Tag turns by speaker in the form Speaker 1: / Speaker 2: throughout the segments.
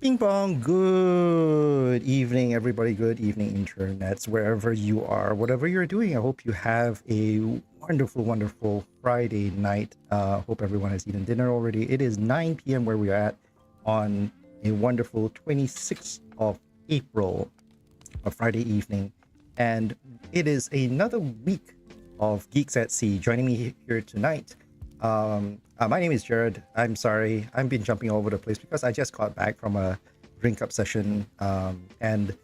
Speaker 1: Ping pong, good evening, everybody. Good evening, internets, wherever you are, whatever you're doing. I hope you have a wonderful, wonderful Friday night. Hope everyone has eaten dinner already. It is 9 p.m. where we are at on a wonderful 26th of April, a Friday evening. And it is another week of Geeks at Sea. Joining me here tonight, my name is Jared. I'm sorry, I've been jumping all over the place because I just got back from a drink up session, and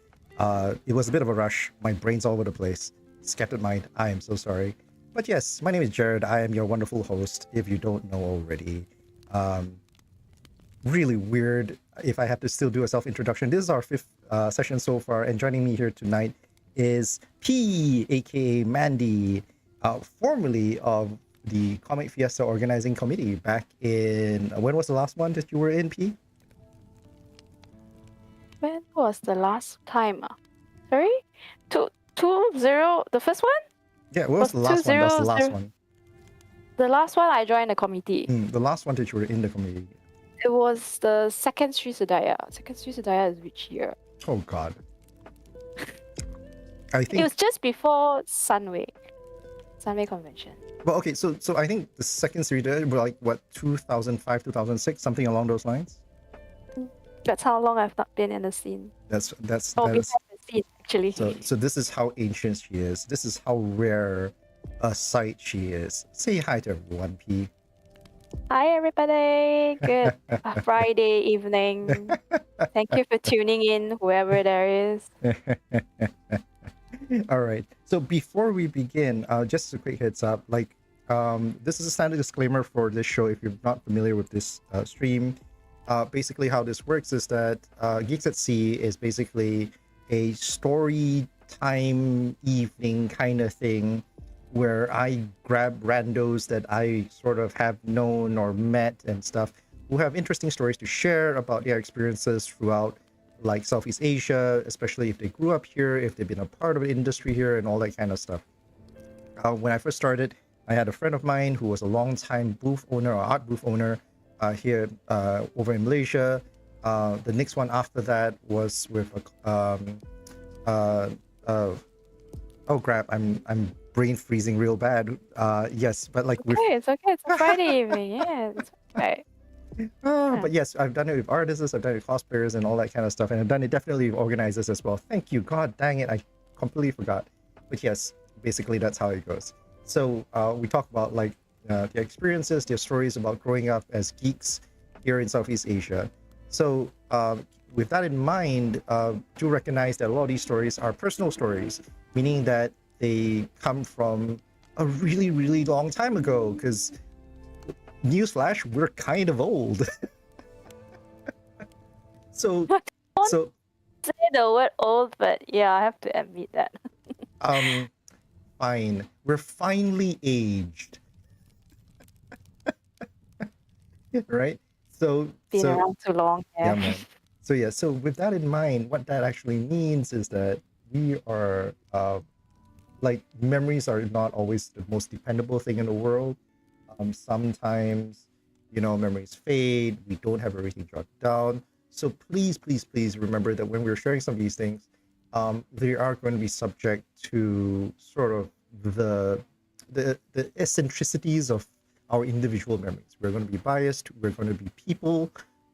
Speaker 1: it was a bit of a rush. My brain's all over the place. Scattered mind. I am so sorry. But yes, my name is Jared. I am your wonderful host, if you don't know already. Really weird if I have to still do a self-introduction. This is our fifth session so far, and joining me here tonight is P, aka Mandy, formerly of the Comic Fiesta organizing committee back in, when was the last one that you were in, P?
Speaker 2: When was the last time? Sorry? 20, the first one?
Speaker 1: Yeah, what was the last one? That's the last one.
Speaker 2: The last one I joined the committee.
Speaker 1: The last one that you were in the committee.
Speaker 2: It was the second S.E.A. Second S.E.A. is which year?
Speaker 1: Oh God. I think
Speaker 2: it was just before Sunway convention.
Speaker 1: Well, okay, so I think the second series were like what, 2005, 2006, something along those lines.
Speaker 2: That's how long I've not been in the scene.
Speaker 1: That's
Speaker 2: the scene, actually.
Speaker 1: So this is how ancient she is. This is how rare a sight she is. Say hi to everyone, P.
Speaker 2: Hi everybody. Good Friday evening. Thank you for tuning in, whoever there is.
Speaker 1: All right. So before we begin, just a quick heads up. Like, this is a standard disclaimer for this show. If you're not familiar with this stream, basically how this works is that Geeks at Sea is basically a story time evening kind of thing, where I grab randos that I sort of have known or met and stuff, who have interesting stories to share about their experiences throughout, like, Southeast Asia, especially if they grew up here, if they've been a part of the industry here, and all that kind of stuff. When I first started, I had a friend of mine who was a long-time booth owner or art booth owner here over in Malaysia. The next one after that was with oh crap, I'm brain freezing real bad. Yes, but like
Speaker 2: it's okay. It's a Friday evening. Yeah, it's okay.
Speaker 1: But yes, I've done it with artists, I've done it with cosplayers and all that kind of stuff, and I've done it definitely with organizers as well. Thank you. God dang it, I completely forgot. But yes, basically that's how it goes. So we talk about like their experiences, their stories about growing up as geeks here in Southeast Asia. So with that in mind, do recognize that a lot of these stories are personal stories, meaning that they come from a really, really long time ago, because newsflash, we're kind of old. so
Speaker 2: say the word old, but yeah, I have to admit that.
Speaker 1: Fine, we're finely aged. Right? So
Speaker 2: been around too long.
Speaker 1: Yeah, man. So with that in mind, what that actually means is that we are like memories are not always the most dependable thing in the world. Sometimes, memories fade. We don't have everything jotted down. So please, please, please remember that when we're sharing some of these things, they are going to be subject to sort of the eccentricities of our individual memories. We're going to be biased. We're going to be people,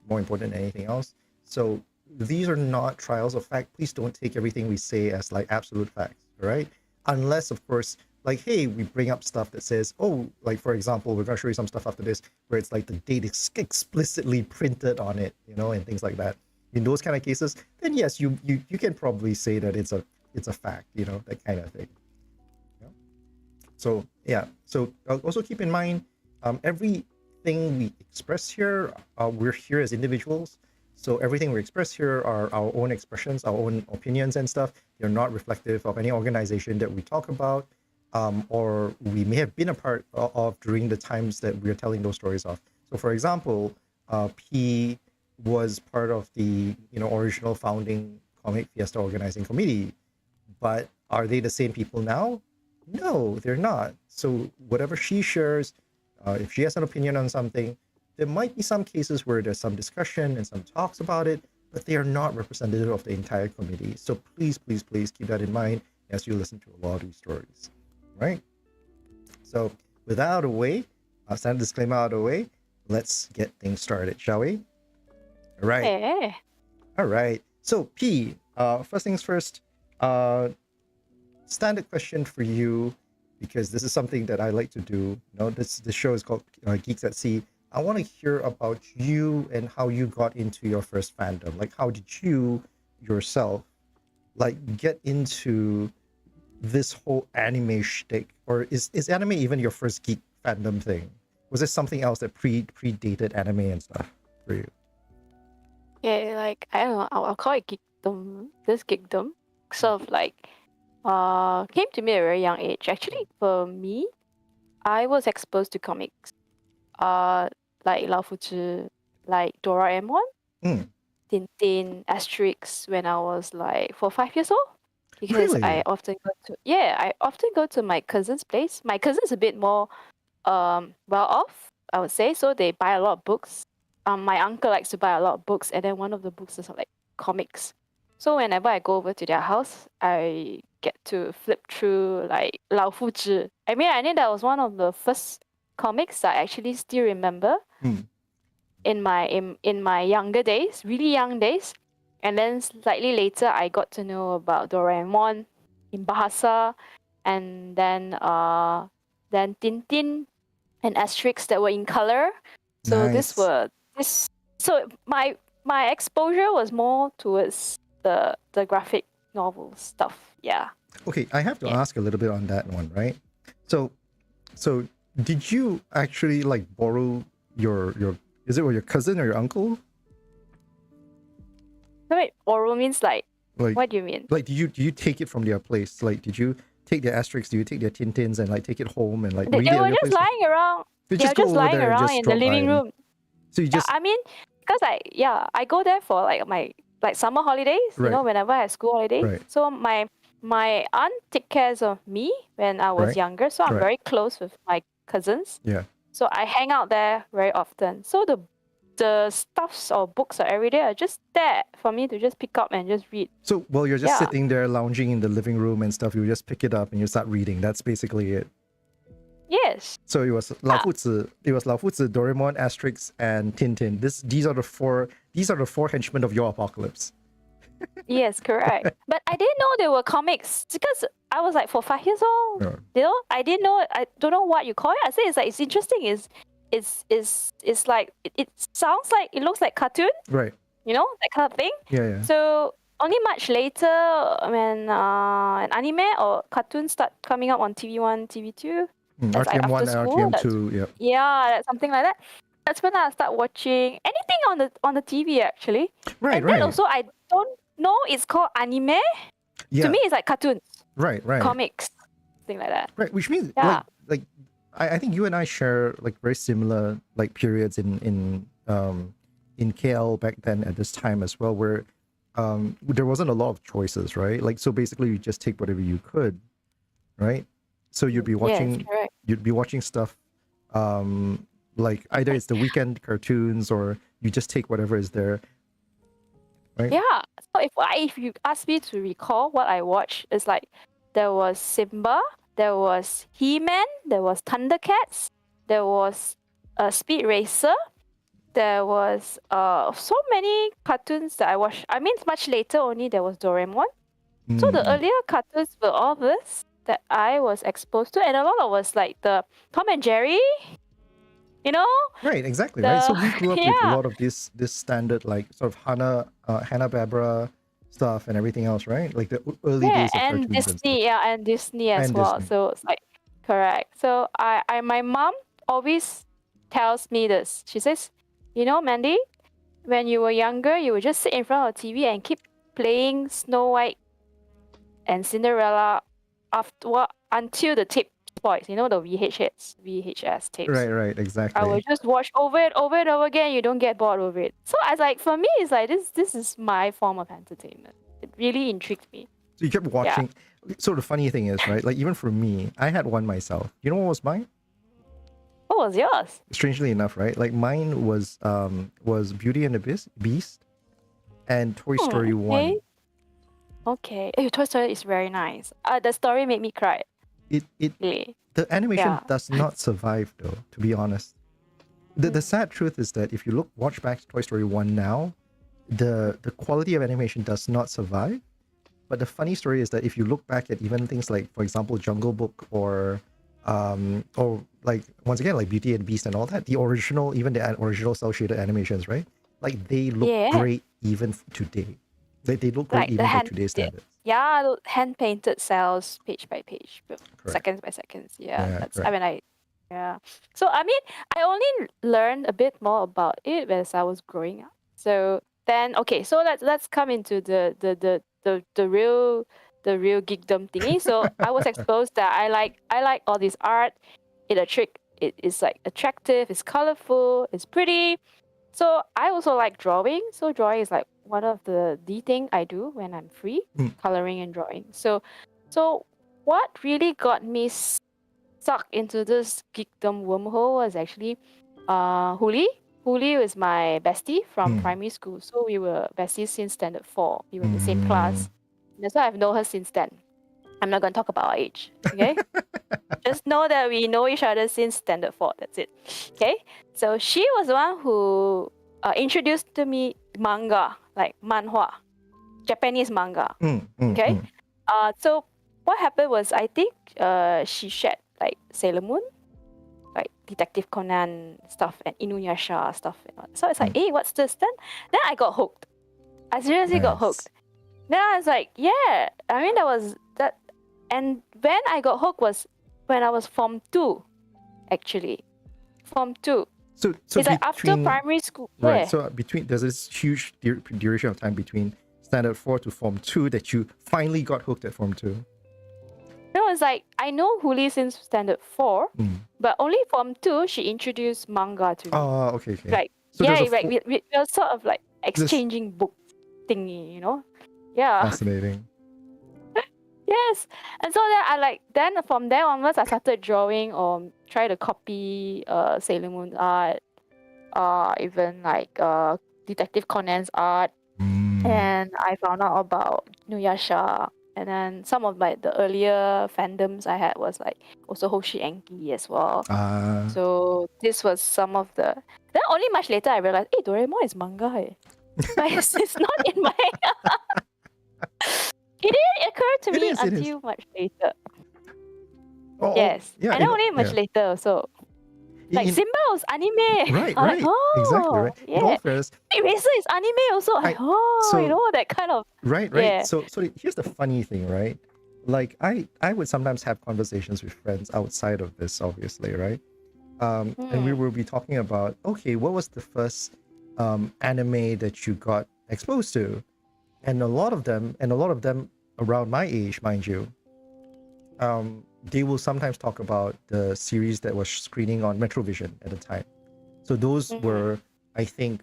Speaker 1: more important than anything else. So these are not trials of fact. Please don't take everything we say as like absolute facts, all right? Unless, of course, like, hey, we bring up stuff that says, oh, like, for example, we're going to show you some stuff after this where it's like the date is explicitly printed on it, and things like that. In those kind of cases, then yes, you can probably say that it's a fact, that kind of thing. So yeah, so also keep in mind, everything we express here, we're here as individuals. So everything we express here are our own expressions, our own opinions and stuff. They're not reflective of any organization that we talk about, or we may have been a part of during the times that we're telling those stories of. So for example, P was part of the original founding Comic Fiesta organizing committee, but are they the same people now? No, they're not. So whatever she shares, if she has an opinion on something, there might be some cases where there's some discussion and some talks about it, but they are not representative of the entire committee. So please, please, please keep that in mind as you listen to a lot of these stories, right? So with that out of the way, standard disclaimer out of the way, let's get things started, shall we? All right.
Speaker 2: Hey.
Speaker 1: All right. So P, first things first, standard question for you, because this is something that I like to do. This show is called Geeks at Sea. I want to hear about you and how you got into your first fandom. Like, how did you yourself get into this whole anime shtick? Or is anime even your first geek fandom thing? Was there something else that predated anime and stuff for you?
Speaker 2: Yeah, like I don't know, I'll call it geekdom. This geekdom sort of came to me at a very young age. Actually, for me, I was exposed to comics. Like Laofu, like Doraemon, Tintin, Asterix when I was like 4-5 years old. Because
Speaker 1: Really?
Speaker 2: I often go to my cousin's place. My cousin's a bit more well off, I would say. So they buy a lot of books. My uncle likes to buy a lot of books, and then one of the books is like comics. So whenever I go over to their house, I get to flip through like Laofu. I think that was one of the first comics I actually still remember in my younger days, really young days. And then slightly later, I got to know about Doraemon in Bahasa, and then Tintin and Asterix that were in color. So
Speaker 1: Nice.
Speaker 2: So my exposure was more towards the graphic novel stuff. Yeah.
Speaker 1: Okay, I have to ask a little bit on that one, right? So did you actually borrow your is it your cousin or your uncle?
Speaker 2: So wait, borrow means like what do you mean?
Speaker 1: Like, do you take it from their place? Like, did you take their Asterix? Do you take their Tintins and take it home and read it?
Speaker 2: They were just lying around.
Speaker 1: They just go over there and just
Speaker 2: in the living room.
Speaker 1: So you just
Speaker 2: because I go there for my summer holidays.
Speaker 1: Right.
Speaker 2: Whenever I have school holidays.
Speaker 1: Right.
Speaker 2: So my aunt take care of me when I was younger. So I'm very close with my cousins.
Speaker 1: Yeah.
Speaker 2: So I hang out there very often. So the stuffs or books are every day are just there for me to just pick up and just read.
Speaker 1: So while you're just sitting there lounging in the living room and stuff, you just pick it up and you start reading. That's basically it.
Speaker 2: Yes.
Speaker 1: So it was Laofu, Doraemon, Asterix, and Tintin. These are the four henchmen of your apocalypse.
Speaker 2: Yes, correct. But I didn't know they were comics because I was like 4-5 years old.
Speaker 1: Yeah.
Speaker 2: I didn't know. I don't know what you call it. I say it's interesting. It's like it sounds like it looks like cartoon.
Speaker 1: Right.
Speaker 2: That kind of thing.
Speaker 1: Yeah.
Speaker 2: So only much later when an anime or cartoon start coming up on TV1, TV2. That's
Speaker 1: RTM1
Speaker 2: after
Speaker 1: and
Speaker 2: school.
Speaker 1: RTM2.
Speaker 2: Yeah, something like that. That's when I start watching anything on the TV actually.
Speaker 1: Right.
Speaker 2: And then also I don't know it's called anime.
Speaker 1: Yeah.
Speaker 2: To me, it's like cartoons.
Speaker 1: Right.
Speaker 2: Comics, thing like that.
Speaker 1: Right, which means I think you and I share very similar periods in KL back then at this time as well, where there wasn't a lot of choices, right? So basically you just take whatever you could. right? So you'd be
Speaker 2: Yes,
Speaker 1: watching
Speaker 2: correct.
Speaker 1: stuff like either it's the weekend cartoons or you just take whatever is there, right?
Speaker 2: Yeah. So if you ask me to recall what I watched, it's like there was Simba, there was He-Man, there was Thundercats, there was Speed Racer, there was so many cartoons that I watched. I mean, much later only there was Doraemon. So the
Speaker 1: Mm-mm.
Speaker 2: earlier cartoons were all this that I was exposed to, and a lot of was like the Tom and Jerry, you know,
Speaker 1: Right, exactly, right. So
Speaker 2: the
Speaker 1: we grew up with a
Speaker 2: yeah.
Speaker 1: lot of this standard like sort of Hanna Barbera stuff and everything else, right? Like the early
Speaker 2: Yeah,
Speaker 1: days of
Speaker 2: and
Speaker 1: cartoons and stuff,
Speaker 2: Disney, yeah, and Disney as
Speaker 1: and
Speaker 2: well.
Speaker 1: Disney.
Speaker 2: So it's like correct. So my mom always tells me this. She says, you know, Mandy, when you were younger, you would just sit in front of the TV and keep playing Snow White and Cinderella until the tape spoils. You know, the VHS tapes.
Speaker 1: Right,
Speaker 2: I will
Speaker 1: exactly.
Speaker 2: just watch over it, over and over again. You don't get bored of it. So I was like, for me, it's like this is my form of entertainment. It really intrigued me.
Speaker 1: So you kept
Speaker 2: Yeah.
Speaker 1: watching. So the funny thing is, right? Like even for me, I had one myself. You know what was mine?
Speaker 2: What was yours?
Speaker 1: Strangely enough, right? Like mine was Beauty and the Beast and Toy Story
Speaker 2: Okay.
Speaker 1: 1.
Speaker 2: Okay. Toy Story is very nice. The story made me cry.
Speaker 1: It
Speaker 2: Really.
Speaker 1: The animation
Speaker 2: Yeah.
Speaker 1: does not survive though, to be honest. The sad truth is that if you watch back to Toy Story 1 now, the quality of animation does not survive. But the funny story is that if you look back at even things like, for example, Jungle Book or like once again like Beauty and the Beast and all that, the original, even the original cell shaded animations, right? Like they look
Speaker 2: Yeah.
Speaker 1: great even today. They look great
Speaker 2: Like the
Speaker 1: even by
Speaker 2: hand
Speaker 1: today's standards.
Speaker 2: yeah, the hand painted cells page by page,
Speaker 1: Correct.
Speaker 2: seconds by seconds. Yeah.
Speaker 1: Yeah,
Speaker 2: That's
Speaker 1: correct.
Speaker 2: yeah. So I mean, I only learned a bit more about it as I was growing up. So then okay, so let's come into the real geekdom thingy. So I was exposed that I like all this art. It is like attractive, it's colorful, it's pretty. So I also like drawing. So drawing is like one of the thing I do when I'm free, coloring and drawing. So what really got me stuck into this geekdom wormhole was actually Huli. Huli was my bestie from primary school. So we were besties since standard 4. We were in the same class. That's why I've known her since then. I'm not going to talk about our age, okay? Just know that we know each other since standard 4. That's it, okay? So she was the one who introduced to me manga, like manhwa, Japanese manga, okay? So what happened was I think she shared like Sailor Moon, like Detective Conan stuff and Inuyasha stuff. So it's like, hey, what's this? Then I got hooked. I seriously got hooked. Then I was like, yeah. I mean, that was that. And when I got hooked was when I was Form 2, actually. Form 2.
Speaker 1: So
Speaker 2: it's like after primary school.
Speaker 1: Right.
Speaker 2: Yeah.
Speaker 1: So there's this huge duration of time between standard 4 to Form 2 that you finally got hooked at Form 2.
Speaker 2: No, it's like I know Huli since standard 4, but only Form 2 she introduced manga to me.
Speaker 1: Oh, okay.
Speaker 2: Like
Speaker 1: so
Speaker 2: yeah, like we were sort of like exchanging book thingy, you know? Yeah.
Speaker 1: Fascinating.
Speaker 2: Yes. And so then from there onwards I started drawing or try to copy Sailor Moon art, even like Detective Conan's art. And I found out about Inuyasha. And then some of the earlier fandoms I had was like also Hoshi Enki as well. So this was some of the. Then only much later I realized, hey, Doraemon is manga. But it's not in my. It didn't occur to me until much later. Yes.
Speaker 1: Yeah.
Speaker 2: And only much later also. Like Simba was anime.
Speaker 1: Right.
Speaker 2: Like,
Speaker 1: Exactly right.
Speaker 2: Yeah.
Speaker 1: In all fairness,
Speaker 2: Eraser is anime also. You know, that kind of.
Speaker 1: Right.
Speaker 2: Yeah.
Speaker 1: So here's the funny thing, right? Like I would sometimes have conversations with friends outside of this, obviously, right? And we will be talking about, okay, what was the first anime that you got exposed to? And a lot of them around my age, mind you, they will sometimes talk about the series that was screening on Metrovision at the time. So those were, I think,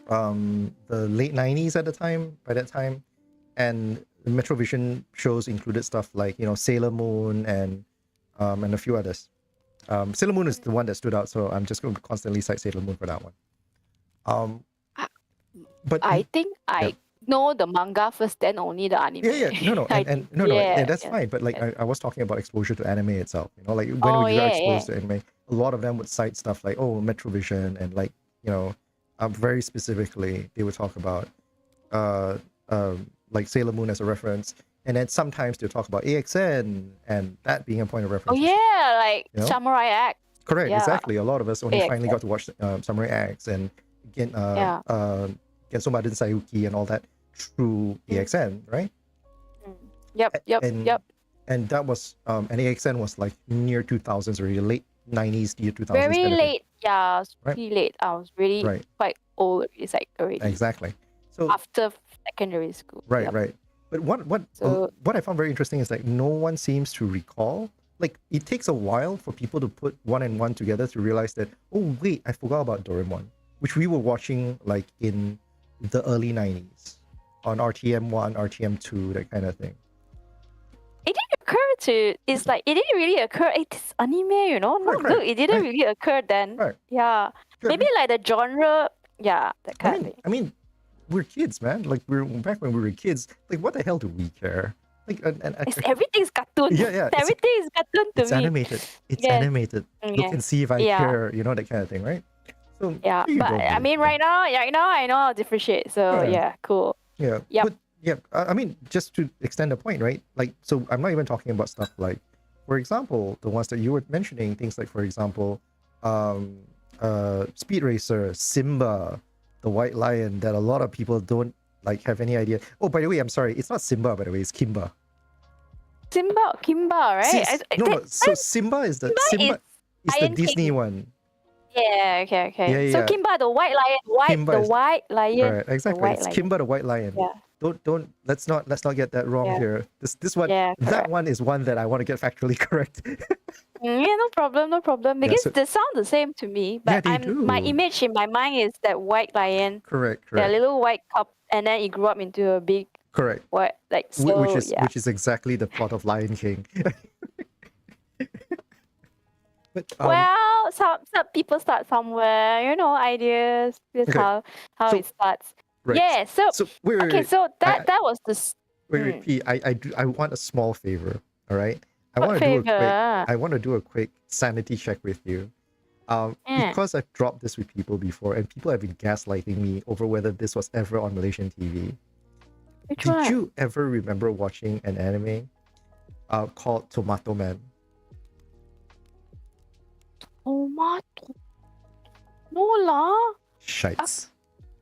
Speaker 1: the late 90s at the time, by that time. And Metrovision shows included stuff like, you know, Sailor Moon and a few others. Sailor Moon is the one that stood out, so I'm just going to constantly cite Sailor Moon for that one.
Speaker 2: I
Speaker 1: But
Speaker 2: I think
Speaker 1: yeah.
Speaker 2: I know the manga first, then only the anime.
Speaker 1: Yeah, no,
Speaker 2: I
Speaker 1: and
Speaker 2: think.
Speaker 1: no,
Speaker 2: Yeah,
Speaker 1: and that's
Speaker 2: yeah,
Speaker 1: fine. But like,
Speaker 2: yeah.
Speaker 1: I was talking about exposure to anime itself. You know, like when
Speaker 2: Oh
Speaker 1: we got
Speaker 2: yeah, yeah.
Speaker 1: exposed to anime, a lot of them would cite stuff like, oh, Metrovision, and like, you know, very specifically, they would talk about uh, like Sailor Moon as a reference, and then sometimes they'll talk about AXN and that being a point of
Speaker 2: Oh
Speaker 1: reference.
Speaker 2: yeah, like
Speaker 1: You know?
Speaker 2: Samurai X.
Speaker 1: Correct,
Speaker 2: Yeah.
Speaker 1: exactly. A lot of us only finally
Speaker 2: AXN.
Speaker 1: got to watch Samurai X and
Speaker 2: Yeah.
Speaker 1: Genso Maden Sayuki and all that through AXN, right?
Speaker 2: Yep, yep,
Speaker 1: and
Speaker 2: yep.
Speaker 1: and that was and AXN was like near 2000s already, late 90s, year 2000s.
Speaker 2: Very
Speaker 1: kind of thing.
Speaker 2: late. Yeah, I was
Speaker 1: Right.
Speaker 2: pretty late. I was really
Speaker 1: Right.
Speaker 2: quite old. It's like already
Speaker 1: Exactly. So
Speaker 2: after secondary school.
Speaker 1: right,
Speaker 2: Yep.
Speaker 1: right. But
Speaker 2: So
Speaker 1: what I found very interesting is like no one seems to recall. Like it takes a while for people to put one and one together to realize that, oh wait, I forgot about Doraemon, which we were watching like in the early 90s on RTM1, RTM2, that kind of thing.
Speaker 2: it didn't occur to. It's like it didn't really occur. It's anime, you know. No,
Speaker 1: Correct,
Speaker 2: look, it didn't
Speaker 1: right.
Speaker 2: really occur then.
Speaker 1: Right.
Speaker 2: Yeah,
Speaker 1: Sure.
Speaker 2: maybe like the genre. Yeah, that kind of thing.
Speaker 1: I mean, we're kids, man. Like we're back when we were kids. Like what the hell do we care? Like
Speaker 2: Everything's cartoon.
Speaker 1: Yeah.
Speaker 2: Everything is cartoon to
Speaker 1: It's
Speaker 2: me.
Speaker 1: animated. It's
Speaker 2: Yeah.
Speaker 1: animated. Look
Speaker 2: Yeah.
Speaker 1: and see if I
Speaker 2: Yeah.
Speaker 1: care. You know, that kind of thing, right? So
Speaker 2: Yeah,
Speaker 1: you
Speaker 2: but
Speaker 1: don't
Speaker 2: I
Speaker 1: really
Speaker 2: mean,
Speaker 1: care.
Speaker 2: right now I know how to differentiate. So yeah, cool.
Speaker 1: Yeah.
Speaker 2: Yep.
Speaker 1: But yeah, I mean, just to extend the point, right? Like, so I'm not even talking about stuff like, for example, the ones that you were mentioning, things like, for example, Speed Racer, Simba, the White Lion, that a lot of people don't like have any idea. Oh, by the way, I'm sorry, it's not Simba, by the way, it's Kimba.
Speaker 2: Kimba, right?
Speaker 1: No. So Simba is the
Speaker 2: Simba
Speaker 1: is the
Speaker 2: Lion
Speaker 1: Disney
Speaker 2: King.
Speaker 1: one.
Speaker 2: Yeah, okay.
Speaker 1: Yeah,
Speaker 2: So
Speaker 1: yeah.
Speaker 2: Kimba, the white lion,
Speaker 1: Kimba is-
Speaker 2: white lion.
Speaker 1: Right, exactly.
Speaker 2: The white
Speaker 1: It's
Speaker 2: lion.
Speaker 1: Kimba the White Lion.
Speaker 2: Yeah.
Speaker 1: Don't let's not get that wrong
Speaker 2: Yeah.
Speaker 1: here. This one,
Speaker 2: Yeah,
Speaker 1: that
Speaker 2: correct.
Speaker 1: one is one that I want to get factually correct.
Speaker 2: Yeah, no problem. Because
Speaker 1: so-
Speaker 2: they sound the same to me. But
Speaker 1: they
Speaker 2: my
Speaker 1: do.
Speaker 2: image in my mind is that white lion,
Speaker 1: Correct.
Speaker 2: that little white cup, and then it grew up into a big
Speaker 1: Correct.
Speaker 2: white, like so.
Speaker 1: Which is exactly the plot of Lion King. But
Speaker 2: Well, some people start somewhere, you know, ideas. That's
Speaker 1: Okay.
Speaker 2: how
Speaker 1: So-
Speaker 2: it starts.
Speaker 1: right.
Speaker 2: Yeah. So
Speaker 1: wait,
Speaker 2: okay.
Speaker 1: wait.
Speaker 2: So
Speaker 1: I-
Speaker 2: that was the
Speaker 1: Wait, P. I want a small favor. All right. I
Speaker 2: What
Speaker 1: want to do a quick.
Speaker 2: favor?
Speaker 1: I want to do a quick sanity check with you. Because I've dropped this with people before, and people have been gaslighting me over whether this was ever on Malaysian TV.
Speaker 2: Which
Speaker 1: Did
Speaker 2: one?
Speaker 1: you ever remember watching an anime called Tomato Man?
Speaker 2: Tomato. No lah.
Speaker 1: Shites.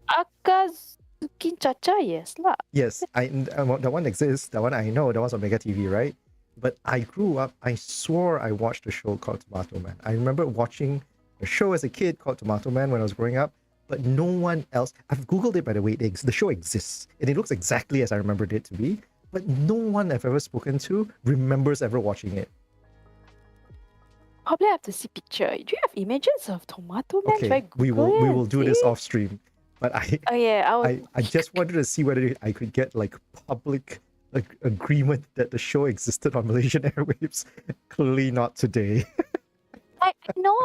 Speaker 2: Akazuki Chacha, yes lah.
Speaker 1: Yes, that one exists. That one I know. That was on Mega TV, right? But I grew up. I swore I watched a show called Tomato Man. I remember watching a show as a kid called Tomato Man when I was growing up. But no one else. I've googled it, by the way. The show exists, and it looks exactly as I remembered it to be. But no one I've ever spoken to remembers ever watching it.
Speaker 2: Probably have to see picture. Do you have images of Tomato Man? Should I
Speaker 1: Okay, we will do this
Speaker 2: see?
Speaker 1: off stream. But
Speaker 2: Oh yeah,
Speaker 1: I just wanted to see whether I could get like public agreement that the show existed on Malaysian airwaves. Clearly not today.
Speaker 2: I know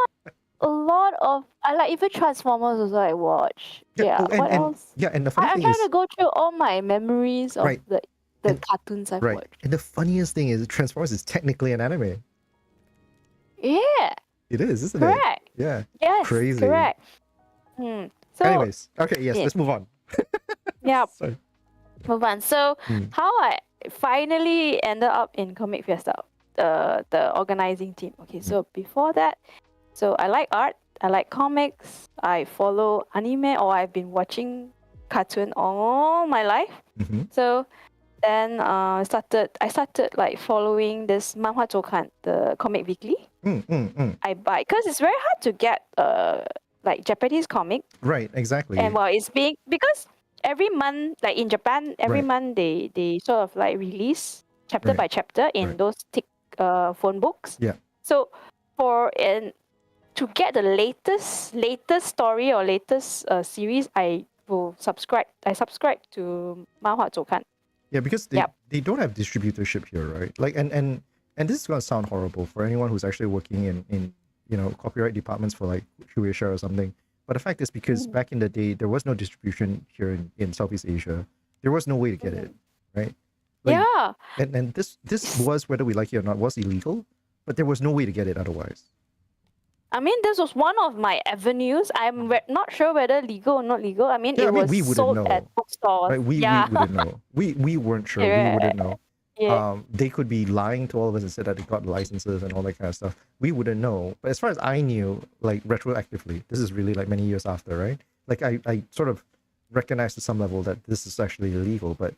Speaker 2: a lot of I like even Transformers also I watch. Yeah. What else?
Speaker 1: Yeah, and the funny
Speaker 2: I'm
Speaker 1: thing
Speaker 2: trying
Speaker 1: is,
Speaker 2: to go through all my memories of
Speaker 1: Right.
Speaker 2: the
Speaker 1: And-
Speaker 2: cartoons I've
Speaker 1: right,
Speaker 2: watched.
Speaker 1: and the funniest thing is Transformers is technically an anime.
Speaker 2: Yeah,
Speaker 1: It is, isn't
Speaker 2: correct.
Speaker 1: it? Yeah.
Speaker 2: Yes,
Speaker 1: Crazy.
Speaker 2: correct. So
Speaker 1: Anyways, okay, yes,
Speaker 2: yeah.
Speaker 1: let's move on.
Speaker 2: yeah,
Speaker 1: Sorry.
Speaker 2: move on. So how I finally ended up in Comic Fiesta, the organizing team. Okay, so before that, so I like art, I like comics, I follow anime, or I've been watching cartoon all my life.
Speaker 1: Mhm.
Speaker 2: So then I started like following this Manhwa Zoukan, the comic weekly. I buy because it's very hard to get like Japanese comic.
Speaker 1: Right, exactly.
Speaker 2: And well, it's being because every month, like in Japan, every
Speaker 1: Right.
Speaker 2: month they sort of like release chapter
Speaker 1: Right.
Speaker 2: by chapter in
Speaker 1: Right.
Speaker 2: those thick phone books.
Speaker 1: Yeah.
Speaker 2: So to get the latest story or latest series, I subscribe to Manhwa Zoukan.
Speaker 1: Yeah, because
Speaker 2: Yep.
Speaker 1: they don't have distributorship here, right? Like, and this is gonna sound horrible for anyone who's actually working in copyright departments for like Croatia or something. But the fact is, because
Speaker 2: Mm.
Speaker 1: back in the day, there was no distribution here in Southeast Asia. There was no way to get it, right? Like,
Speaker 2: Yeah.
Speaker 1: and this was, whether we like it or not, was illegal, but there was no way to get it otherwise.
Speaker 2: I mean, this was one of my avenues. I'm not sure whether legal or not legal. I mean,
Speaker 1: Yeah, I
Speaker 2: it
Speaker 1: mean,
Speaker 2: was
Speaker 1: we wouldn't
Speaker 2: sold
Speaker 1: know,
Speaker 2: at bookstores.
Speaker 1: right? We
Speaker 2: Yeah.
Speaker 1: wouldn't know. We weren't sure. We wouldn't know.
Speaker 2: Yeah.
Speaker 1: They could be lying to all of us and said that they got licenses and all that kind of stuff. We wouldn't know. But as far as I knew, like retroactively, this is really like many years after, right? Like I sort of recognized to some level that this is actually illegal. But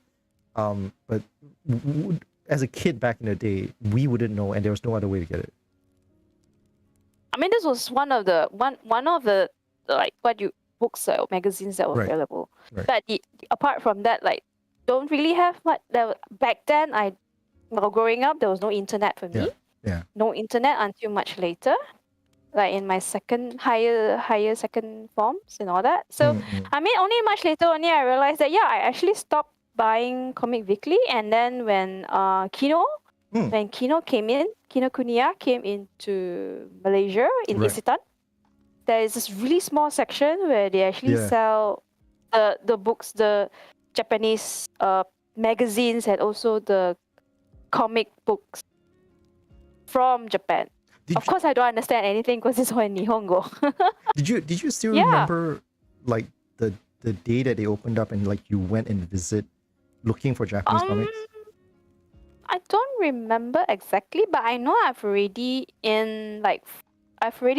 Speaker 1: as a kid back in the day, we wouldn't know, and there was no other way to get it.
Speaker 2: I mean, this was one of the like books or magazines that were
Speaker 1: Right.
Speaker 2: available.
Speaker 1: Right.
Speaker 2: But apart from that, like, don't really have much. Back then, growing up, there was no internet for me.
Speaker 1: Yeah.
Speaker 2: No internet until much later, like in my higher second forms and all that. So I mean, only much later only I realized that I actually stopped buying Comic Weekly, and then when Kino came in, Kinokuniya came into Malaysia in
Speaker 1: Right.
Speaker 2: Isitan, there is this really small section where they actually sell the books, the Japanese magazines, and also the comic books from Japan. Of course, I don't understand anything because it's all in Nihongo.
Speaker 1: Did you still remember like the day that they opened up and like you went and visit looking for Japanese comics?
Speaker 2: I don't remember exactly, but I know I've already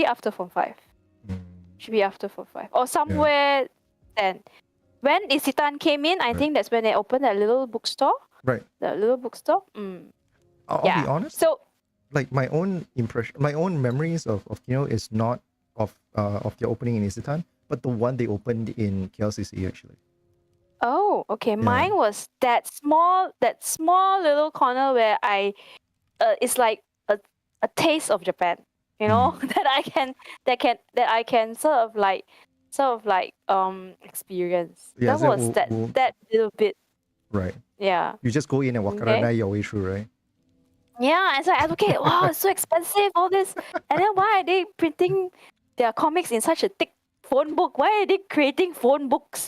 Speaker 2: after Form 5. Should be after Form 5 or somewhere then. When Isitan came in, I think that's when they opened that little bookstore.
Speaker 1: Right.
Speaker 2: That little bookstore.
Speaker 1: I'll be honest.
Speaker 2: So,
Speaker 1: like my own impression, my own memories of Kino is not of their opening in Isitan, but the one they opened in KLCC actually.
Speaker 2: Oh, okay. Mine was that small little corner where it's like a taste of Japan, that I can sort of like experience.
Speaker 1: Yeah,
Speaker 2: that was that little bit.
Speaker 1: Right.
Speaker 2: Yeah.
Speaker 1: You just go in and walk around your way through, right?
Speaker 2: Yeah, and so I advocate, wow, it's so expensive, all this. And then why are they printing their comics in such a thick phone book? Why are they creating phone books,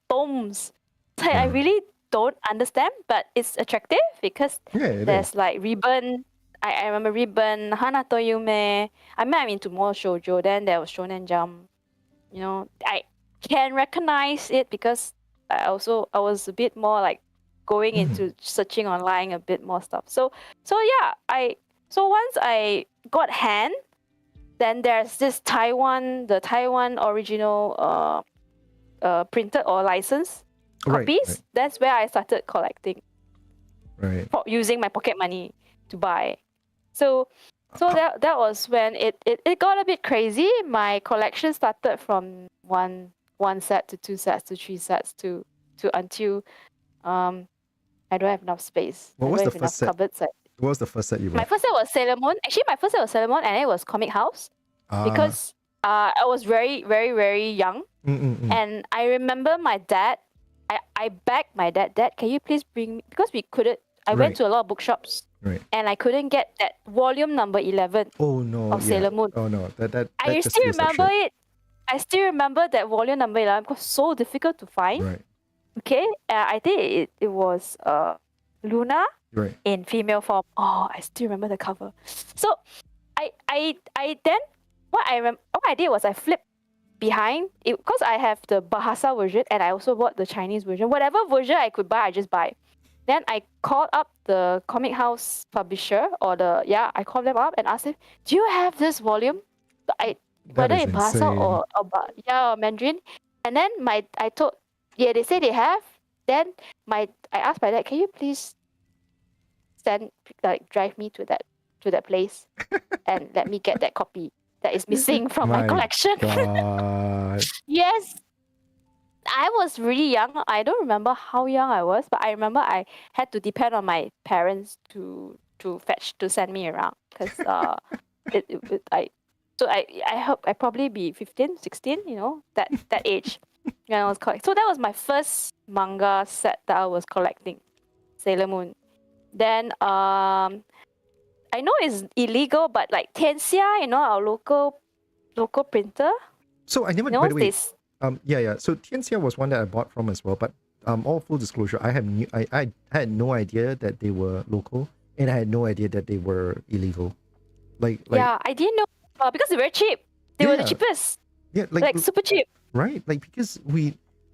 Speaker 2: tomes? So I really don't understand, but it's attractive because there's like Ribbon. I remember Ribbon, Hanato Yume. I mean, I'm into more shoujo. Then there was Shonen Jump. I can recognize it because I was a bit more like going into searching online a bit more stuff. So once I got hand, then there's this the Taiwan original printed or licensed copies.
Speaker 1: Right.
Speaker 2: That's where I started collecting.
Speaker 1: Right.
Speaker 2: Using my pocket money to buy. So that was when it got a bit crazy. My collection started from one set to 2 sets to 3 sets to until I don't have enough space.
Speaker 1: What was the first set?
Speaker 2: What
Speaker 1: was the first set you bought?
Speaker 2: My first set was Sailor Moon. Actually, my first set was Sailor Moon, and it was Comic House because I was very, very, very young. And I remember my dad. I begged my dad, can you please bring me, because we couldn't. I went to a lot of bookshops.
Speaker 1: Right.
Speaker 2: And I couldn't get that volume number 11 of Sailor Moon.
Speaker 1: Oh no, that
Speaker 2: I still remember it. I still remember that volume number 11 because so difficult to find.
Speaker 1: Right.
Speaker 2: Okay, I think it was Luna in female form. Oh, I still remember the cover. So I then what I did was I flipped behind it because I have the Bahasa version and I also bought the Chinese version. Whatever version I could buy, I just buy. Then I called up the Comic House publisher I called them up and asked them, do you have this volume? Whether in Bahasa or Mandarin. And then they say they have. Then I asked my dad, can you please drive me to that place and let me get that copy that is missing from my collection. Yes. I was really young. I don't remember how young I was, but I remember I had to depend on my parents to send me around because I hope I probably be 15, 16, that age when I was collecting. So that was my first manga set that I was collecting. Sailor Moon. Then I know it's illegal, but like S.E.A, our local printer.
Speaker 1: So I never, by the way, so Tianxia was one that I bought from as well, but all full disclosure, I had no idea that they were local, and I had no idea that they were illegal. Like
Speaker 2: yeah, I didn't know because they're very cheap. They were the cheapest.
Speaker 1: Yeah,
Speaker 2: like super cheap.
Speaker 1: Right, like because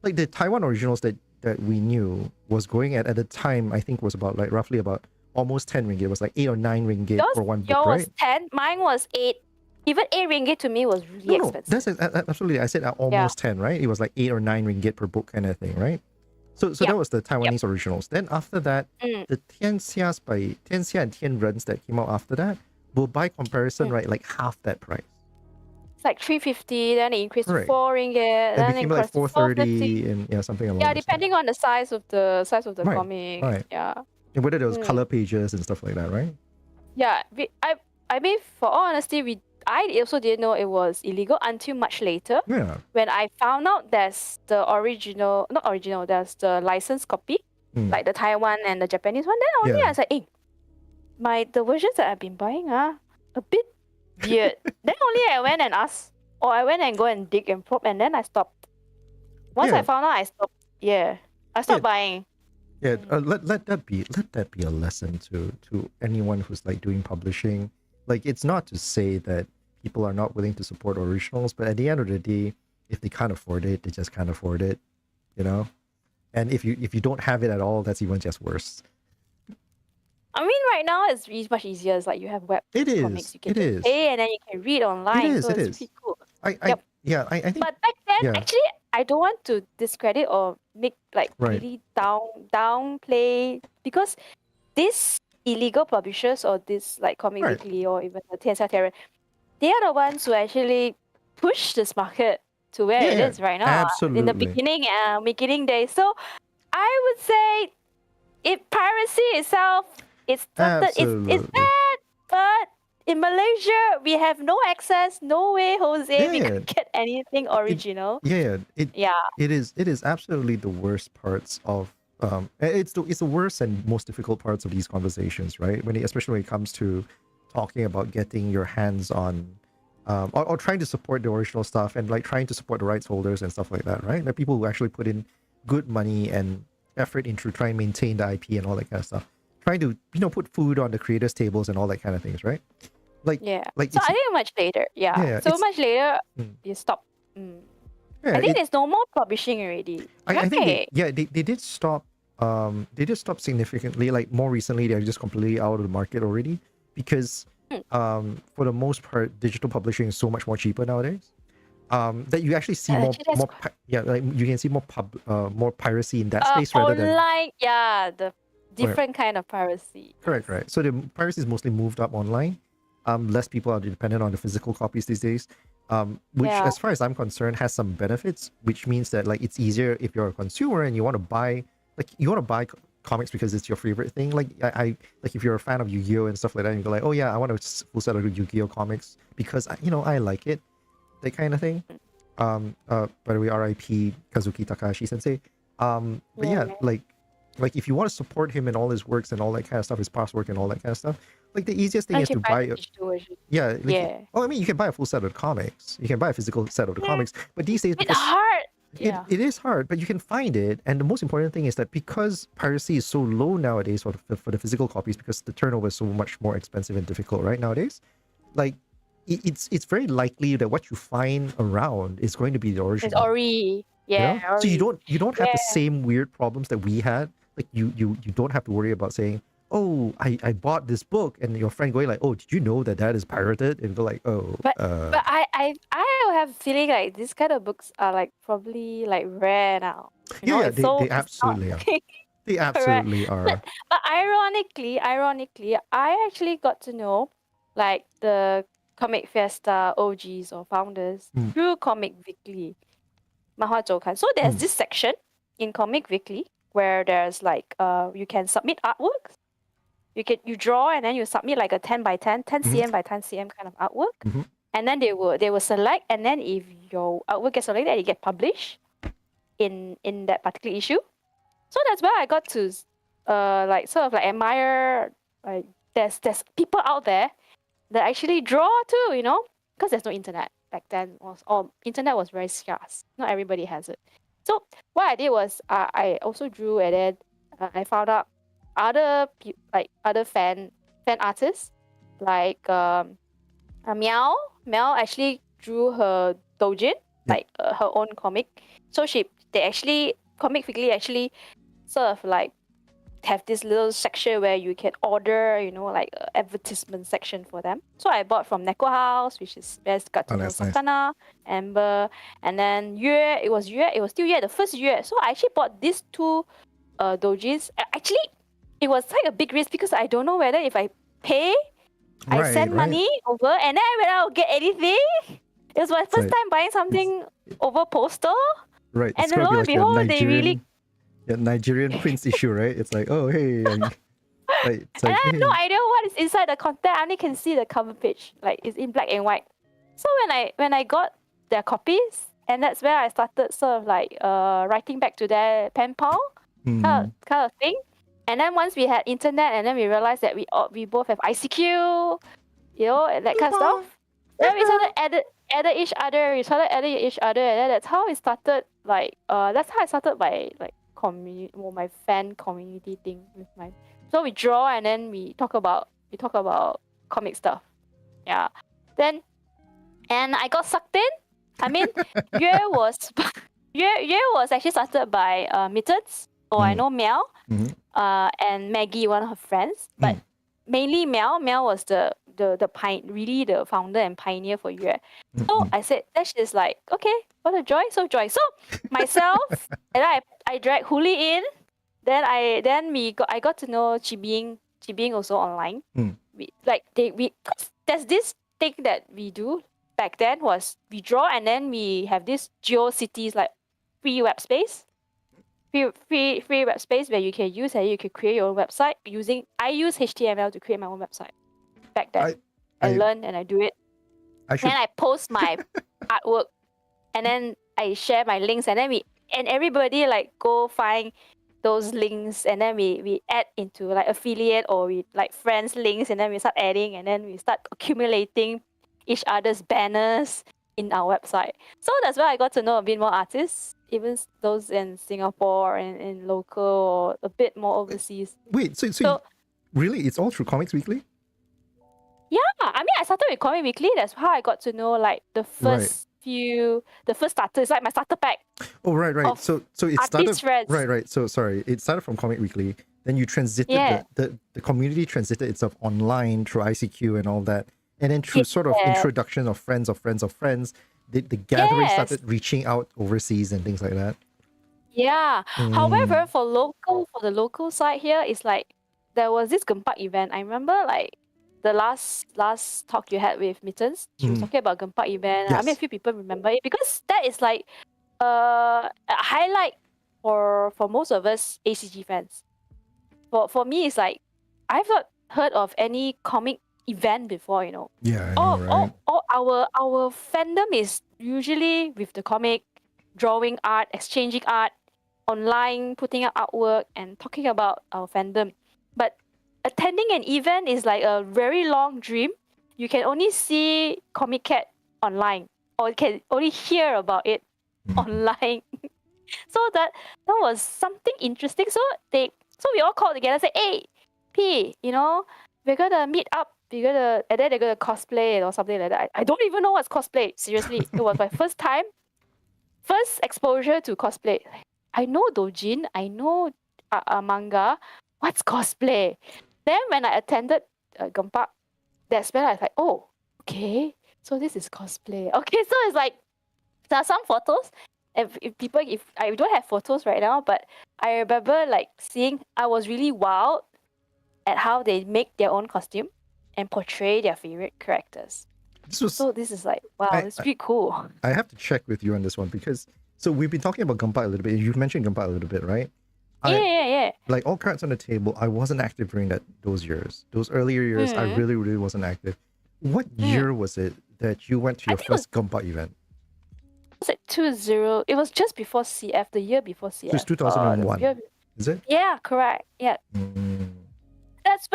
Speaker 1: the Taiwan originals that we knew was going at the time, I think was about like roughly about almost 10 ringgit. It was like 8 or 9 ringgit for one book,
Speaker 2: yours
Speaker 1: right?
Speaker 2: Was 10, mine was 8. Even 8 ringgit to me was really expensive.
Speaker 1: That's absolutely. I said almost 10, right? It was like 8 or 9 ringgit per book kind of thing, right? So that was the Taiwanese originals. Then after that, the Tianxia and Tianrens that came out after that will by comparison, right, like half that price.
Speaker 2: It's like 350, then it increased to 4 ringgit, then it
Speaker 1: became like 430 and something along.
Speaker 2: Yeah, depending on the size of the comic.
Speaker 1: Right.
Speaker 2: Yeah.
Speaker 1: And whether there was color pages and stuff like that, right?
Speaker 2: Yeah, I mean, for all honesty, I also didn't know it was illegal until much later.
Speaker 1: Yeah.
Speaker 2: When I found out there's the not original, there's the licensed copy, like the Taiwan and the Japanese one. Then only I was like, hey, the versions that I've been buying are a bit weird. Then only I went and asked, or I went and go and dig and probe, and then I stopped. Once I found out, I stopped. Yeah, I stopped buying.
Speaker 1: Yeah, let that be a lesson to anyone who's like doing publishing. Like, it's not to say that people are not willing to support originals, but at the end of the day, if they can't afford it, they just can't afford it, you know. And if you don't have it at all, that's even just worse.
Speaker 2: I mean, right now it's much easier. It's like you have web comics. You can pay and then you can read online. It's pretty cool.
Speaker 1: I think.
Speaker 2: But back then, actually, I don't want to discredit or make really downplay, because these illegal publishers or this like Comic Weekly or even the S.E.A, they are the ones who actually push this market to where it is right now.
Speaker 1: Absolutely.
Speaker 2: In the beginning days. So I would say piracy itself it's bad, but in Malaysia we have no access, no way, Jose, we can get anything original.
Speaker 1: It is absolutely the worst parts of it's the worst and most difficult parts of these conversations, right? Especially when it comes to talking about getting your hands on or trying to support the original stuff and like trying to support the rights holders and stuff like that, right? Like people who actually put in good money and effort into trying to maintain the IP and all that kind of stuff, trying to put food on the creators' tables and all that kind of things, right?
Speaker 2: So I think much later, so much later you stop. I think there's no more publishing already.
Speaker 1: I think they did stop. They did stop significantly. Like more recently, they're just completely out of the market already because for the most part, digital publishing is so much more cheaper nowadays. That you actually see you can see more piracy in that space rather than
Speaker 2: online. The different kind of piracy.
Speaker 1: Correct. So the piracy is mostly moved up online. Less people are dependent on the physical copies these days. Which, as far as I'm concerned, has some benefits. Which means that like it's easier if you're a consumer and you want to buy comics because it's your favorite thing. Like I if you're a fan of Yu-Gi-Oh and stuff like that, and you go like, oh yeah, I want a full set of Yu-Gi-Oh comics because I like it, that kind of thing. By the way, R.I.P. Kazuki Takahashi Sensei. Like if you want to support him in all his works and all that kind of stuff, his past work and all that kind of stuff, like the easiest thing is to buy I mean, you can buy a full set of the comics. You can buy a physical set of the comics, but these days
Speaker 2: it's hard.
Speaker 1: It is hard, but you can find it. And the most important thing is that because piracy is so low nowadays for the physical copies, because the turnover is so much more expensive and difficult right nowadays, like it's very likely that what you find around is going to be the original.
Speaker 2: It's Ori.
Speaker 1: So you don't have the same weird problems that we had. Like you don't have to worry about saying, oh, I bought this book, and your friend going like, oh, did you know that is pirated? And go like, oh.
Speaker 2: But I have a feeling like these kind of books are like probably like rare now.
Speaker 1: They absolutely are. They absolutely are.
Speaker 2: But ironically, I actually got to know like the Comic Fiesta OGs or founders through Comic Weekly, Mahua Zoukan. So there's this section in Comic Weekly where there's like you can submit artworks. You draw and then you submit like a 10 by 10 cm by 10 cm kind of artwork, and then they will select, and then if your artwork gets selected, it get published in that particular issue. So that's where I got to like sort of like admire, like there's people out there that actually draw too, you know, because there's no internet back then, or internet was very scarce. Not everybody has it. So what I did was I also drew, and then I found out other fan artists like Meow. Meow actually drew her doujin, like her own comic. So they actually Comic Weekly actually sort of like have this little section where you can order, you know, like a advertisement section for them. So I bought from Neko House, which is best got to know
Speaker 1: that's nice.
Speaker 2: Sakana, Amber, and then it was still Yue, the first Yue. So I actually bought these two doujins. Actually, it was like a big risk because I don't know whether if I pay, I send money over, and then whether I'll get anything. It was my first time buying something over postal.
Speaker 1: Right.
Speaker 2: And lo and behold, they really
Speaker 1: Nigerian Prince issue, right? It's like, oh hey, it's like,
Speaker 2: and I have no idea what is inside the content. I only can see the cover page, like it's in black and white. So when I got their copies, and that's where I started sort of like writing back to their pen pal kind of thing. And then once we had internet, and then we realized that we both have ICQ, you know, and that kind of stuff. Then we started added each other. We started adding each other, and then that's how it started. Like that's how I started my like my fan community thing with my. So we draw, and then we talk about comic stuff. Yeah. Then, and I got sucked in. I mean, Yue was actually started by Mittens, or I know Meow, and Maggie, one of her friends, but mainly Meow. Meow was the really the founder and pioneer for Yue. So I said, that's just like, okay, what a joy, so joy. So myself and I dragged Huli in. Then I got to know Chibing also online. There's this thing that we do back then was we draw, and then we have this GeoCities like free web space. Free web space where you can use, and you can create your own website using. I use HTML to create my own website back then. I learn and I do it. Then I post my artwork, and then I share my links, and then everybody like go find those links, and then we add into like affiliate or we like friends links, and then we start adding, and then we start accumulating each other's banners in our website. So that's where I got to know a bit more artists, even those in Singapore and in local or a bit more overseas.
Speaker 1: Wait, so really, it's all through Comics Weekly?
Speaker 2: Yeah, I mean, I started with Comic Weekly. That's how I got to know like the first the first starter. It's like my starter pack.
Speaker 1: Oh, right. So it started friends. Right. So sorry, it started from Comic Weekly. Then you transited the community transited itself online through ICQ and all that, and then through sort of introduction of friends of friends of friends, the gathering started reaching out overseas and things like that.
Speaker 2: Yeah. However, for the local side here, it's like there was this Gempak event. I remember like the last talk you had with Mittens. She was talking about Gempak event. Yes. I mean, a few people remember it because that is like a highlight for most of us ACG fans. For me, it's like I've not heard of any comic event before, you know.
Speaker 1: Yeah, I know, right?
Speaker 2: Our fandom is usually with the comic, drawing art, exchanging art, online, putting out artwork, and talking about our fandom. But attending an event is like a very long dream. You can only see Comic Cat online, or you can only hear about it online. So that was something interesting. So we all called together and say, hey, P, you know, we're gonna meet up. And then they're gonna cosplay or something like that. I don't even know what's cosplay. Seriously, it was my first exposure to cosplay. I know doujin, I know manga. What's cosplay? Then when I attended Gempak, that's when I was like, oh, okay, so this is cosplay. Okay, so it's like there are some photos. If I don't have photos right now, but I remember like I was really wowed at how they make their own costume and portray their favorite characters. So this is like, wow, it's pretty cool.
Speaker 1: I have to check with you on this one because we've been talking about Gempak a little bit. You've mentioned Gempak a little bit, right?
Speaker 2: Yeah.
Speaker 1: Like all cards on the table, I wasn't active during those years. Those earlier years, I really, really wasn't active. What year was it that you went to your first Gempak event?
Speaker 2: Was it 20? It was just before CF, the year before CF.
Speaker 1: So it's 2001. Is it?
Speaker 2: Yeah, correct. Yeah. That's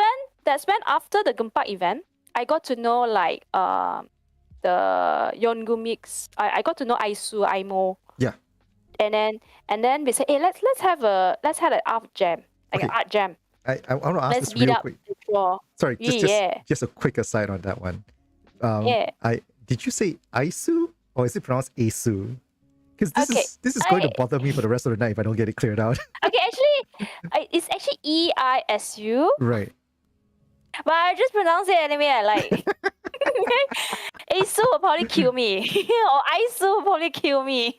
Speaker 2: when after the Gempak event, I got to know like the Yongu mix. I got to know Aisu, Aimo.
Speaker 1: Yeah.
Speaker 2: And then we said, hey, let's have an art jam. Like
Speaker 1: Okay.
Speaker 2: an art jam.
Speaker 1: I want to ask
Speaker 2: Let's
Speaker 1: this
Speaker 2: beat
Speaker 1: real
Speaker 2: up
Speaker 1: quick.
Speaker 2: the draw.
Speaker 1: Sorry,
Speaker 2: Yeah.
Speaker 1: just a quick aside on that one.
Speaker 2: Yeah.
Speaker 1: Did you say Aisu or is it pronounced Asu? Because
Speaker 2: Okay,
Speaker 1: this is going to bother me for the rest of the night if I don't get it cleared out.
Speaker 2: Okay, actually, it's actually EISU,
Speaker 1: Right.
Speaker 2: but I just pronounce it anyway. I like. Aisu will probably kill me, or Aisu will probably kill me.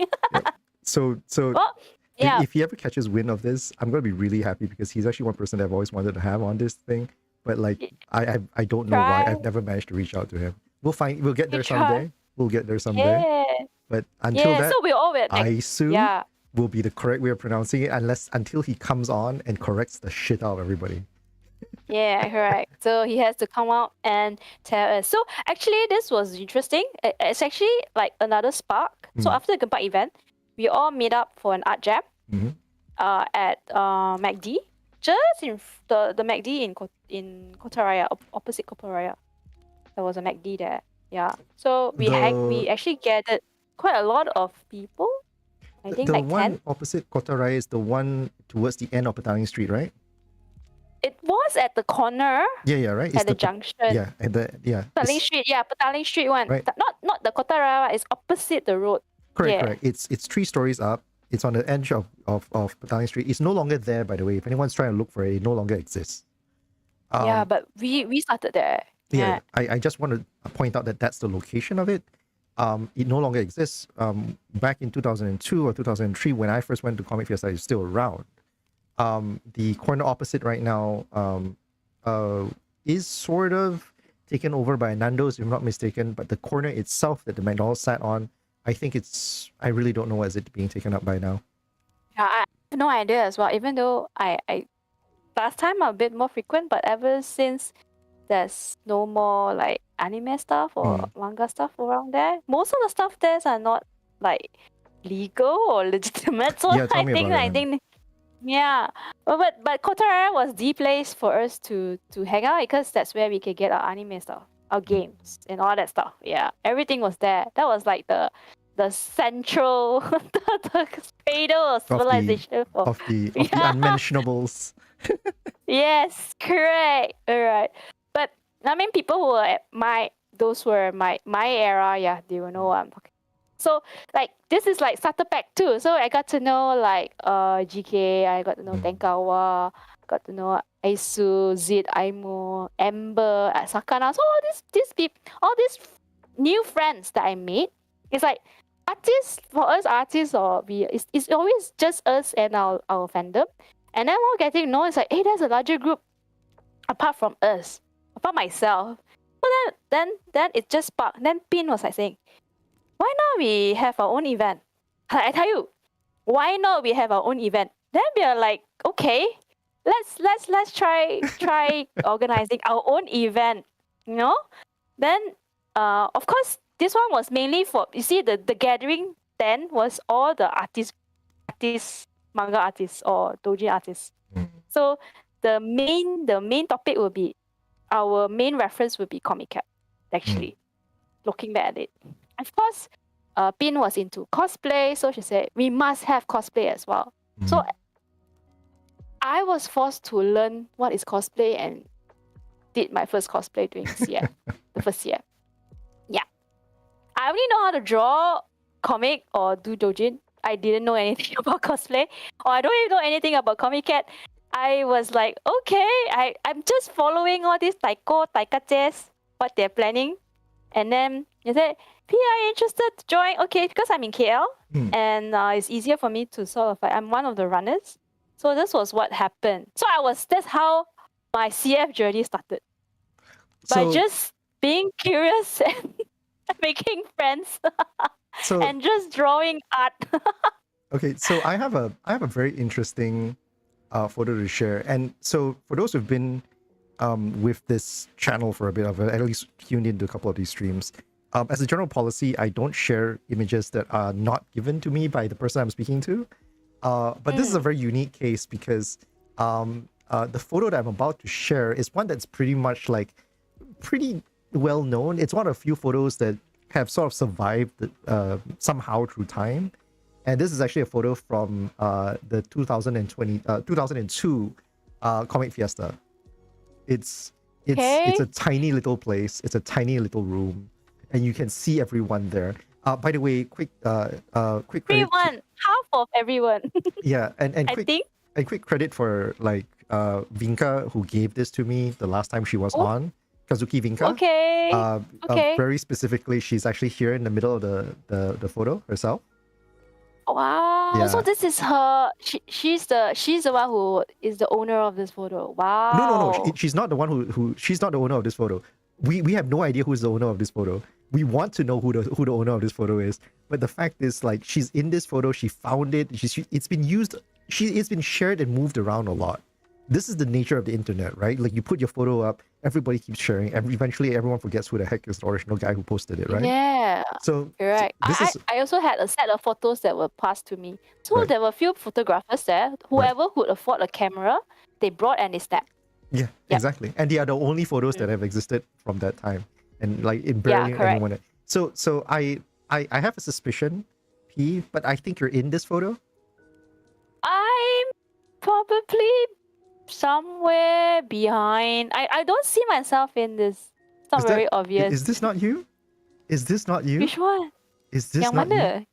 Speaker 1: So
Speaker 2: Well, yeah.
Speaker 1: if he ever catches wind of this, I'm gonna be really happy because he's actually one person that I've always wanted to have on this thing. But like I don't know why
Speaker 2: Try.
Speaker 1: I've never managed to reach out to him. We'll get there
Speaker 2: try.
Speaker 1: someday. We'll get there someday.
Speaker 2: Yeah.
Speaker 1: But until
Speaker 2: Yeah.
Speaker 1: that,
Speaker 2: So we all were like,
Speaker 1: Aisu
Speaker 2: yeah.
Speaker 1: will be the correct way of pronouncing it until he comes on and corrects the shit out of everybody.
Speaker 2: Yeah, correct. So he has to come out and tell us. So actually, this was interesting. It's actually like another spark. So after the Gempak event, we all meet up for an art jam at MacD, just in the MacD in Kota Raya, opposite Kota Raya. There was a MacD there. Yeah. So we actually gathered quite a lot of people. I think
Speaker 1: the
Speaker 2: like
Speaker 1: one
Speaker 2: 10.
Speaker 1: opposite Kota Raya is the one towards the end of Petaling Street, right?
Speaker 2: It was at the corner.
Speaker 1: Yeah, right.
Speaker 2: At the junction.
Speaker 1: Yeah,
Speaker 2: Petaling Street, Petaling Street one.
Speaker 1: Right.
Speaker 2: Not the Kota Raya, it's opposite the road.
Speaker 1: Correct. It's 3 stories up. It's on the edge of Petaling Street. It's no longer there, by the way. If anyone's trying to look for it, it no longer exists.
Speaker 2: Yeah, but we started there.
Speaker 1: Yeah. I just want to point out that that's the location of it. It no longer exists. Back in 2002 or 2003, when I first went to Comic Fiesta, it's still around. The corner opposite right now is sort of taken over by Nando's, if I'm not mistaken, but the corner itself that the McDonald's sat on, I really don't know what is it being taken up by now.
Speaker 2: Yeah, I have no idea as well, even though I last time I'm a bit more frequent, but ever since there's no more like anime stuff or manga stuff around there, most of the stuff there are not like legal or legitimate. So
Speaker 1: Yeah, tell me about it,
Speaker 2: I think yeah. But Kota Raya was the place for us to hang out because that's where we could get our anime stuff, our games and all that stuff. Yeah. Everything was there. That was like the central the cradle of civilization
Speaker 1: of the unmentionables.
Speaker 2: Yes, correct. All right. But I mean, people who were at my era, yeah, they will know what I'm talking. So like this is like starter pack too. So I got to know like GK, I got to know Tenkawa, got to know Aisu, Zid, Aimo, Amber, Sakana. So all these new friends that I made, it's like artists for us artists it's always just us and our fandom. And then we're getting to know it's like, hey, there's a larger group apart from us, apart myself. But then it just sparked. Then Pin was like saying, why not we have our own event? I tell you, why not we have our own event? Then we are like, okay, let's try organizing our own event, you know? Then of course this one was mainly for, you see, the gathering then was all the artists, manga artists or doujin artists. So the main topic will be, our main reference would be Comic Cap, actually, looking back at it. Of course, Pin was into cosplay, so she said, we must have cosplay as well. So I was forced to learn what is cosplay and did my first cosplay during CF, the first year. Yeah. I only know how to draw comic or do doujin. I didn't know anything about cosplay, or I don't even know anything about Comic Cat. I was like, okay, I'm just following all these taikaches, what they're planning. And then you said, P, are you interested to join? Okay, because I'm in KL and it's easier for me to sort of, I'm one of the runners. So this was what happened. So that's how my CF journey started. By just being curious and making friends and just drawing art.
Speaker 1: Okay, so I have a very interesting photo to share. And so for those who've been with this channel for a bit of at least tuned into a couple of these streams, as a general policy, I don't share images that are not given to me by the person I'm speaking to. But this is a very unique case because the photo that I'm about to share is one that's pretty much like pretty well known. It's one of a few photos that have sort of survived somehow through time. And this is actually a photo from the 2002 Comic Fiesta. It's a tiny little place. It's a tiny little room, and you can see everyone there. By the way, quick credit.
Speaker 2: Everyone, half of everyone.
Speaker 1: Yeah, and
Speaker 2: I think.
Speaker 1: and quick credit for like Vinka, who gave this to me the last time she was on. Kazuki Vinka.
Speaker 2: Okay. Okay.
Speaker 1: Very specifically, she's actually here in the middle of the photo herself.
Speaker 2: Wow.
Speaker 1: Yeah.
Speaker 2: So this is her. She's the one who is the owner of this photo. Wow.
Speaker 1: No. She's not the one who. She's not the owner of this photo. We have no idea who's the owner of this photo. We want to know who the owner of this photo is. But the fact is, like, she's in this photo. She found it. It's been used. It's been shared and moved around a lot. This is the nature of the internet, right? Like, you put your photo up, everybody keeps sharing, and eventually everyone forgets who the heck is the original guy who posted it, right?
Speaker 2: Yeah.
Speaker 1: So
Speaker 2: correct. I also had a set of photos that were passed to me. So there were a few photographers there. Whoever could afford a camera, they brought and they snapped.
Speaker 1: Yeah, exactly. And they are the only photos that have existed from that time, and like in barely anyone. So I have a suspicion, P, but I think you're in this photo.
Speaker 2: I'm probably somewhere behind. I don't see myself in this. It's not very obvious.
Speaker 1: Is this not you? Is this not you?
Speaker 2: Which one?
Speaker 1: Is this not you?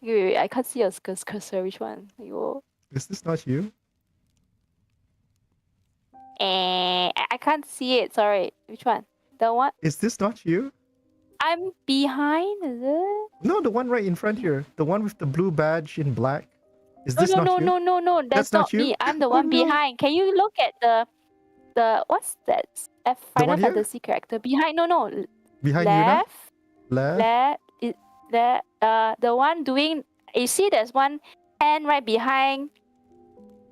Speaker 2: Wait, I can't see your cursor. Which one?
Speaker 1: Is this not you?
Speaker 2: I can't see it. Sorry. Which one? The one?
Speaker 1: Is this not you?
Speaker 2: I'm behind, is it?
Speaker 1: No, the one right in front here. The one with the blue badge in black. Is this not you?
Speaker 2: No. That's not me.
Speaker 1: You?
Speaker 2: I'm the one behind. Can you look at the what's that? Final Fantasy character behind? No.
Speaker 1: Behind
Speaker 2: left,
Speaker 1: you now?
Speaker 2: Left. The one doing. You see, there's one hand right behind.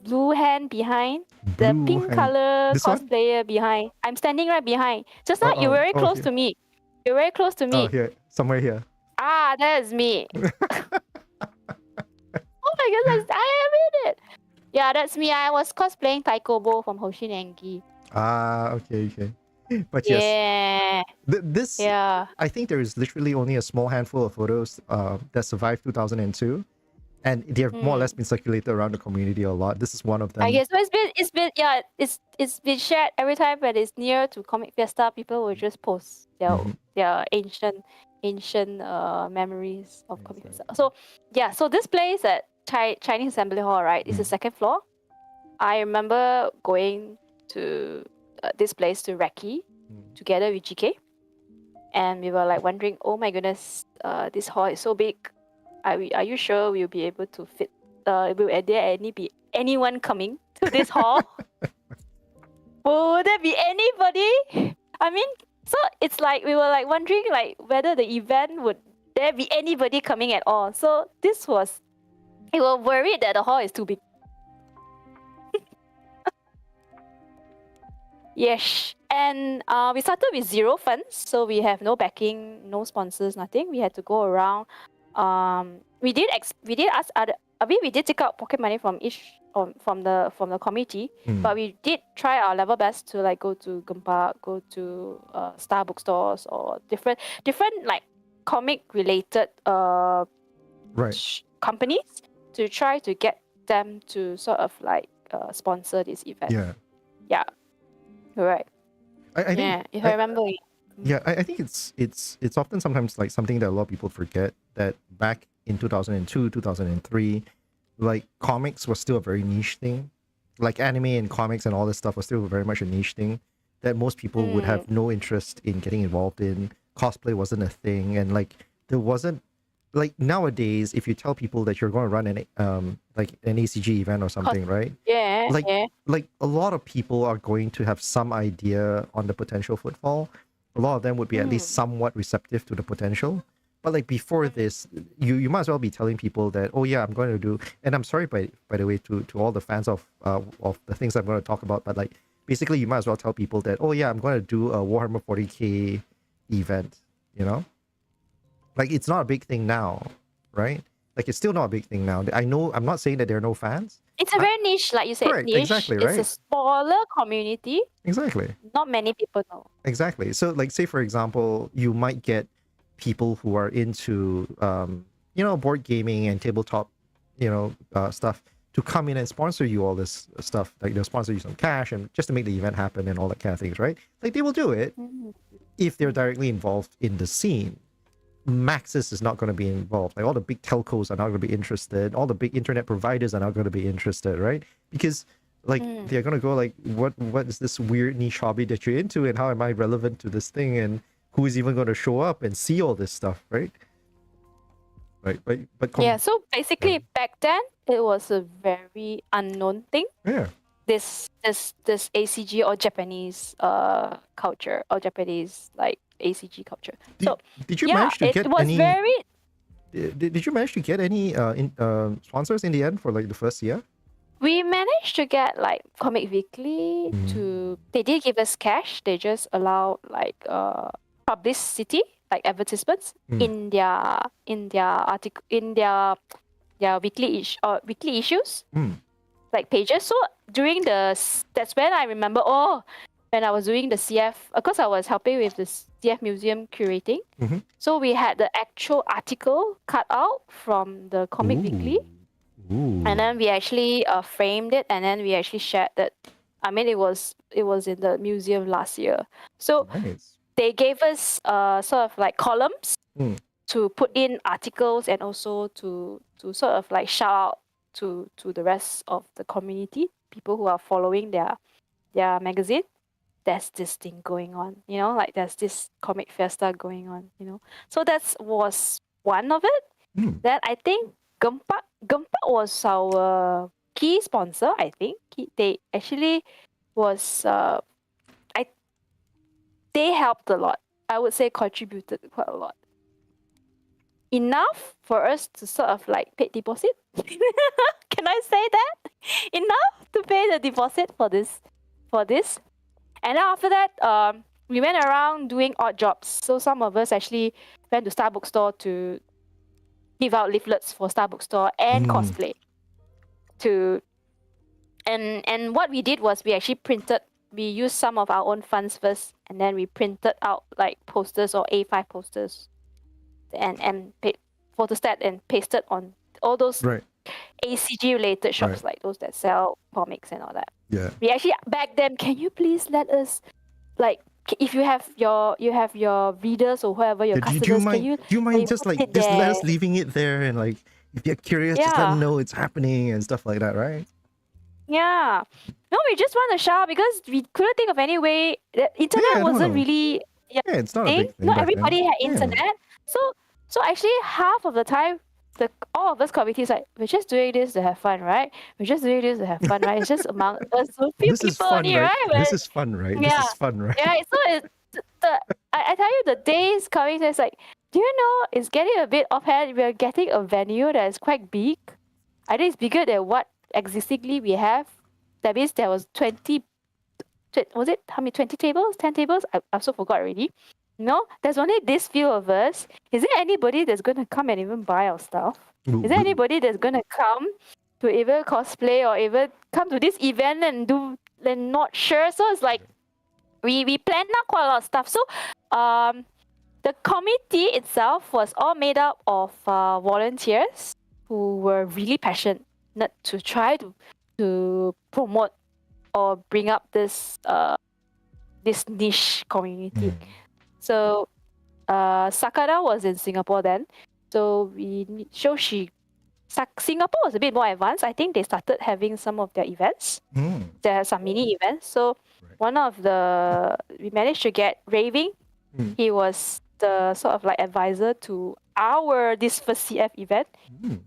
Speaker 2: Blue hand behind. The pink color cosplayer behind. I'm standing right behind. Just now, you're very close to me. You're very close to me.
Speaker 1: Oh, here. Somewhere here.
Speaker 2: Ah, that's me. Oh my goodness, I am in it. Yeah, that's me. I was cosplaying Taikobo from Hoshin Engi.
Speaker 1: Ah, okay. But yes.
Speaker 2: Yeah.
Speaker 1: I think there is literally only a small handful of photos that survived 2002. And they have more or less been circulated around the community a lot. This is one of them.
Speaker 2: I guess it's been shared every time when it's near to Comic Fiesta. People will just post their ancient memories of Comic Fiesta. So this place at Chinese Assembly Hall, right? Is the second floor. I remember going to this place to Recce together with GK, and we were like wondering, oh my goodness, this hall is so big. Are you sure we'll be able to fit? Will there be anyone coming to this hall? Will there be anybody? I mean, so it's like we were like wondering like whether the event would there be anybody coming at all. So we were worried that the hall is too big. Yes, and we started with 0 funds, so we have no backing, no sponsors, nothing. We had to go around. We did ask other. We did take out pocket money from from the committee, but we did try our level best to like go to Gempa, go to Star bookstores or different like comic related companies to try to get them to sort of like sponsor this event. Yeah, right.
Speaker 1: I think,
Speaker 2: if I remember.
Speaker 1: I think it's often sometimes like something that a lot of people forget, that back in 2002, 2003, like comics was still a very niche thing. Like anime and comics and all this stuff was still very much a niche thing that most people would have no interest in getting involved in. Cosplay wasn't a thing, and like there wasn't like nowadays if you tell people that you're going to run an like an ACG event or something, right? Like a lot of people are going to have some idea on the potential footfall. A lot of them would be at least somewhat receptive to the potential. But like before this, you might as well be telling people that, oh yeah, I'm going to do, and I'm sorry by the way to all the fans of the things I'm going to talk about, but like basically you might as well tell people that, oh yeah, I'm going to do a Warhammer 40k event, you know? Like it's not a big thing now, right? Like it's still not a big thing now. I know I'm not saying that there are no fans.
Speaker 2: It's a very niche, like you said,
Speaker 1: Correct,
Speaker 2: niche.
Speaker 1: exactly,
Speaker 2: It's a
Speaker 1: right?
Speaker 2: smaller community.
Speaker 1: Exactly.
Speaker 2: Not many people know.
Speaker 1: Exactly. So like say for example, you might get people who are into board gaming and tabletop, stuff to come in and sponsor you all this stuff. Like they'll sponsor you some cash and just to make the event happen and all that kind of things, right? Like they will do it if they're directly involved in the scene. Maxis is not going to be involved. Like all the big telcos are not going to be interested. All the big internet providers are not going to be interested, right? Because like they're going to go like, what is this weird niche hobby that you're into, and how am I relevant to this thing, and who is even going to show up and see all this stuff, right? Right, but
Speaker 2: Yeah. So basically, back then it was a very unknown thing.
Speaker 1: Yeah.
Speaker 2: This ACG or Japanese culture or Japanese like ACG culture. So
Speaker 1: Did you manage to get
Speaker 2: it was
Speaker 1: any?
Speaker 2: very.
Speaker 1: Did you manage to get any sponsors in the end for like the first year?
Speaker 2: We managed to get like Comic Weekly to. They did give us cash. They just allowed like publicity, like advertisements in their article in their weekly issues, like pages. So during that's when I remember. When I was doing the CF, of course I was helping with the CF Museum curating. So we had the actual article cut out from the Comic Weekly. And then we actually framed it, and then we actually shared that. I mean, it was in the museum last year. So they gave us sort of like columns to put in articles, and also to sort of like shout out to the rest of the community, people who are following their magazine. There's this thing going on, like there's this Comic Fiesta going on, So that was one of it. That I think Gempa was our key sponsor. I think they actually was. They helped a lot. I would say contributed quite a lot. Enough for us to sort of like pay deposit. Can I say that? Enough to pay the deposit for this. And then after that, we went around doing odd jobs. So some of us actually went to Starbucks store to give out leaflets for Starbucks store and cosplay. And what we did was we actually we used some of our own funds first, and then we printed out like posters or A5 posters and photostat and pasted on all those ACG related shops, like those that sell comics and all that.
Speaker 1: Yeah.
Speaker 2: We actually begged them, can you please let us, like, if you have your readers or whoever your customers,
Speaker 1: do you mind just like just let us leaving it there, and like if you're curious, just let them know it's happening and stuff like that, right?
Speaker 2: Yeah. No, we just want to shout because we couldn't think of any way. The internet wasn't really
Speaker 1: it's not a big thing.
Speaker 2: Not everybody had internet. So actually half of the time all of us committees like, we're just doing this to have fun, right? We're just doing this to have fun, right? It's just among us, a few people only, right?
Speaker 1: This is fun, right?
Speaker 2: Yeah.
Speaker 1: This is fun, right?
Speaker 2: Yeah, so I tell you, the days coming, so it's like, do you know, it's getting a bit offhand. We're getting a venue that is quite big. I think it's bigger than what existingly we have. That means there was 20, was it, how many, 20 tables, 10 tables? I also forgot already. No, there's only this few of us. Is there anybody that's going to come and even buy our stuff? Is there anybody that's going to come to even cosplay or even come to this event and do, and not sure? So it's like, we planned out quite a lot of stuff. So the committee itself was all made up of volunteers who were really passionate to try to promote or bring up this niche community. So Sakana was in Singapore then. So Singapore was a bit more advanced. I think they started having some of their events. They have some mini events. So we managed to get Raving. He was the sort of like advisor to this first CF event.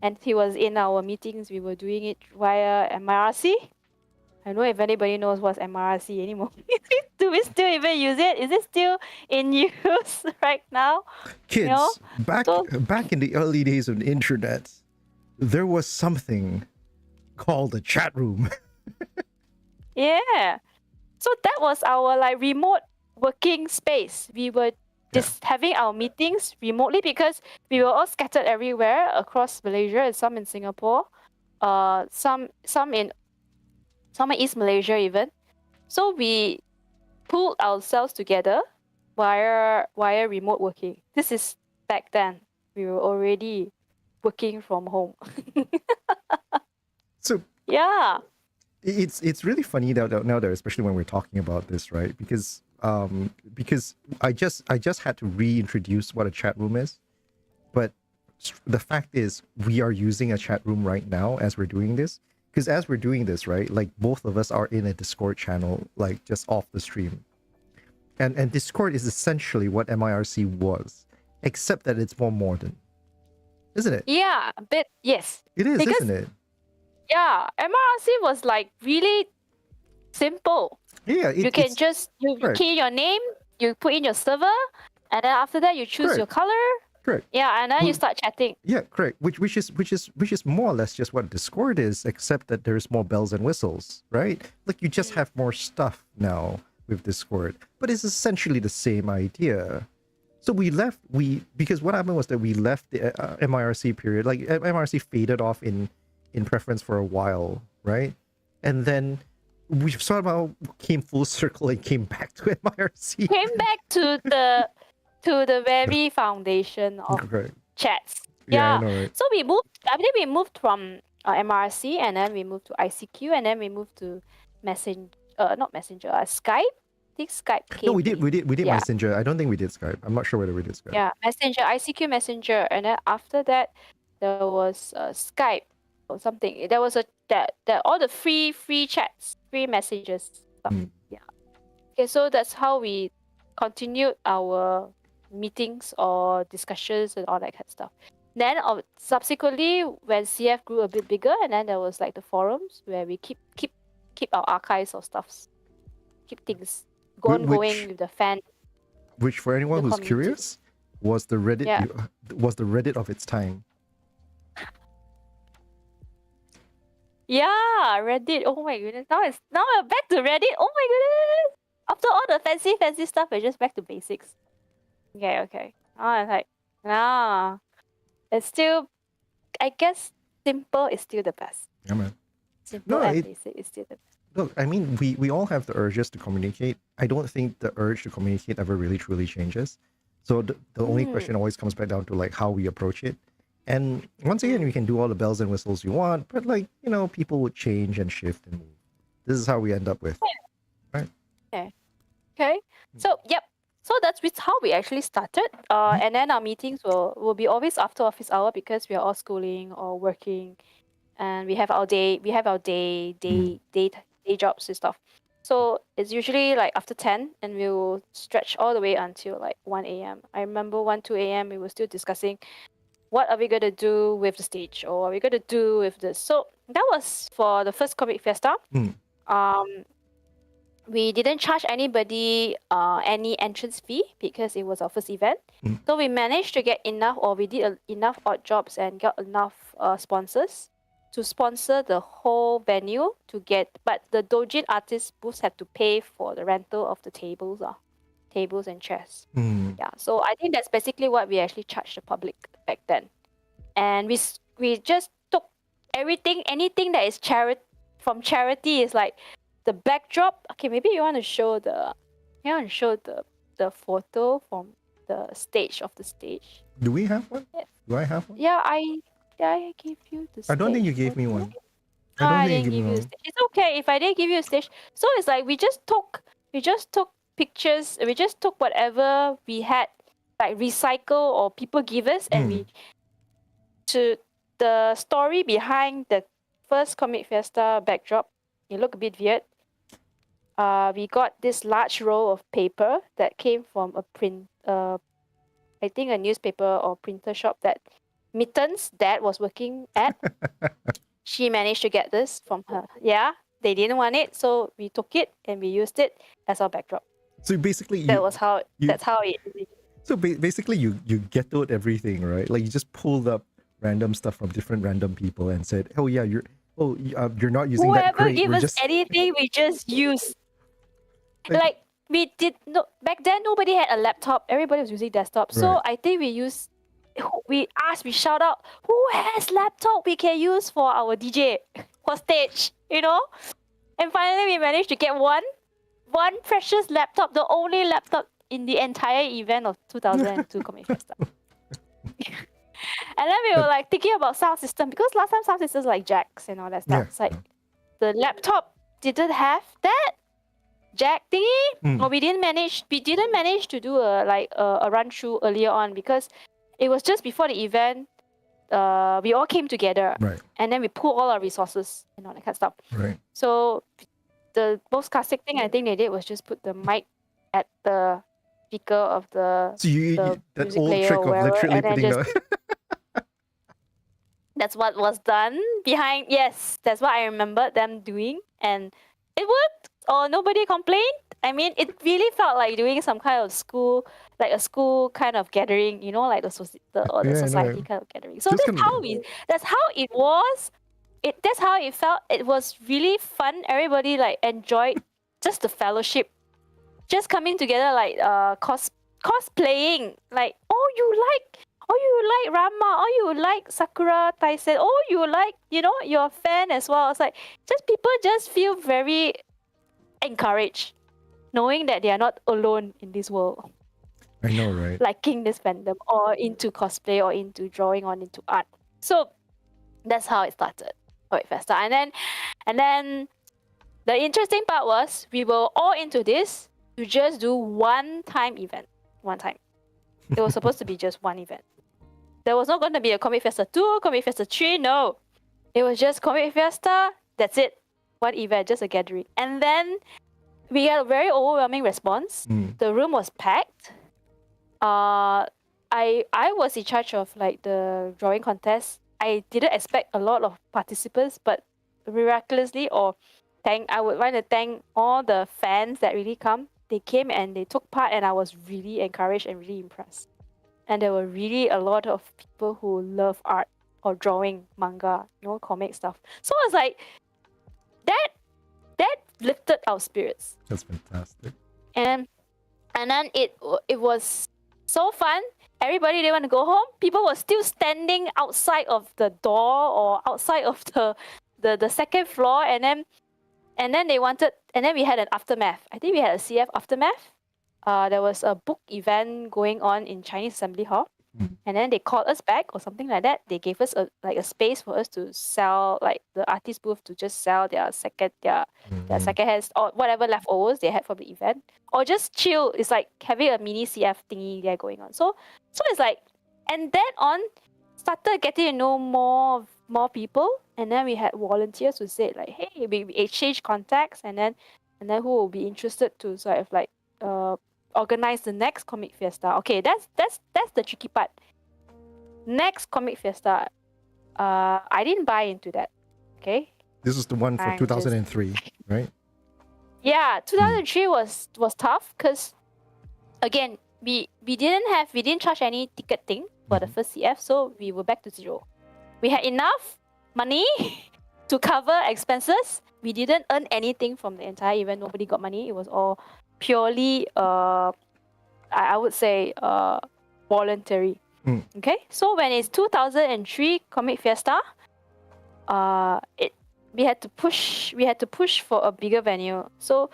Speaker 2: And he was in our meetings. We were doing it via MRC. I don't know if anybody knows what's MRC anymore. Do we still even use it? Is it still in use right now?
Speaker 1: Kids, back in the early days of the internet, there was something called a chat room.
Speaker 2: Yeah. So that was our like remote working space. We were having our meetings remotely because we were all scattered everywhere across Malaysia and some in Singapore, some in East Malaysia even. So we pulled ourselves together via remote working. This is back then. We were already working from home.
Speaker 1: So
Speaker 2: yeah.
Speaker 1: it's really funny now that especially when we're talking about this, right? Because I just had to reintroduce what a chat room is, but the fact is we are using a chat room right now as we're doing this. Because as we're doing this, right, like both of us are in a Discord channel, like just off the stream, and Discord is essentially what MIRC was, except that it's more modern, isn't it?
Speaker 2: Yeah, a bit. Yes,
Speaker 1: it is,
Speaker 2: because,
Speaker 1: isn't it?
Speaker 2: Yeah, MIRC was like really simple.
Speaker 1: Yeah,
Speaker 2: you can just key your name, you put in your server, and then after that you choose your color.
Speaker 1: Correct.
Speaker 2: Yeah, and then you start chatting.
Speaker 1: Yeah, correct. Which is more or less just what Discord is, except that there's more bells and whistles, right? Like you just have more stuff now with Discord, but it's essentially the same idea. So because what happened was that we left the MIRC period, like MIRC faded off in preference for a while, right? And then we somehow came full circle and came back to MIRC.
Speaker 2: Came back to the very foundation of chats.
Speaker 1: Yeah, I know, right?
Speaker 2: So we moved. I think we moved from MRC, and then we moved to ICQ, and then we moved to Skype. I think Skype came.
Speaker 1: No, we did Messenger. I don't think we did Skype. I'm not sure whether we did Skype.
Speaker 2: Yeah, Messenger, ICQ Messenger, and then after that there was Skype or something. There was that all the free chats, free messages stuff. Yeah. Okay, so that's how we continued our meetings or discussions and all that kind of stuff. Then subsequently, when CF grew a bit bigger, and then there was like the forums where we keep our archives of stuffs, keep things going with the fan.
Speaker 1: Which, for anyone who's curious, was the Reddit of its time.
Speaker 2: Yeah, Reddit. Oh my goodness! Now we're back to Reddit. Oh my goodness! After all the fancy stuff, we're just back to basics. Okay. Oh, it's like, it's still, I guess, simple is still the best.
Speaker 1: Yeah, man.
Speaker 2: Simple and basic is still the best.
Speaker 1: Look, I mean, we all have the urges to communicate. I don't think the urge to communicate ever really truly changes. So the only question always comes back down to like how we approach it. And once again, we can do all the bells and whistles you want, but like, people would change and shift and move. This is how we end up with. Right?
Speaker 2: Okay. So, yep. So that's how we actually started. And then our meetings will be always after office hour because we are all schooling or working, and we have our day jobs and stuff. So it's usually like after 10, and we will stretch all the way until like 1 a.m. I remember 2 a.m. we were still discussing what are we going to do with the stage, or what are we going to do with this. So that was for the first Comic Fiesta. We didn't charge anybody any entrance fee because it was our first event. So we managed to get enough, or we did enough odd jobs and got enough sponsors to sponsor the whole venue but the doujin artist booths had to pay for the rental of the tables and chairs. Yeah, so I think that's basically what we actually charged the public back then. And we just took anything that is from charity is like the backdrop. Okay, maybe you want to show the photo from the stage of the stage.
Speaker 1: Do we have one? Yeah. Do I have one?
Speaker 2: Yeah, I gave you the stage.
Speaker 1: I don't think you gave me one.
Speaker 2: I didn't give you a stage. It's okay if I didn't give you a stage. So it's like we just took pictures. We just took whatever we had, like recycle or people give us, and the story behind the first Comic Fiesta backdrop. It looked a bit weird. We got this large roll of paper that came from I think a newspaper or printer shop that Mitten's dad was working at. She managed to get this from her. Yeah, they didn't want it, so we took it and we used it as our backdrop.
Speaker 1: So basically,
Speaker 2: that's how it.
Speaker 1: So basically, you ghettoed everything, right? Like you just pulled up random stuff from different random people and said, "Oh yeah, you're not using that crate."
Speaker 2: Whoever give us anything, we just use. Like we did no back then. Nobody had a laptop. Everybody was using desktop. So
Speaker 1: Right.
Speaker 2: I think we shout out, who has laptop we can use for our DJ for stage, And finally we managed to get one precious laptop, the only laptop in the entire event of 2002 Comic Fiesta. And then we were like thinking about sound system, because last time sound systems like jacks and all that stuff.
Speaker 1: Yeah.
Speaker 2: It's like the laptop didn't have that jack thingy, or we didn't manage to do a run through earlier on, because it was just before the event. We all came together,
Speaker 1: Right.
Speaker 2: and then we pulled all our resources and all that kind of stuff.
Speaker 1: Right.
Speaker 2: So the most classic thing I think they did was just put the mic at the speaker of the
Speaker 1: So you
Speaker 2: the
Speaker 1: that
Speaker 2: music
Speaker 1: old
Speaker 2: player
Speaker 1: trick
Speaker 2: or
Speaker 1: of
Speaker 2: wherever,
Speaker 1: literally
Speaker 2: and then
Speaker 1: putting
Speaker 2: just that's what was done behind. Yes, that's what I remembered them doing, and it worked. Or nobody complained. I mean, it really felt like doing some kind of school, like a school kind of gathering, like the society kind of gathering. So
Speaker 1: Just
Speaker 2: that's how it was. That's how it felt. It was really fun. Everybody like enjoyed just the fellowship, just coming together, like cosplaying. Like, you like Rama, you like Sakura Tyson, you like, you're a fan as well. It's like people just feel very encouraged, knowing that they are not alone in this world.
Speaker 1: I know, right?
Speaker 2: Liking this fandom, or into cosplay, or into drawing, or into art. So that's how it started. Comic Fiesta. And then the interesting part was we were all into this to just do one time event. One time. It was supposed to be just one event. There was not going to be a Comic Fiesta 2, Comic Fiesta 3, no. It was just Comic Fiesta, that's it. One event, just a gathering. And then we had a very overwhelming response. The room was packed. I was in charge of like the drawing contest. I didn't expect a lot of participants, but miraculously, I would want to thank all the fans that really come. They came and they took part, and I was really encouraged and really impressed. And there were really a lot of people who love art or drawing, manga, comic stuff. So I was like, that lifted our spirits.
Speaker 1: That's fantastic.
Speaker 2: And then it was so fun. Everybody didn't want to go home. People were still standing outside of the door or outside of the second floor, and then they wanted, and then we had an aftermath. I think we had a CF aftermath. There was a book event going on in Chinese Assembly Hall, and then they called us back or something like that. They gave us a space for us to sell, like the artist booth, to just sell their second hands or whatever leftovers they had from the event, or just chill. It's like having a mini CF thingy there going on. So it's like, and then on started getting to know more people, and then we had volunteers who said like, hey, we exchange contacts, and then who will be interested to sort of like organize the next Comic Fiesta. Okay, that's the tricky part. Next Comic Fiesta, I didn't buy into that. Okay.
Speaker 1: This is the one for 2003, right?
Speaker 2: Yeah, 2003 was tough because, again, we didn't charge any ticket thing for the first CF, so we were back to zero. We had enough money to cover expenses. We didn't earn anything from the entire event. Nobody got money. It was all purely, I would say, voluntary. Okay, so when it's 2003 Comic Fiesta, we had to push for a bigger venue. So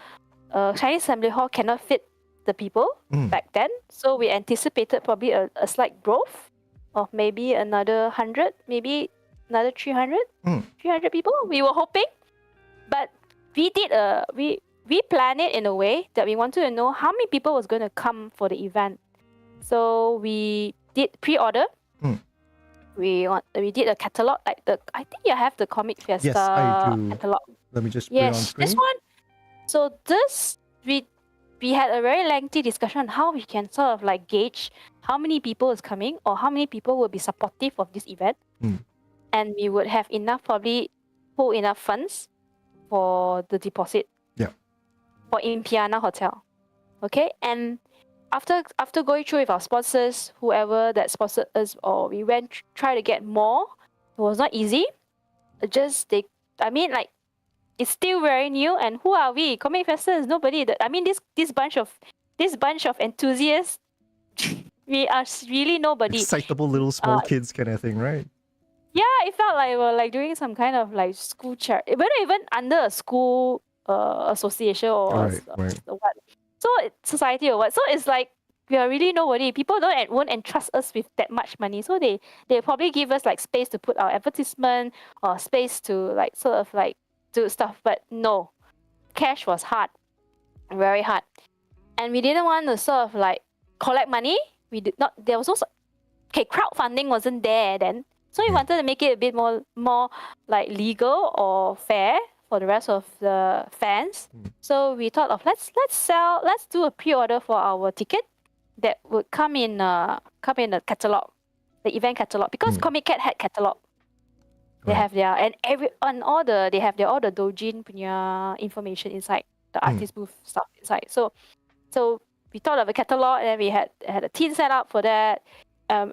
Speaker 2: Chinese Assembly Hall cannot fit the people back then. So we anticipated probably a slight growth of maybe another 100, maybe another 300 people. We were hoping, but we did we planned it in a way that we wanted to know how many people was going to come for the event. So we did pre-order. We did a catalog, like I think you have the Comic Fiesta
Speaker 1: Yes, I do.
Speaker 2: catalog.
Speaker 1: Let me just put it on screen.
Speaker 2: This one. So we had a very lengthy discussion on how we can sort of like gauge how many people is coming or how many people will be supportive of this event, and we would have probably pull enough funds for the deposit.
Speaker 1: Yeah.
Speaker 2: For Impiana Hotel. Okay, and after going through with our sponsors, whoever that sponsored us, or we try to get more, it was not easy. it's still very new, and who are we? Comic Fiesta is nobody. I mean, this bunch of enthusiasts, we are really nobody.
Speaker 1: Excitable little small kids kind of thing, right?
Speaker 2: Yeah, it felt like we're like doing some kind of like school charity. We're not even under a school association or
Speaker 1: right.
Speaker 2: what. So society or what. So it's like we are really nobody. People won't entrust us with that much money. So they probably give us like space to put our advertisement or space to like sort of like do stuff. But no, cash was hard, very hard, and we didn't want to sort of like collect money. We did not. There was also crowdfunding wasn't there then. So we wanted to make it a bit more like legal or fair for the rest of the fans. So we thought of let's do a pre-order for our ticket that would come in the catalog, the event catalog, because Comic Cat had catalog. They have their they have all the doujin punya information inside, the artist booth stuff inside. So we thought of a catalog, and then we had a team set up for that.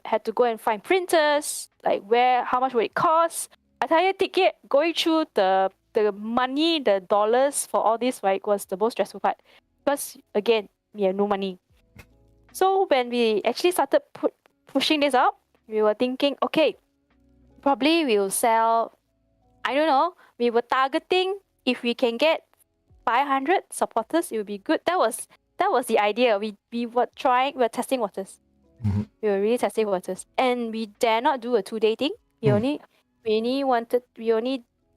Speaker 2: Had to go and find printers, like how much would it cost? Entire ticket, going through the money, the dollars for all this, right, was the most stressful part. Because again, we have no money. So when we actually started pushing this up, we were thinking, okay, probably we'll sell, I don't know, we were targeting if we can get 500 supporters, it would be good. That was the idea. We were testing waters. We were really testing waters, and we dare not do a 2-day thing. We only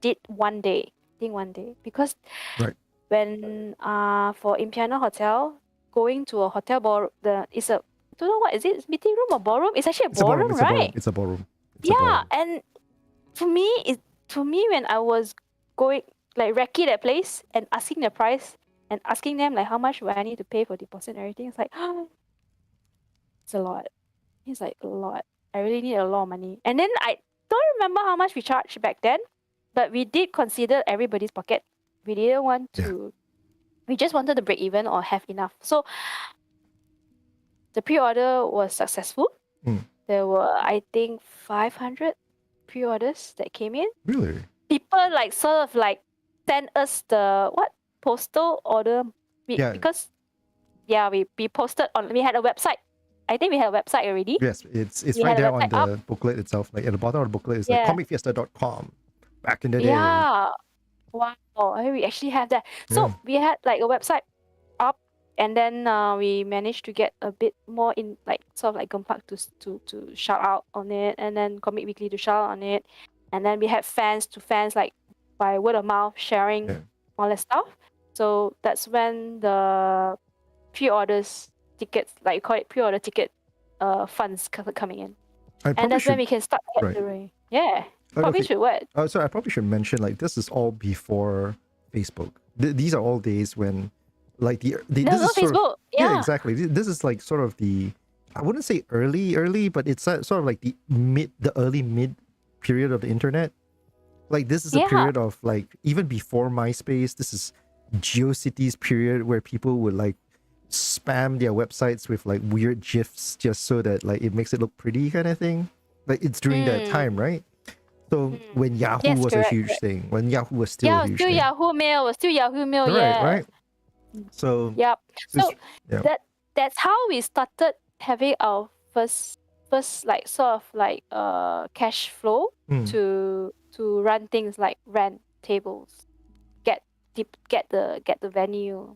Speaker 2: did 1 day. Because when for Impiana Hotel, going to a hotel ballroom, I don't know what is it, meeting room or ballroom? It's actually a ballroom, right?
Speaker 1: It's a ballroom.
Speaker 2: And for me when I was going like recce that place and asking the price and asking them like how much would I need to pay for deposit and everything, it's like it's a lot. It's like a lot. I really need a lot of money. And then I don't remember how much we charged back then, but we did consider everybody's pocket. We didn't want to. We just wanted to break even or have enough. So the pre-order was successful. There were, I think, 500 pre-orders that came in.
Speaker 1: Really?
Speaker 2: People like sort of like sent us the postal order. Because we posted on. We had a website. I think we had a website already.
Speaker 1: Yes, it's right there on the booklet itself. Like at the bottom of the booklet is like comicfiesta.com back in the day.
Speaker 2: Yeah. Wow. We actually have that. So we had like a website up, and then we managed to get a bit more in like sort of like Gumpak to shout out on it, and then Comic Weekly to shout out on it, and then we had fans like by word of mouth sharing all that stuff. So that's when the pre-orders tickets, like you call it pre-order ticket funds coming in. And that's when we can start the probably should what?
Speaker 1: So I probably should mention like this is all before Facebook. These are all days when like this is
Speaker 2: Facebook.
Speaker 1: Yeah, exactly. This is like sort of the, I wouldn't say early, but it's sort of like the early mid period of the internet. Like this is a period of like even before MySpace. This is GeoCities period where people would like spam their websites with like weird gifs just so that like it makes it look pretty kind of thing. Like it's during that time, right? So when Yahoo was a huge thing, when Yahoo was still a huge thing.
Speaker 2: Yahoo Mail was still Yahoo Mail,
Speaker 1: right. So
Speaker 2: that's how we started having our first like sort of like cash flow to run things like rent tables, get the venue,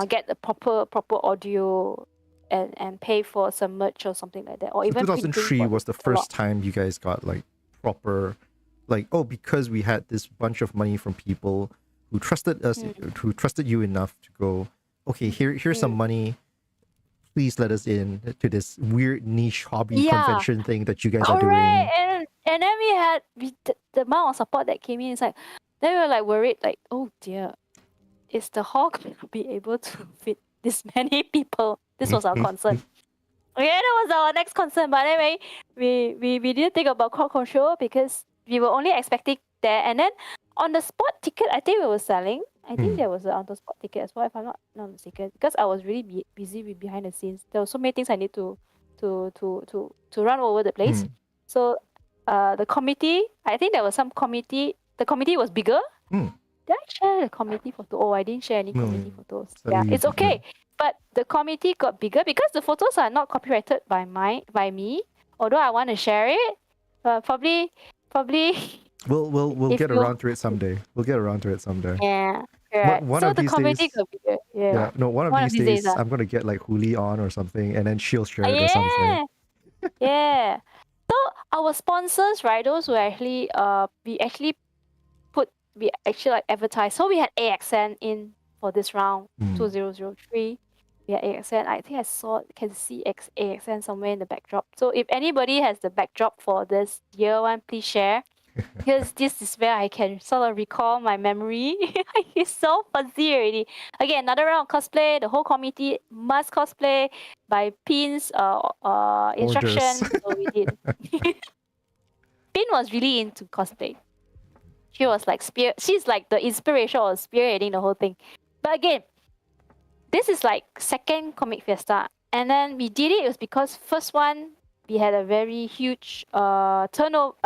Speaker 2: get the proper audio, and pay for some merch or something like that. Or even
Speaker 1: 2003 was the first time you guys got like proper, like, because we had this bunch of money from people who trusted us, who trusted you enough to go, okay, here's some money, please let us in to this weird niche hobby convention thing that you guys are doing.
Speaker 2: And then we had the amount of support that came in. It's like, then we were like worried, like, oh dear, is the hall going to be able to fit this many people? This was our concern. Okay, that was our next concern. But anyway, we didn't think about crowd control because we were only expecting that. And then on the spot ticket, I think we were selling. I think there was an on the spot ticket as well, if I'm not mistaken. Because I was really busy with behind the scenes. There were so many things I need to run over the place. So the committee, I think there was some committee. The committee was bigger. Did I share the committee photo? Oh, I didn't share any
Speaker 1: No,
Speaker 2: committee photos.
Speaker 1: sadly
Speaker 2: Yeah,
Speaker 1: you
Speaker 2: it's
Speaker 1: did not.
Speaker 2: okay. But the committee got bigger because the photos are not copyrighted by me. Although I want to share it, probably
Speaker 1: We'll
Speaker 2: if
Speaker 1: get
Speaker 2: you
Speaker 1: around to it someday. We'll get around to it someday.
Speaker 2: yeah, correct.
Speaker 1: One
Speaker 2: So
Speaker 1: of
Speaker 2: the
Speaker 1: these
Speaker 2: committee
Speaker 1: days,
Speaker 2: got bigger. Yeah,
Speaker 1: yeah, no, one of
Speaker 2: one of
Speaker 1: these
Speaker 2: these days.
Speaker 1: days, I'm gonna get like Huli on or something, and then she'll share it or something.
Speaker 2: Yeah, yeah. So our sponsors, right? Those who actually we actually like advertise. So we had AXN in for this round, 2003. We had AXN. I think can see AXN somewhere in the backdrop. So if anybody has the backdrop for this year one, please share. Because this is where I can sort of recall my memory. It's so fuzzy already. Again, another round of cosplay. The whole committee must cosplay by Pin's
Speaker 1: Orders.
Speaker 2: instruction. So we did. Pin was really into cosplay. She was like she's like the inspiration or spearheading the whole thing. But again, this is like second Comic Fiesta. And then we did it was because first one we had a very huge turnout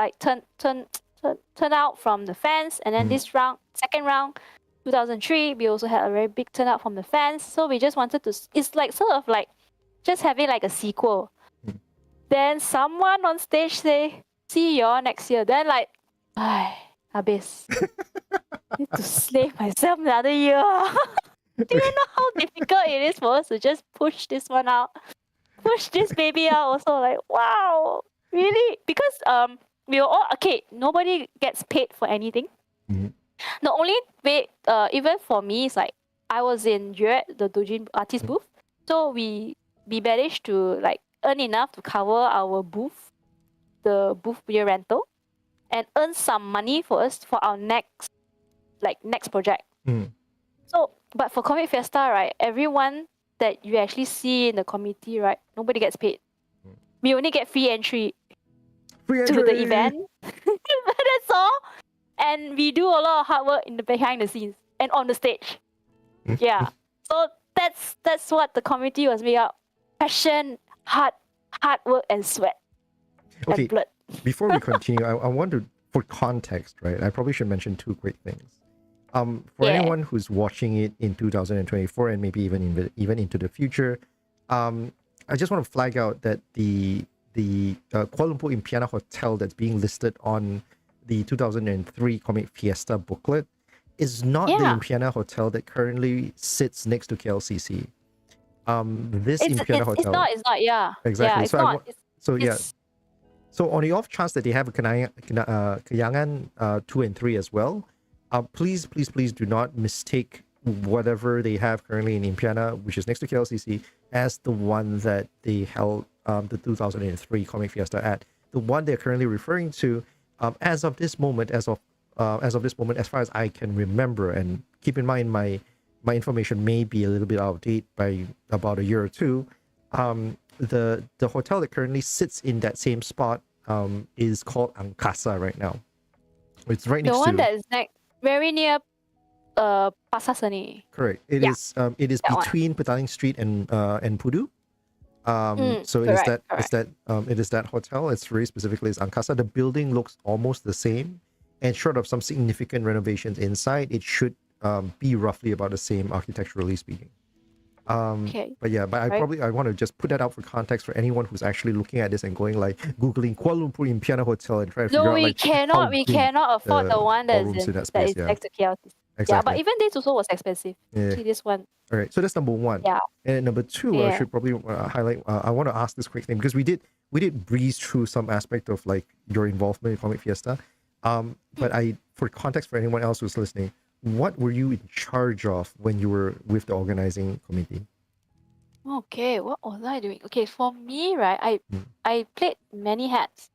Speaker 2: from the fans. And then this round, second round, 2003, we also had a very big turnout from the fans. So we just wanted to, it's like sort of like just having like a sequel. Then someone on stage say, see y'all next year. Then like, habis. Need to slave myself another year. Do you know how difficult it is for us to just push this one out? Push this baby out also like, wow. Really? Because we were all okay, nobody gets paid for anything. The only way even for me is like I was in Yue, the Dojin artist booth. So we managed to like earn enough to cover our booth, the booth beer rental, and earn some money for us for our next project. So, but for Comic Fiesta, right, everyone that you actually see in the committee, right, nobody gets paid. We only get free entry to the event. That's all. And we do a lot of hard work in the behind the scenes and on the stage. Yeah. So that's what the committee was made up. Passion, hard work and sweat.
Speaker 1: Okay.
Speaker 2: And blood.
Speaker 1: Before we continue, I want to, for context, right? I probably should mention two quick things. For anyone who's watching it in 2024 and maybe even into the future, I just want to flag out that the Kuala Lumpur Impiana Hotel that's being listed on the 2003 Comic Fiesta booklet is not the Impiana Hotel that currently sits next to KLCC. This Impiana Hotel.
Speaker 2: It's not, yeah.
Speaker 1: Exactly.
Speaker 2: Yeah,
Speaker 1: So on the off chance that they have a Kayangan 2 and 3 as well, please do not mistake whatever they have currently in Impiana, which is next to KLCC, as the one that they held the 2003 Comic Fiesta at. The one they're currently referring to, as of this moment, as far as I can remember, and keep in mind my information may be a little bit out of date by about a year or two. The hotel that currently sits in that same spot is called Angkasa right now. It's right next to the one
Speaker 2: that is like very near Pasar Seni.
Speaker 1: Correct. It is between Petaling Street and Pudu. So correct, it is that hotel. It's very specifically is Angkasa. The building looks almost the same, and short of some significant renovations inside, it should be roughly about the same architecturally speaking. But I want to just put that out for context for anyone who's actually looking at this and going like googling Kuala Lumpur Impiana Hotel and trying to figure out like
Speaker 2: we cannot afford the one that is next to KLCC.
Speaker 1: Exactly.
Speaker 2: Yeah, but even this also was expensive. See this one.
Speaker 1: All right, so that's number one.
Speaker 2: Yeah.
Speaker 1: And number two, I should probably highlight. I want to ask this quick thing because we did breeze through some aspect of like your involvement in Comic Fiesta. But for context for anyone else who's listening, what were you in charge of when you were with the organizing committee?
Speaker 2: Okay, what was I doing? Okay, for me, right, I played many hats.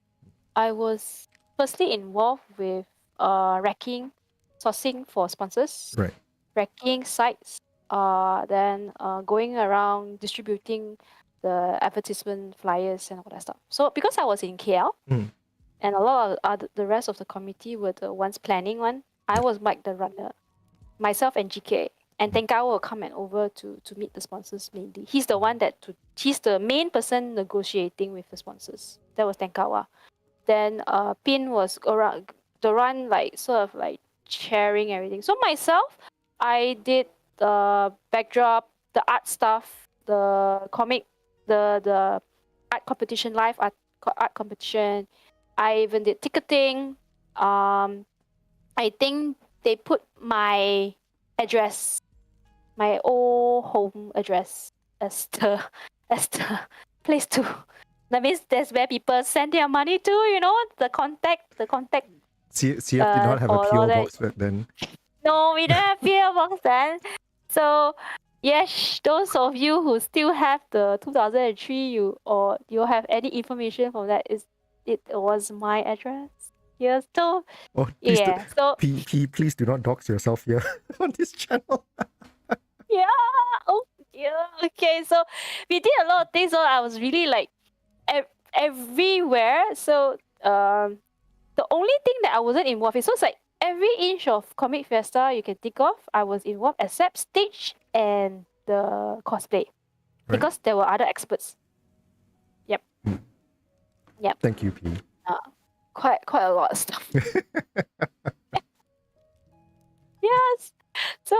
Speaker 2: I was firstly involved with racking, sourcing for sponsors,
Speaker 1: right,
Speaker 2: racking sites, then going around distributing the advertisement flyers and all that stuff. So because I was in KL, and a lot of the rest of the committee were the ones planning one, I was like the runner, myself and GK. And Tenkawa will come and over to meet the sponsors mainly. He's the one he's the main person negotiating with the sponsors. That was Tenkawa. Then Pin was around the run, like sort of like chairing everything. So myself, I did the backdrop, the art stuff, the comic, the art competition, live art competition. I even did ticketing. I think they put my address, my old home address, as the as the place to. That means that's where people send their money to. The contact.
Speaker 1: CF did not have a
Speaker 2: For all
Speaker 1: PO
Speaker 2: that.
Speaker 1: box back then.
Speaker 2: No, we don't have PO box then. So yes, those of you who still have the 2003, you have any information from that, it was my address. Yes, so
Speaker 1: Oh, please
Speaker 2: yeah. So
Speaker 1: please do not dox yourself here on this channel.
Speaker 2: yeah. Oh yeah. Okay. So we did a lot of things. So I was really like everywhere. So the only thing that I wasn't involved in, so it's like every inch of Comic Fiesta you can think of, I was involved except stage and the cosplay.
Speaker 1: Right.
Speaker 2: Because there were other experts. Yep. Yep.
Speaker 1: Thank you, P.
Speaker 2: Quite a lot of stuff. Yes. So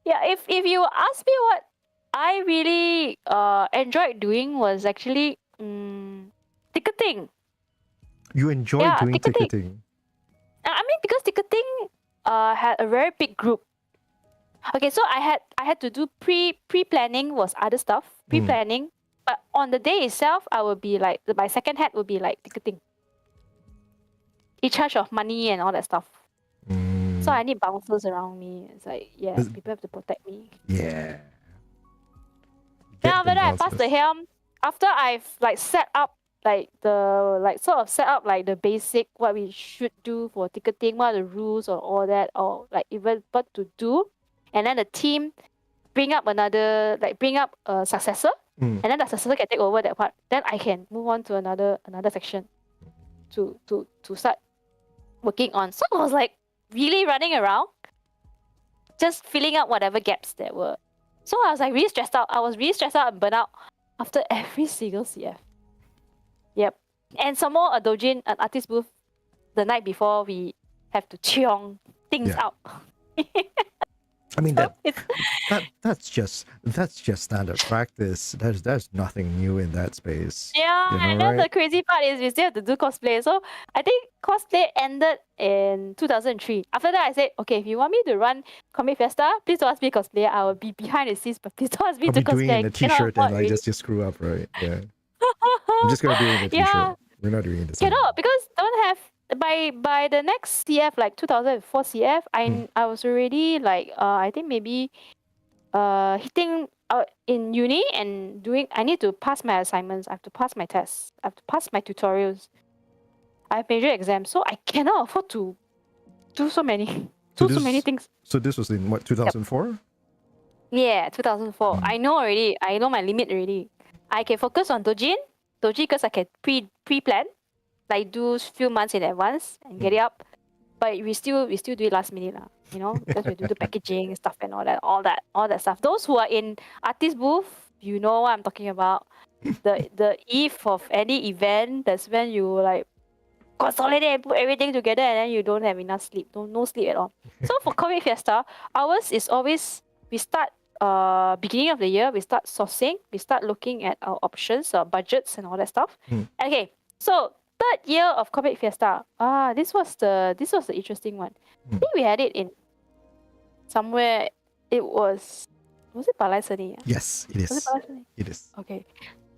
Speaker 2: yeah, if you ask me what I really enjoyed doing was actually ticketing.
Speaker 1: You enjoy doing ticketing.
Speaker 2: I mean, because ticketing had a very big group. Okay, so I had to do pre-planning was other stuff, pre-planning. But on the day itself, I would be like, my second hat would be like ticketing. In charge of money and all that stuff. So I need bouncers around me. It's like, yeah, people have to protect me.
Speaker 1: Yeah.
Speaker 2: Then after that, I passed the helm. After I've like set up like the basic what we should do for ticketing, what are the rules or all that, or like even what to do, and then the team bring up a successor, and then the successor can take over that part. Then I can move on to another section to start working on. So I was like really running around, just filling up whatever gaps there were. So I was like really stressed out. I was really stressed out and burnt out after every single CF. Yep. And some more a doujin, an artist booth, the night before we have to cheong things out.
Speaker 1: I mean that's just standard practice. There's nothing new in that space.
Speaker 2: Yeah, and then the crazy part is we still have to do cosplay. So I think cosplay ended in 2003. After that, I said, okay, if you want me to run Comic Fiesta, please don't ask me cosplay. I will be behind the scenes, but please don't ask me to cosplay.
Speaker 1: I'll be doing it in a t-shirt and like just screw up, right? Yeah. I'm just gonna do it in a t-shirt. Yeah. We're not doing it.
Speaker 2: Cannot, because don't have by the next CF, like 2004 CF, I was already like I think maybe hitting in uni and doing. I need to pass my assignments. I have to pass my tests. I have to pass my tutorials. I have major exams, so I cannot afford to do so many so many things.
Speaker 1: So this was in what, 2004? Yep.
Speaker 2: Yeah, 2004. I know already. I know my limit already. I can focus on doji because I can pre-plan, like do few months in advance and get it up. But we still do it last minute, because we do the packaging stuff and all that stuff. Those who are in artist booth, you know what I'm talking about. The eve of any event, that's when you like consolidate and put everything together, and then you don't have enough sleep, no sleep at all. So for Comic Fiesta, ours is always we start beginning of the year, we start sourcing, we start looking at our options, our budgets and all that stuff. Okay, so third year of Comic Fiesta. This was the interesting one. I think we had it in somewhere. It was it Balai Seni?
Speaker 1: Yes, it is.
Speaker 2: Was it Balai Seni?
Speaker 1: It is.
Speaker 2: Okay,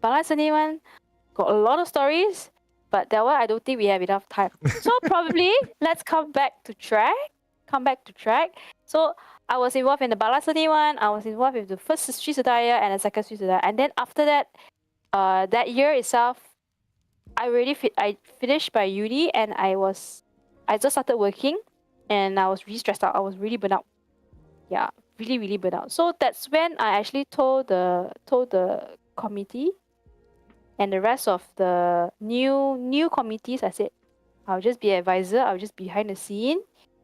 Speaker 2: Balai Seni one got a lot of stories, but that one I don't think we have enough time. So probably let's come back to track. So I was involved in the Balai Seni one. I was involved with the first Sri Sudaya and the second Sri Sudaya, and then after that, that year itself, I finished my uni and I just started working, and I was really stressed out. I was really burnt out. Yeah, really, really burnt out. So that's when I actually told the committee and the rest of the new committees. I said, I'll just be an advisor. I'll just be behind the scene.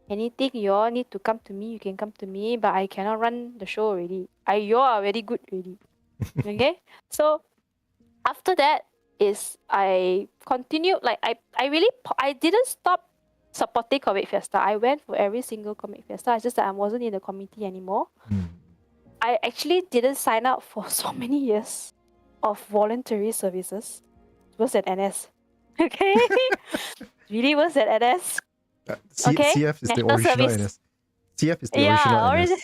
Speaker 2: Anything you all need to come to me, you can come to me. But I cannot run the show already. You all are very good already. Okay. So after that, I continued, like I didn't stop supporting Comic Fiesta. I went for every single Comic Fiesta. It's just that I wasn't in the committee anymore. I actually didn't sign up for so many years of voluntary services. Worse than NS. Okay? Really worse than NS. Okay?
Speaker 1: CF is the
Speaker 2: National
Speaker 1: original
Speaker 2: service.
Speaker 1: NS. CF is the original NS.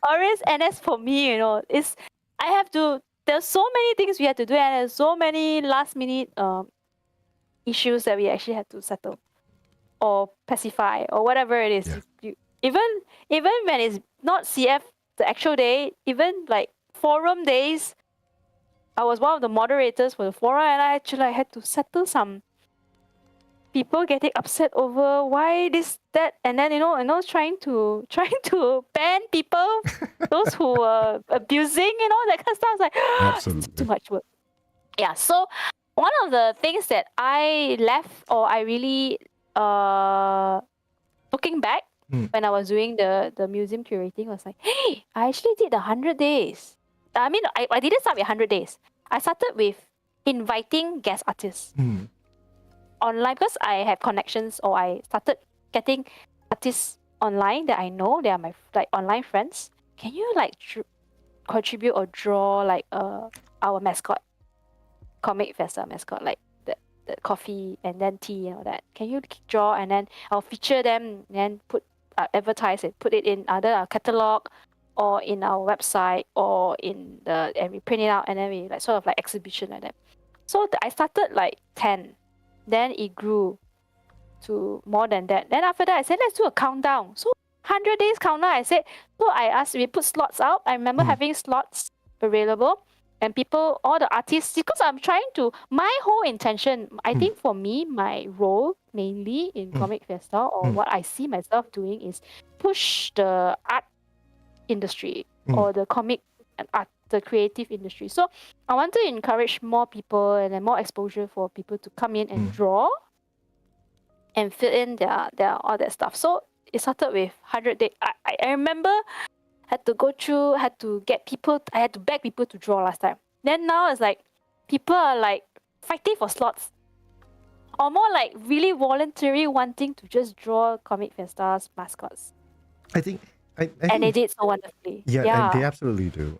Speaker 2: Orange NS for me, there's so many things we had to do, and there's so many last minute issues that we actually had to settle or pacify or whatever it is.
Speaker 1: Yeah.
Speaker 2: Even when it's not CF the actual day, even like forum days, I was one of the moderators for the forum, and I actually had to settle some people getting upset over why this, that, and then trying to ban people, those who were abusing, that kind of stuff. I was like,
Speaker 1: Absolutely.
Speaker 2: it's too much work. Yeah. So one of the things that I left, or I really looking back when I was doing the museum curating, was like, hey, I actually did 100 days. I mean, I didn't start with 100 days. I started with inviting guest artists online, because I have connections, or I started getting artists online that I know, they are my online friends. Can you contribute or draw our mascot, Comic Fiesta mascot, like the coffee and then tea and all that? Can you draw, and then I'll feature them and then advertise it, put it in either our catalog or in our website, or and we print it out, and then we sort of exhibition like that. So I started 10. Then it grew to more than that. Then after that, I said, let's do a countdown. So 100 days countdown, I said. So I asked, we put slots out. I remember having slots available, and people, all the artists, because I'm trying to, my whole intention, I think for me, my role mainly in Comic Fiesta, or what I see myself doing, is push the art industry or the comic and art, the creative industry. So I want to encourage more people and then more exposure for people to come in and draw and fill in their all that stuff. So it started with 100 days. I remember had to beg people to draw last time. Then now it's people are fighting for slots, or more really voluntary, wanting to just draw Comic Fiesta's mascots.
Speaker 1: I think
Speaker 2: and they did so wonderfully.
Speaker 1: Yeah, they absolutely do.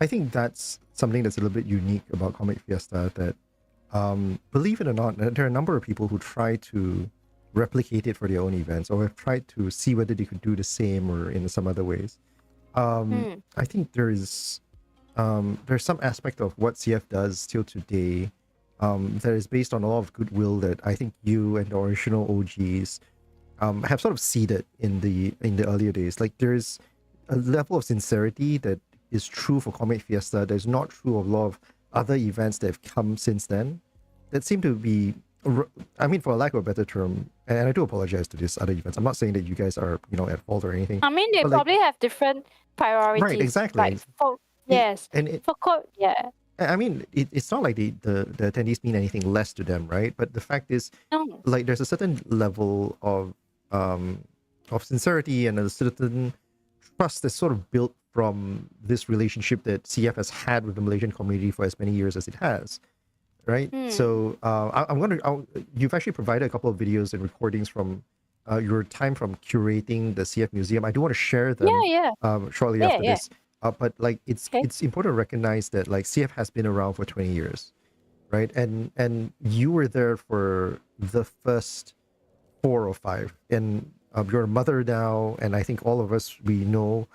Speaker 1: I think that's something that's a little bit unique about Comic Fiesta, that believe it or not, there are a number of people who try to replicate it for their own events, or have tried to see whether they could do the same or in some other ways. I think there's some aspect of what CF does till today that is based on a lot of goodwill that I think you and the original OGs have sort of seeded in the earlier days. There's a level of sincerity that is true for Comic Fiesta that is not true of a lot of other events that have come since then, that seem to be, I mean, for lack of a better term, and I do apologize to these other events, I'm not saying that you guys are at fault or anything.
Speaker 2: I mean, they probably have different priorities.
Speaker 1: Right, exactly.
Speaker 2: Yes. I
Speaker 1: mean, it's not like the attendees mean anything less to them, right? But the fact is, there's a certain level of sincerity and a certain trust that's sort of built from this relationship that CF has had with the Malaysian community for as many years as it has, right? So you've actually provided a couple of videos and recordings from your time from curating the CF Museum. I do want to share them shortly after this. But it's important to recognize that CF has been around for 20 years, right? And you were there for the first 4 or 5, and you're a mother now, and I think all of us, we know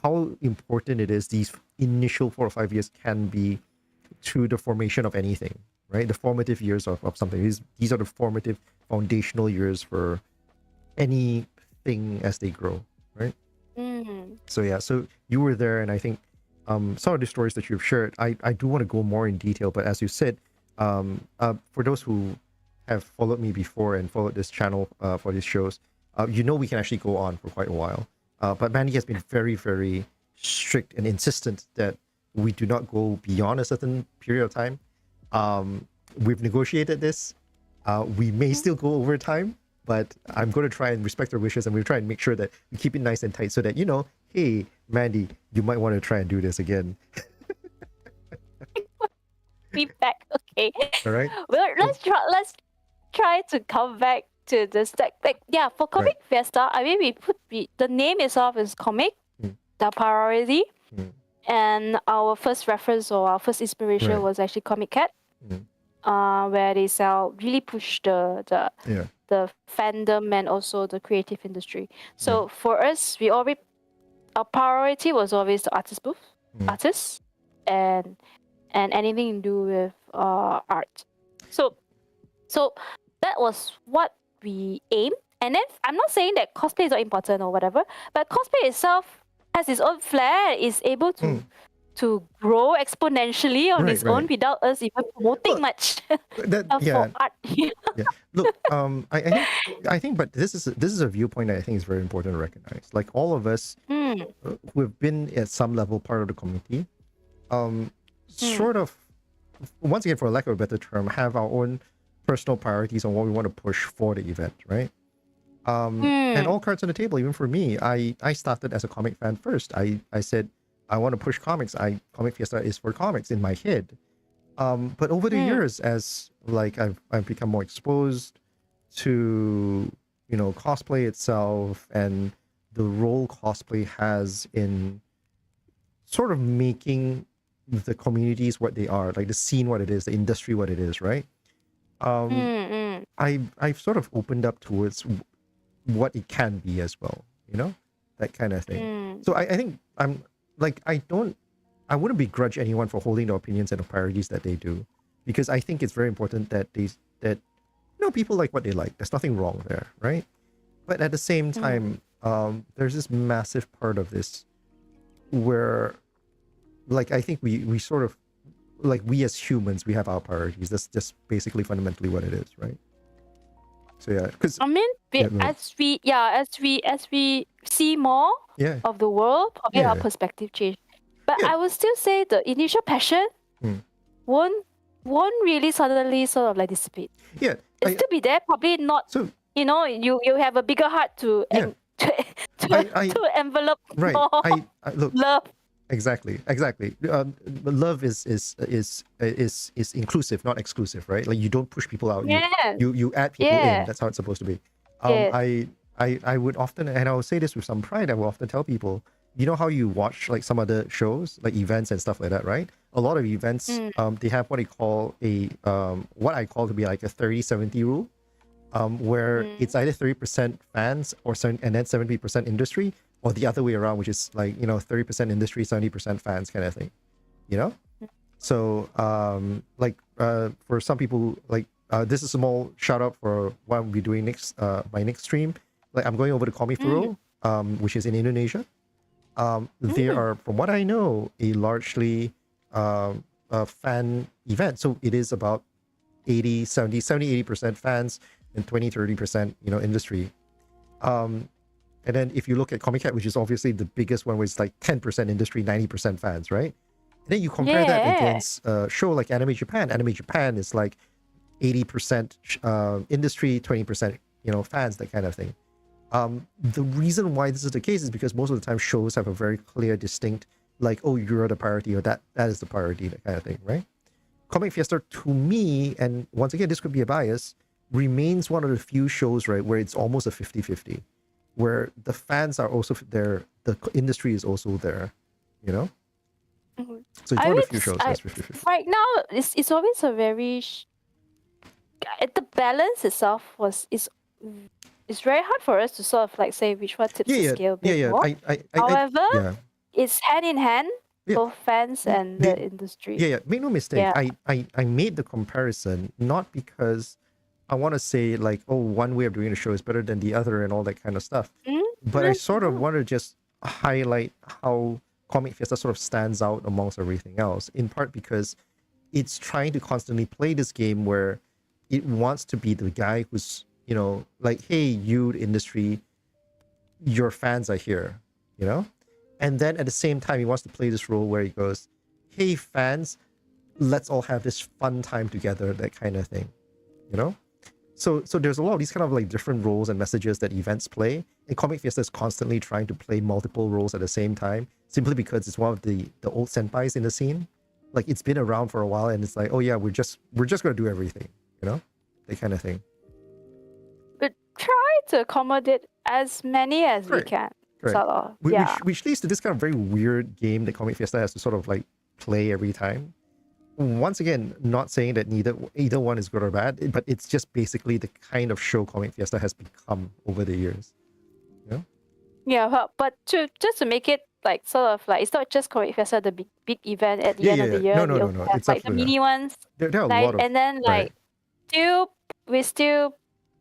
Speaker 1: how important it is these initial 4 or 5 years can be to the formation of anything, right? The formative years of something. These are the formative foundational years for anything as they grow, right? So you were there, and I think some of the stories that you've shared, I do want to go more in detail, but as you said, for those who have followed me before and followed this channel for these shows, we can actually go on for quite a while. But Mandy has been very, very strict and insistent that we do not go beyond a certain period of time. We've negotiated this. We may still go over time, but I'm going to try and respect her wishes, and we'll try and make sure that we keep it nice and tight so that, hey, Mandy, you might want to try and do this again.
Speaker 2: Be back, okay.
Speaker 1: All right.
Speaker 2: Well, let's try to come back to this for Comic Fiesta, I mean the name itself is comic, the priority, and our first reference or our first inspiration was actually Comic Cat, where they really push the fandom and also the creative industry. So for us, our priority was always the artists, and anything to do with art. So that was what we aimed. And then I'm not saying that cosplay is not important or whatever, but cosplay itself has its own flair, is able to grow exponentially on its own without us even promoting much for art.
Speaker 1: Look, I think, but this is a viewpoint that I think is very important to recognize. Like all of us who have been at some level part of the community, sort of, once again, for lack of a better term, have our own personal priorities on what we want to push for the event, right? And all cards on the table. Even for me, I started as a comic fan first. I said I want to push comics. Comic Fiesta is for comics in my head. But over the years, as like I've become more exposed to cosplay itself and the role cosplay has in sort of making the communities what they are, like the scene what it is, the industry what it is, right? I've sort of opened up towards what it can be as well, that kind of thing. So I think I wouldn't begrudge anyone for holding the opinions and the priorities that they do, because I think it's very important that people like what they like. There's nothing wrong there, right? But at the same time, there's this massive part of this where, like, I think we sort of, like, we as humans, we have our priorities. That's just basically fundamentally what it is, right? So yeah, because
Speaker 2: I mean, as we see more of the world, probably our perspective change. But I would still say the initial passion won't really suddenly sort of like dissipate.
Speaker 1: Yeah,
Speaker 2: it'll still be there. Probably not. So you have a bigger heart to to envelope more love.
Speaker 1: Exactly. Love is inclusive, not exclusive, right? Like you don't push people out. You add people in. That's how it's supposed to be. I would often, and I will say this with some pride, I will often tell people, you know how you watch like some other shows, like events and stuff like that, right? A lot of events, they have what I call to be like a 30-70 rule, where it's either 30% fans and then 70% industry, or the other way around, which is like 30% industry, 70% fans kind of thing, So for some people, like this is a small shout out for what I'll be doing next, my next stream. Like I'm going over to Comic Fiesta, which is in Indonesia. They are, from what I know, a largely fan event. So it is about 80% fans and 20-30% industry. And then if you look at Comic Cat, which is obviously the biggest one, where it's like 10% industry, 90% fans, right? And then you compare that against a show like Anime Japan. Anime Japan is like 80% industry, 20% fans, that kind of thing. The reason why this is the case is because most of the time shows have a very clear, distinct, like, oh, you're the priority, or that is the priority, that kind of thing, right? Comic Fiesta, to me, and once again, this could be a bias, remains one of the few shows, right, where it's almost a 50-50. Where the fans are also there, the industry is also there, So it's one of the few shows that's 50-50.
Speaker 2: Right now, it's always a very the balance itself is very hard for us to sort of like say which one tips the scale a bit more. However, it's hand in hand, both fans and the industry.
Speaker 1: Make no mistake. I made the comparison not because I want to say like, oh, one way of doing the show is better than the other and all that kind of stuff. But I sort of want to just highlight how Comic Fiesta sort of stands out amongst everything else, in part because it's trying to constantly play this game where it wants to be the guy who's, like, hey, you, the industry, your fans are here, And then at the same time, he wants to play this role where he goes, hey, fans, let's all have this fun time together, that kind of thing, So there's a lot of these kind of like different roles and messages that events play, and Comic Fiesta is constantly trying to play multiple roles at the same time, simply because it's one of the old senpais in the scene. Like it's been around for a while, and it's like, oh yeah, we're just gonna do everything, that kind of thing.
Speaker 2: But to accommodate as many as we
Speaker 1: Correct.
Speaker 2: can.
Speaker 1: Correct.
Speaker 2: Sort of.
Speaker 1: Which,
Speaker 2: Yeah.
Speaker 1: which leads to this kind of very weird game that Comic Fiesta has to sort of like play every time. Once again, not saying that either one is good or bad, but it's just basically the kind of show Comic Fiesta has become over the years. You know?
Speaker 2: Yeah, but just to make it like sort of like it's not just Comic Fiesta, the big event at the end of the year.
Speaker 1: No,
Speaker 2: We also have
Speaker 1: It's
Speaker 2: like the
Speaker 1: absolutely
Speaker 2: mini ones,
Speaker 1: there are a
Speaker 2: like,
Speaker 1: lot of
Speaker 2: and then
Speaker 1: right.
Speaker 2: like we still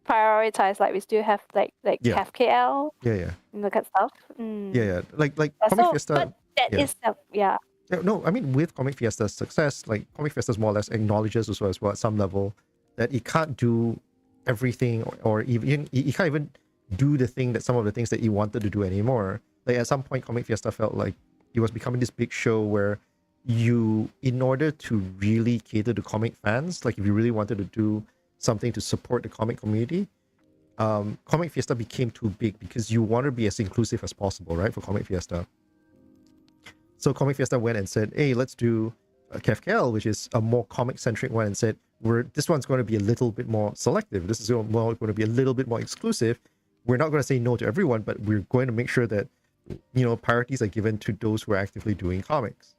Speaker 2: prioritize, like we still have like
Speaker 1: Yeah.
Speaker 2: KL
Speaker 1: Yeah.
Speaker 2: and that kind of stuff.
Speaker 1: Yeah. Like
Speaker 2: Yeah,
Speaker 1: Comic
Speaker 2: so,
Speaker 1: Fiesta.
Speaker 2: but that
Speaker 1: Yeah.
Speaker 2: is yeah.
Speaker 1: No, I mean with Comic Fiesta's success, like Comic Fiesta's more or less acknowledges also as well at some level that it can't do everything or even it can't even do the thing that some of the things that he wanted to do anymore. Like at some point Comic Fiesta felt like it was becoming this big show where you, in order to really cater to comic fans, like if you really wanted to do something to support the comic community, Comic Fiesta became too big because you want to be as inclusive as possible, right, for Comic Fiesta. So Comic Fiesta went and said, hey, let's do a CF'23, which is a more comic-centric one, and said, this one's going to be a little bit more selective. This is going to be a little bit more exclusive. We're not going to say no to everyone, but we're going to make sure that, priorities are given to those who are actively doing comics.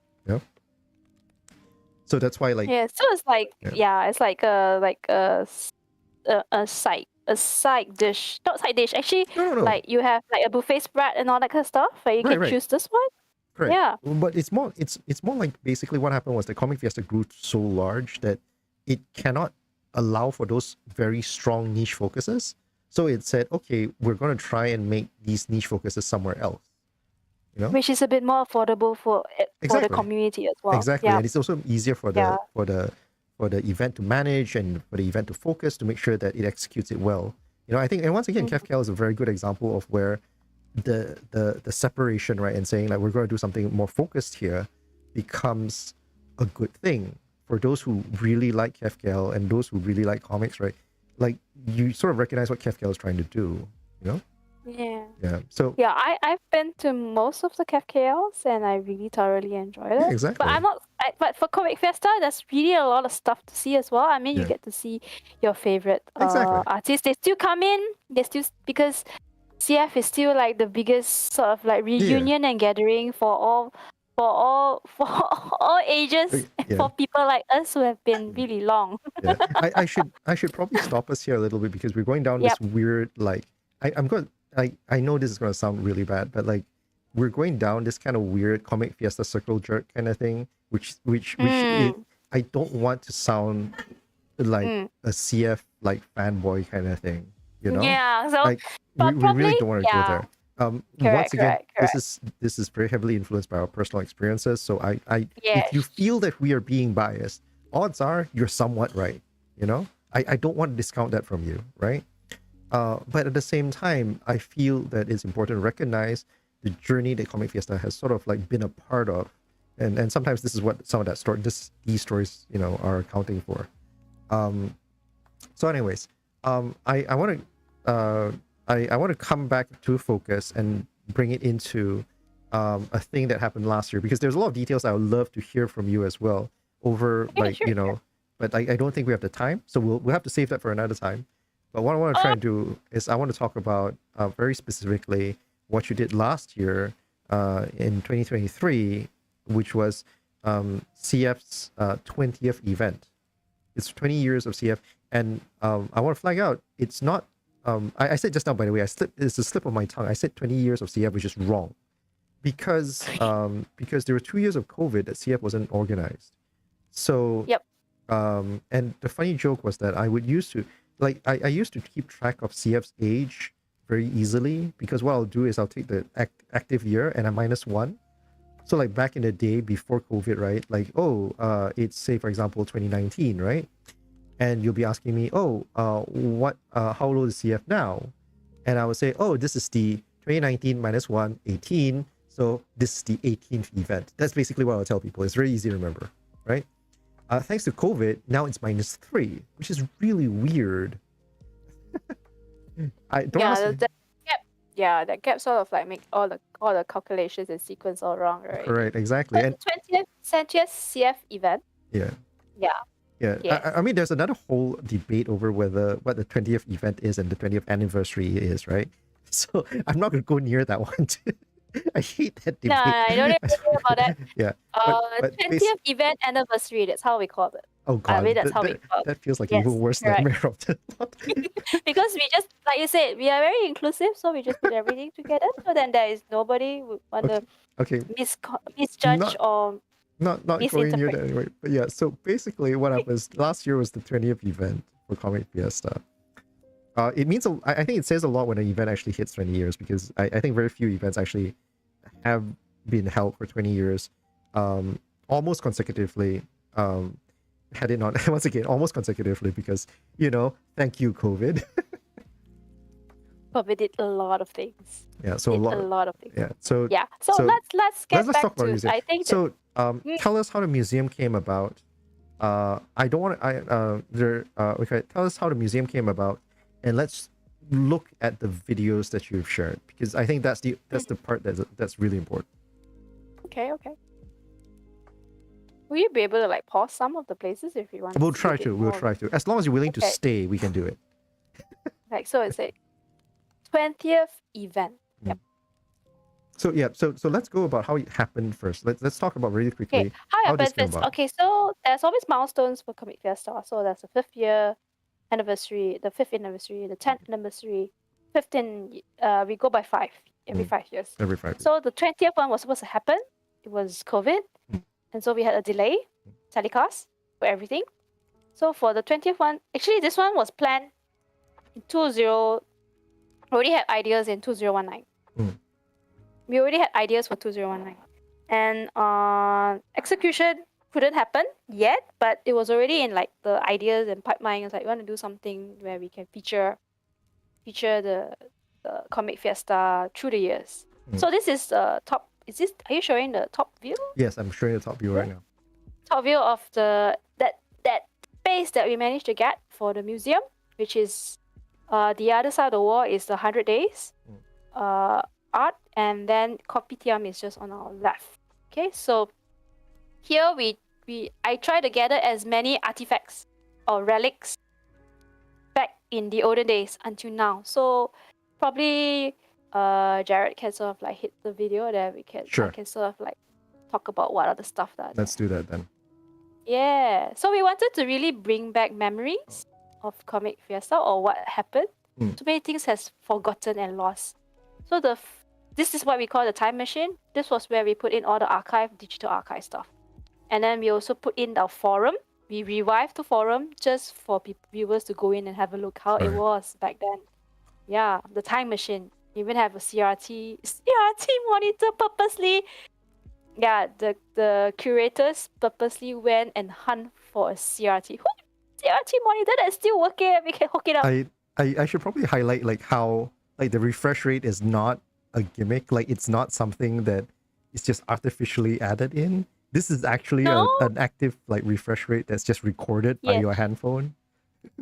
Speaker 1: So that's why, like,
Speaker 2: so it's like it's like a side dish, not side dish. Actually,
Speaker 1: no.
Speaker 2: Like you have like a buffet spread and all that kind of stuff, where you can choose this one.
Speaker 1: Correct.
Speaker 2: Yeah.
Speaker 1: But it's more like basically what happened was the Comic Fiesta grew so large that it cannot allow for those very strong niche focuses. So it said, okay, we're going to try and make these niche focuses somewhere else.
Speaker 2: Which is a bit more affordable for the community as well.
Speaker 1: Exactly.
Speaker 2: Yeah.
Speaker 1: And it's also easier for the event to manage and for the event to focus to make sure that it executes it well. I think, and once again, CF'23 is a very good example of where the separation, right, and saying like we're going to do something more focused here becomes a good thing for those who really like CF'23 and those who really like comics, right? Like you sort of recognize what CF'23 is trying to do, Yeah. So
Speaker 2: I've been to most of the CF'23s and I really thoroughly enjoyed it.
Speaker 1: Yeah, exactly.
Speaker 2: But but for Comic Fiesta, there's really a lot of stuff to see as well. I mean, you get to see your favorite artists. They still come in. They still, because CF is still like the biggest sort of like reunion and gathering for all ages, for people like us who have been really long.
Speaker 1: I should probably stop us here a little bit because we're going down this weird, like, I know this is going to sound really bad, but like we're going down this kind of weird Comic Fiesta circle jerk kind of thing, which I don't want to sound like a CF like fanboy kind of thing,
Speaker 2: Yeah, so
Speaker 1: like we really don't want to go there. Once again,
Speaker 2: correct.
Speaker 1: This is very heavily influenced by our personal experiences. So if
Speaker 2: Yes.
Speaker 1: you feel that we are being biased, odds are you're somewhat right. I don't want to discount that from you, right? But at the same time, I feel that it's important to recognize the journey that Comic Fiesta has sort of like been a part of, and sometimes this is what some of that these stories are accounting for. So anyways, I want to come back to focus and bring it into a thing that happened last year, because there's a lot of details I would love to hear from you as well over but I don't think we have the time, so we'll have to save that for another time. But what I want to try and do is I want to talk about very specifically what you did last year in 2023, which was CF's 20th event. It's 20 years of CF, and I want to flag out, it's not, I said just now, by the way, it's a slip of my tongue. I said 20 years of CF, which is wrong. Because there were 2 years of COVID that CF wasn't organized. So, and the funny joke was that I used to keep track of CF's age very easily, because what I'll do is I'll take the active year and I -1. So like back in the day before COVID, right? Like, it's, say for example 2019, right? And you'll be asking me, how old is CF now? And I would say, this is the 2019 -1, 18. So this is the 18th event. That's basically what I'll tell people. It's very easy to remember, right? Thanks to COVID, now it's -3, which is really weird.
Speaker 2: That gap sort of like make all the calculations and sequence all wrong, right?
Speaker 1: Right, exactly.
Speaker 2: And 20th CF event.
Speaker 1: Yeah. Yeah,
Speaker 2: Yes.
Speaker 1: I mean, there's another whole debate over whether what the 20th event is and the 20th anniversary is, right? So I'm not going to go near that one. I hate that
Speaker 2: No,
Speaker 1: debate.
Speaker 2: I don't even worry about that.
Speaker 1: Yeah, but
Speaker 2: 20th event anniversary, that's how we call it.
Speaker 1: oh
Speaker 2: I mean,
Speaker 1: god,
Speaker 2: that's how we call it.
Speaker 1: that feels like
Speaker 2: Yes,
Speaker 1: even worse
Speaker 2: correct.
Speaker 1: nightmare of the lot.
Speaker 2: Because we just, like you said, we are very inclusive, so we just put everything together. So then there is nobody who want to
Speaker 1: Okay,
Speaker 2: misjudge
Speaker 1: not
Speaker 2: or
Speaker 1: not going near
Speaker 2: misinterpret.
Speaker 1: that anyway. But yeah, so basically what happened was last year was the 20th event for Comic Fiesta. It means I think it says a lot when an event actually hits 20 years because I think very few events actually have been held for 20 years, almost consecutively. Had it not once again almost consecutively because thank you COVID.
Speaker 2: But we did a lot of things.
Speaker 1: Yeah, so
Speaker 2: a lot of things.
Speaker 1: Yeah, so
Speaker 2: let's get
Speaker 1: let's
Speaker 2: back
Speaker 1: talk about
Speaker 2: to
Speaker 1: museum.
Speaker 2: I think
Speaker 1: So tell us how the museum came about. I don't want to. Okay, tell us how the museum came about, and let's look at the videos that you've shared because I think that's the part that's really important.
Speaker 2: Okay. Will you be able to like pause some of the places if you want?
Speaker 1: We'll try to. As long as you're willing to stay, we can do it.
Speaker 2: Like so, it's a 20th event. Yep.
Speaker 1: So let's go about how it happened first. Let's talk about really quickly.
Speaker 2: Okay, how it happened
Speaker 1: this came
Speaker 2: first.
Speaker 1: about.
Speaker 2: Okay, so there's always milestones for Comic Fiesta. So there's the 5th anniversary, the 5th anniversary, the 10th anniversary, 15. We go by 5 every 5 years.
Speaker 1: Every 5 years.
Speaker 2: So the 20th one was supposed to happen. It was COVID, and so we had a delay telecast for everything. So for the 20th one, actually this one was planned in 20. Already had ideas in 2019. We already had ideas for 2019, and execution couldn't happen yet, but it was already in like the ideas and pipeline. It's like we want to do something where we can feature the Comic Fiesta through the years. So this is the top. Are you showing the top view?
Speaker 1: Yes, I'm showing the top view right now.
Speaker 2: Top view of that space that we managed to get for the museum, which is the other side of the wall is the 100 days art, and then Kopitiam is just on our left. Okay, so here I try to gather as many artifacts or relics back in the olden days until now. So probably Jared can sort of like hit the video there. I can sort of like talk about what other stuff that.
Speaker 1: Let's do that then.
Speaker 2: Yeah, so we wanted to really bring back memories of Comic Fiesta or what happened. Too many things has forgotten and lost. So this is what we call the time machine. This was where we put in all the digital archive stuff. And then we also put in our forum. We revived the forum just for viewers to go in and have a look how it was back then. Yeah, the time machine. We even have a CRT monitor purposely. Yeah, the curators purposely went and hunt for a CRT. CRT monitor that's still working, we can hook it up.
Speaker 1: I should probably highlight like how like the refresh rate is not a gimmick. Like it's not something that is just artificially added in. This is actually an active like refresh rate that's just recorded by your handphone.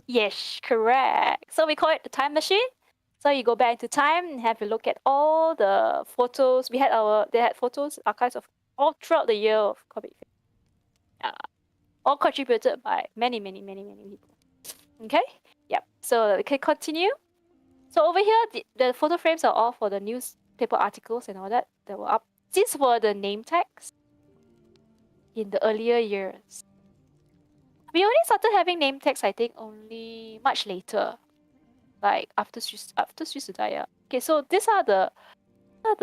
Speaker 2: Yes, correct. So we call it the time machine. So you go back into time and have a look at all the photos. They had photos, archives of all throughout the year of Comic Fiesta. All contributed by many people. Okay? Yep. So we can continue. So over here, the photo frames are all for the newspaper articles and all that were up. These were the name tags in the earlier years. We only started having name tags, I think, only much later, like after S.E.A. Okay, so these are the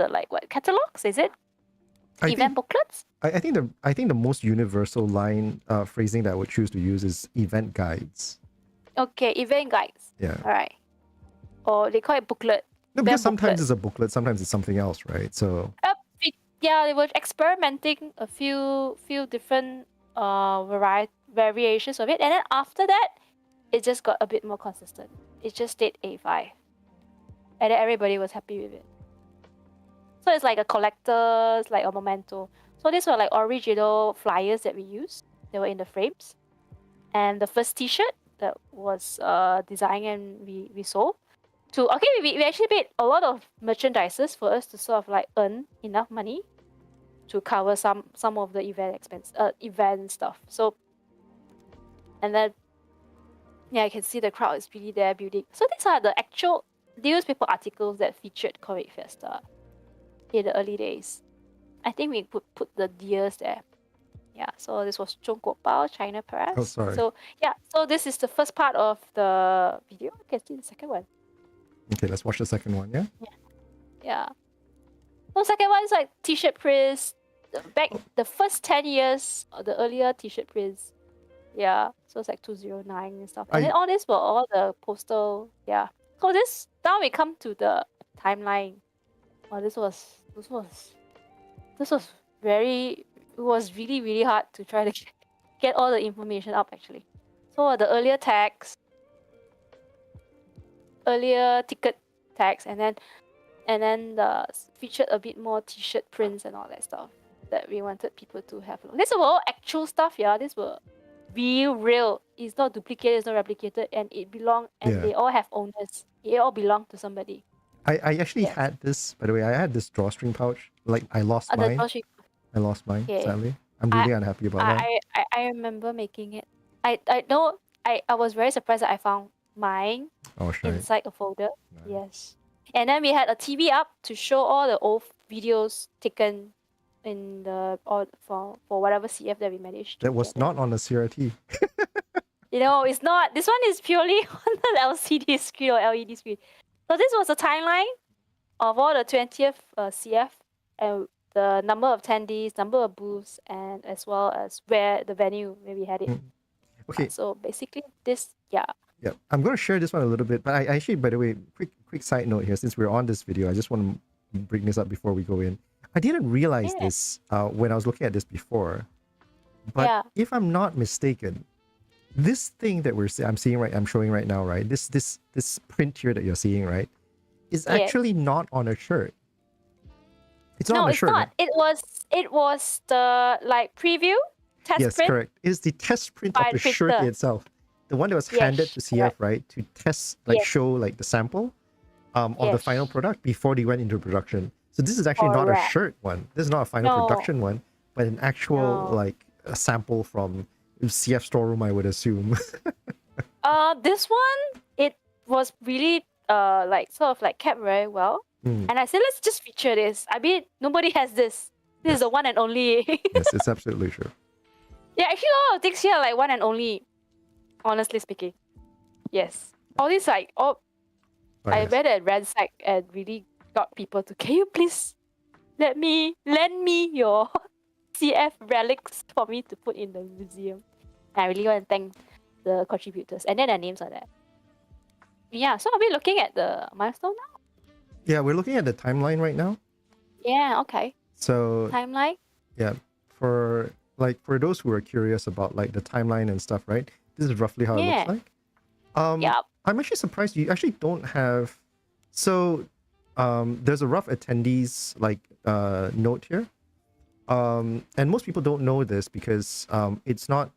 Speaker 2: like what catalogs? Is it event booklets?
Speaker 1: I think the most universal line phrasing that I would choose to use is event guides.
Speaker 2: Okay, event guides.
Speaker 1: Yeah.
Speaker 2: All right. Or they call it booklet.
Speaker 1: No, because sometimes it's a booklet, sometimes it's something else, right? So.
Speaker 2: Yeah, they were experimenting a few different variations of it, and then after that, it just got a bit more consistent. It just stayed A5, and then everybody was happy with it. So it's like a collector's, like a memento. So these were like original flyers that we used. They were in the frames, and the first T-shirt that was designed and we sold. We actually made a lot of merchandises for us to sort of like earn enough money to cover some of the event stuff. So And then, yeah, you can see the crowd is really there building. So these are the actual newspaper articles that featured Comic Fiesta in the early days. I think we could put the years there. Yeah, so this was Zhongguopao, China Press.
Speaker 1: Oh, sorry.
Speaker 2: So yeah, so this is the first part of the video. You can see the second one.
Speaker 1: Okay, let's watch the second one, yeah?
Speaker 2: Yeah. So second one is like t-shirt prints. Back the first 10 years, the earlier t-shirt prints. Yeah. So it's like 209 and stuff. And then all this were all the postal, yeah. So this now we come to the timeline. Oh, this was very, it was really, really hard to try to get all the information up actually. So the earlier tags, earlier ticket tags, and then the featured a bit more t-shirt prints and all that stuff that we wanted people to have. These were all actual stuff, yeah. These were real. It's not duplicated, it's not replicated, and it belonged, and they all have owners. It all belonged to somebody.
Speaker 1: I actually had this, by the way, I had this drawstring pouch. Like, I lost mine. I lost mine, sadly. I'm really unhappy about that.
Speaker 2: I remember making it. I know, I was very surprised that I found mine inside a folder. Nice. Yes. And then we had a TV up to show all the old videos taken in the for whatever CF that we managed.
Speaker 1: That was not on the CRT.
Speaker 2: You know, it's not. This one is purely on the LCD screen or LED screen. So this was a timeline of all the 20th CF and the number of attendees, number of booths, and as well as where the venue where we had it.
Speaker 1: Okay.
Speaker 2: So basically this, yeah.
Speaker 1: Yeah, I'm going to share this one a little bit, but I actually, by the way, quick side note here, since we're on this video, I just want to bring this up before we go in. I didn't realize this when I was looking at this before, but if I'm not mistaken, this thing that I'm showing right now, right? This print here that you're seeing, right, is actually not on a shirt. It's not on a shirt. No, it's
Speaker 2: not. Right? It was the like preview test print.
Speaker 1: Yes, correct. It's the test print of the shirt itself. The one that was handed to CF, right, to test, like show like the sample of the final product before they went into production. So this is actually not a shirt one. This is not a final production one, but an actual like a sample from CF storeroom, I would assume.
Speaker 2: This one, it was really like sort of like kept very well. And I said, let's just feature this. I mean, nobody has this. This is the one and only.
Speaker 1: Yes, it's absolutely true.
Speaker 2: Yeah, actually, all of things here are like one and only. Honestly speaking, yes. All these like I read at Ransack and really got people to. Can you please lend me your CF relics for me to put in the museum? And I really want to thank the contributors, and then their names are there. Yeah. So are we looking at the milestone now?
Speaker 1: Yeah, we're looking at the timeline right now.
Speaker 2: Yeah. Okay.
Speaker 1: So
Speaker 2: timeline.
Speaker 1: Yeah, for those who are curious about like the timeline and stuff, right? This is roughly how it looks like. I'm actually surprised you actually don't have. So, there's a rough attendees like note here, and most people don't know this because it's not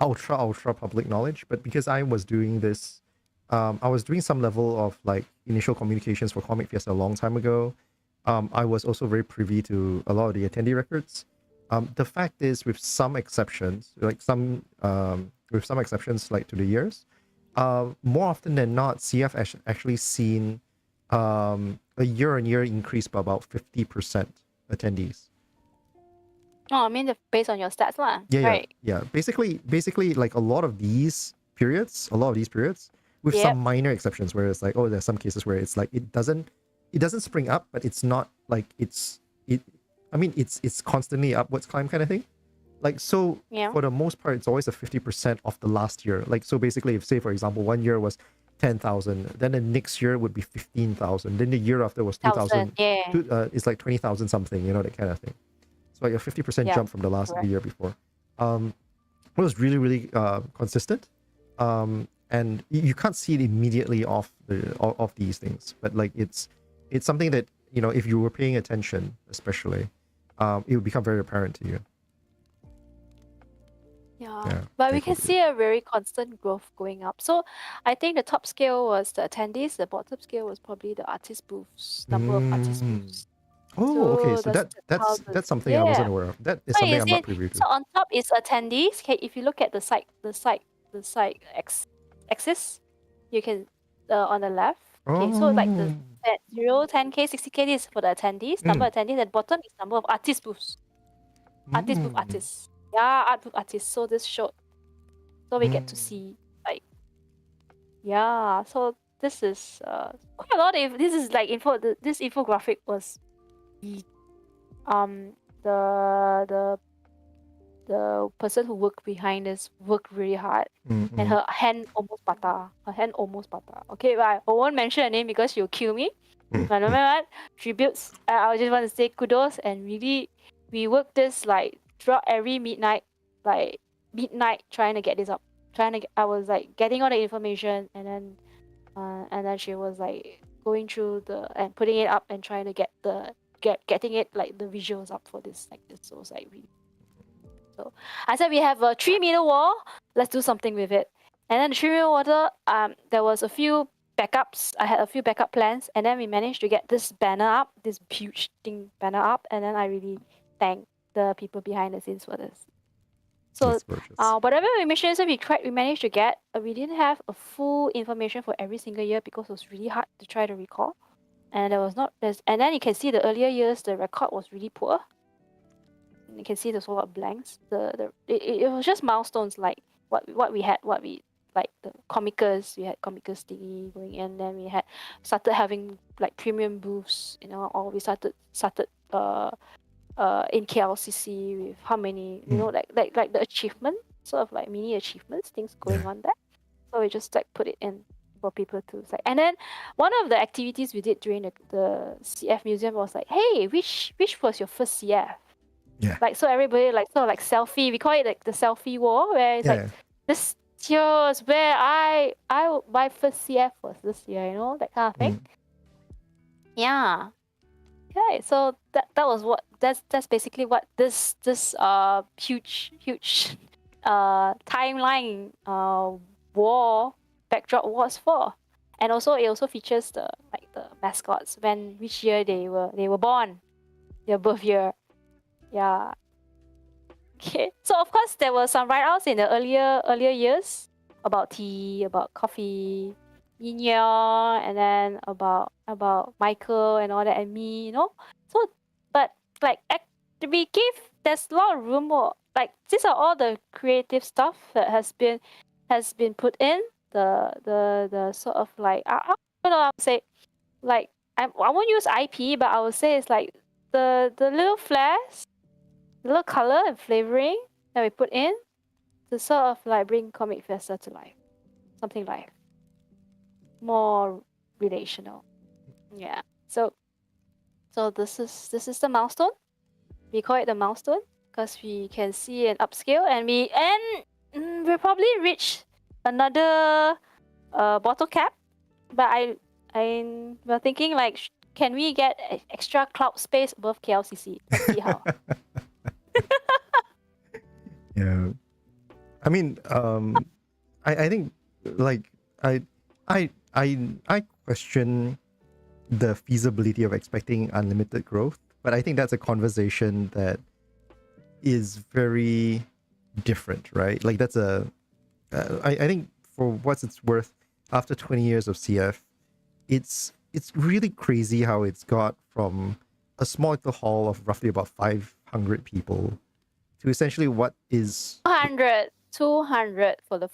Speaker 1: ultra public knowledge. But because I was doing this, I was doing some level of like initial communications for Comic Fiesta a long time ago. I was also very privy to a lot of the attendee records. The fact is, with some exceptions, like with some exceptions like to the years, more often than not, CF actually seen a year-on-year increase by about 50% attendees.
Speaker 2: Oh, I mean, based on your stats, lah.
Speaker 1: Yeah. Basically, like a lot of these periods, with some minor exceptions, where it's like, there's some cases where it's like it doesn't spring up, but it's not like it's constantly upwards climb kind of thing. Like, so for the most part, it's always a 50% of the last year. Like, so basically, if say, for example, one year was 10,000, then the next year would be 15,000. Then the year after was 2,000. It's like 20,000 something, that kind of thing. So like a 50% jump from the year before. It was really, really consistent. And you can't see it immediately off these things. But like, it's something that, if you were paying attention, especially, it would become very apparent to you.
Speaker 2: Yeah, but we can see a very constant growth going up. So I think the top scale was the attendees, the bottom scale was probably the artist booths, number of artist booths.
Speaker 1: Okay, so that's something I wasn't aware of. That is something I'm not privy to.
Speaker 2: So on top is attendees. Okay, if you look at the the side axis. You can on the left. Okay, so like the 0, 10K, 60K is for the attendees. Number of attendees at bottom is number of artist booths. Artist booth artists. Yeah, art booth artists. So this showed. So we get to see like yeah. So this is quite a lot. If this is like this infographic was the the the person who worked behind this worked really hard, and her hand almost patah. Her hand almost patah. Okay, but I won't mention her name because she'll kill me. But no matter what, tributes. I just want to say kudos, and really, we worked this like throughout every midnight, trying to get this up. I was like getting all the information, and then she was like going through and putting it up and trying to getting it like the visuals up for this like this. So it was like really. So I said we have a 3-meter wall. Let's do something with it. And then the 3-meter water. There was a few backups. I had a few backup plans, and then we managed to get this banner up, this huge thing banner up, and then I really thank the people behind the scenes for this. So whatever information we managed to get, we didn't have a full information for every single year because it was really hard to try to recall. And and then you can see the earlier years the record was really poor. You can see there's a lot of blanks. It was just milestones like what we had, like the comicers. We had comicers thingy going in. Then we started having like premium booths, or we started in KLCC with how many, like the achievement, sort of like mini achievements, things going on there. So we just like put it in for people to like. And then one of the activities we did during the CF museum was like, hey, which was your first CF?
Speaker 1: Yeah.
Speaker 2: Like, so everybody like sort of like selfie. We call it like the selfie wall, where it's like this year was where my first CF was this year, that kind of thing. Yeah. Okay, so that's basically what this huge timeline wall backdrop was for. And also it also features the mascots, which year they were born, their birth year. Yeah. Okay. So of course there were some write-outs in the earlier years about tea, about coffee, Yin Yang, and then about Michael and all that, and me, So, but like there's a lot of room for like these are all the creative stuff that has been put in the sort of like I would say like I won't use IP, but I would say it's like the little flares, the little color and flavoring that we put in to sort of like bring Comic Fiesta to life, something like more relational. Yeah. So this is the milestone. We call it the milestone because we can see an upscale, and we'll probably reach another bottle cap. But we're thinking like, can we get extra cloud space above KLCC? Let's see how.
Speaker 1: Yeah. I mean, I think like I question the feasibility of expecting unlimited growth, but I think that's a conversation that is very different, right? Like that's I think for what it's worth, after 20 years of CF, it's really crazy how it's got from a small little hall of roughly about 500 people to essentially what is
Speaker 2: 200 for the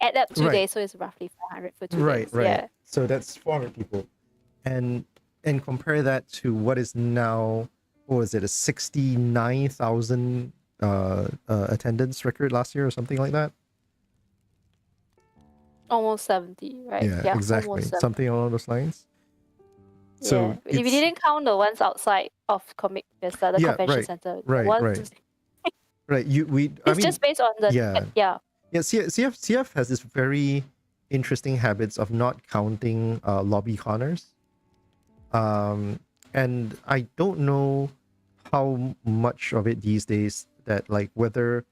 Speaker 2: add up 2 days, so it's roughly 400 for 2 days.
Speaker 1: Right.
Speaker 2: Yeah.
Speaker 1: So that's 400 people, and compare that to what is now, what was it, a 69,000 attendance record last year or something like that.
Speaker 2: Almost 70, right?
Speaker 1: Yeah, exactly. Something along those lines. So
Speaker 2: we didn't count the ones outside of Comic Fiesta, the convention center.
Speaker 1: Right.
Speaker 2: It's just based on the
Speaker 1: CF has this very interesting habits of not counting lobby corners. And I don't know how much of it these days that like whether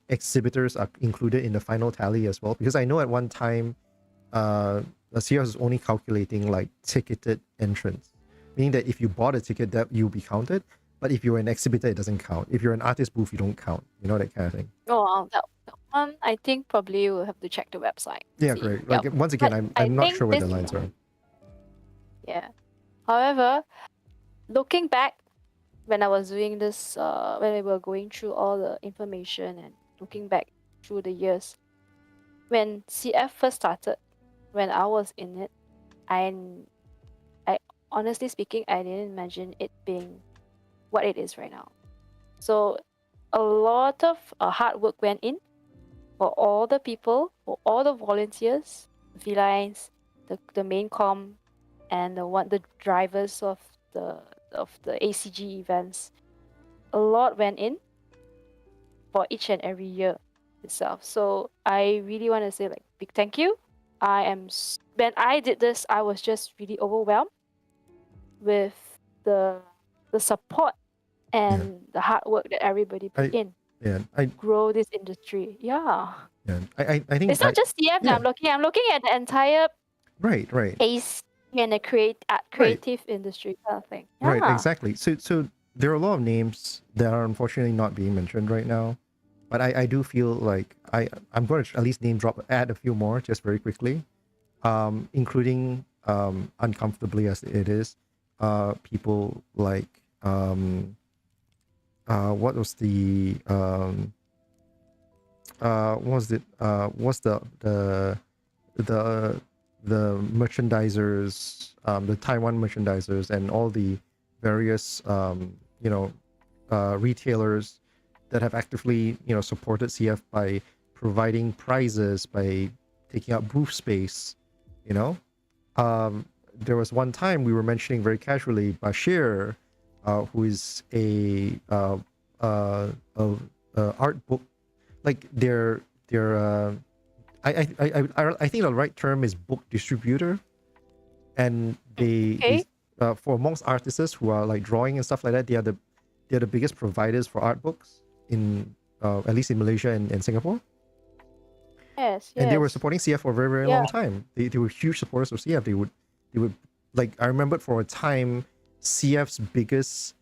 Speaker 1: exhibitors are included in the final tally as well, because I know at one time CF was only calculating like ticketed entrance, meaning that if you bought a ticket that you'll be counted, but if you're an exhibitor it doesn't count. If you're an artist booth you don't count, that kind of thing.
Speaker 2: That one, I think probably you will have to check the website.
Speaker 1: Yeah,
Speaker 2: See.
Speaker 1: correct.
Speaker 2: Yeah.
Speaker 1: Like once again,
Speaker 2: But I
Speaker 1: I'm not
Speaker 2: think
Speaker 1: sure where the
Speaker 2: this,
Speaker 1: lines are.
Speaker 2: yeah. However, looking back when I was doing this, when we were going through all the information and looking back through the years, when CF first started, when I was in it, I honestly speaking, I didn't imagine it being what it is right now. So a lot of hard work went in for all the people, for all the volunteers, the felines, the main com, and the drivers of the ACG events. A lot went in for each and every year itself. So I really want to say like big thank you. When I did this, I was just really overwhelmed with the the support and the hard work that everybody put in
Speaker 1: Yeah,
Speaker 2: grow this industry. Yeah.
Speaker 1: I think
Speaker 2: It's not just CF that
Speaker 1: yeah,
Speaker 2: I'm looking at the entire
Speaker 1: right,
Speaker 2: AC and the
Speaker 1: right,
Speaker 2: creative industry kind of thing.
Speaker 1: right,
Speaker 2: Yeah.
Speaker 1: exactly. So there are a lot of names that are unfortunately not being mentioned right now, but I do feel like I'm going to at least add a few more just very quickly, including uncomfortably as it is, people like what was the what was it what's the the merchandisers, the Taiwan merchandisers, and all the various retailers that have actively supported CF by providing prizes, by taking up booth space. You know, there was one time we were mentioning very casually Bashir, who is a art book, like their I think the right term is book distributor, and
Speaker 2: Okay.
Speaker 1: for amongst artists who are like drawing and stuff like that, they're the biggest providers for art books in at least in Malaysia and Singapore.
Speaker 2: Yes.
Speaker 1: And they were
Speaker 2: Yes.
Speaker 1: supporting CF for a very very
Speaker 2: Yeah.
Speaker 1: long time. They were huge supporters of CF. They would like, I remember for a time CF's biggest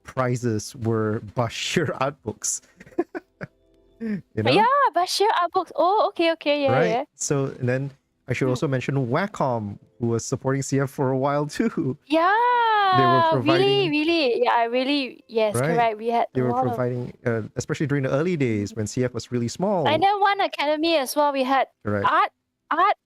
Speaker 1: prizes were Bashir art books. You know,
Speaker 2: Yeah. Bashir art books. Oh, okay. Okay. Yeah.
Speaker 1: right?
Speaker 2: Yeah.
Speaker 1: So, and then I should also mention Wacom, who was supporting CF for a while too. They were
Speaker 2: Yeah. Really.
Speaker 1: providing,
Speaker 2: Really. Yeah. I really. Yes.
Speaker 1: right?
Speaker 2: Correct. We had a
Speaker 1: They were
Speaker 2: lot of.
Speaker 1: providing, especially during the early days when CF was really
Speaker 2: I
Speaker 1: small.
Speaker 2: know one academy as well. We had
Speaker 1: Correct,
Speaker 2: art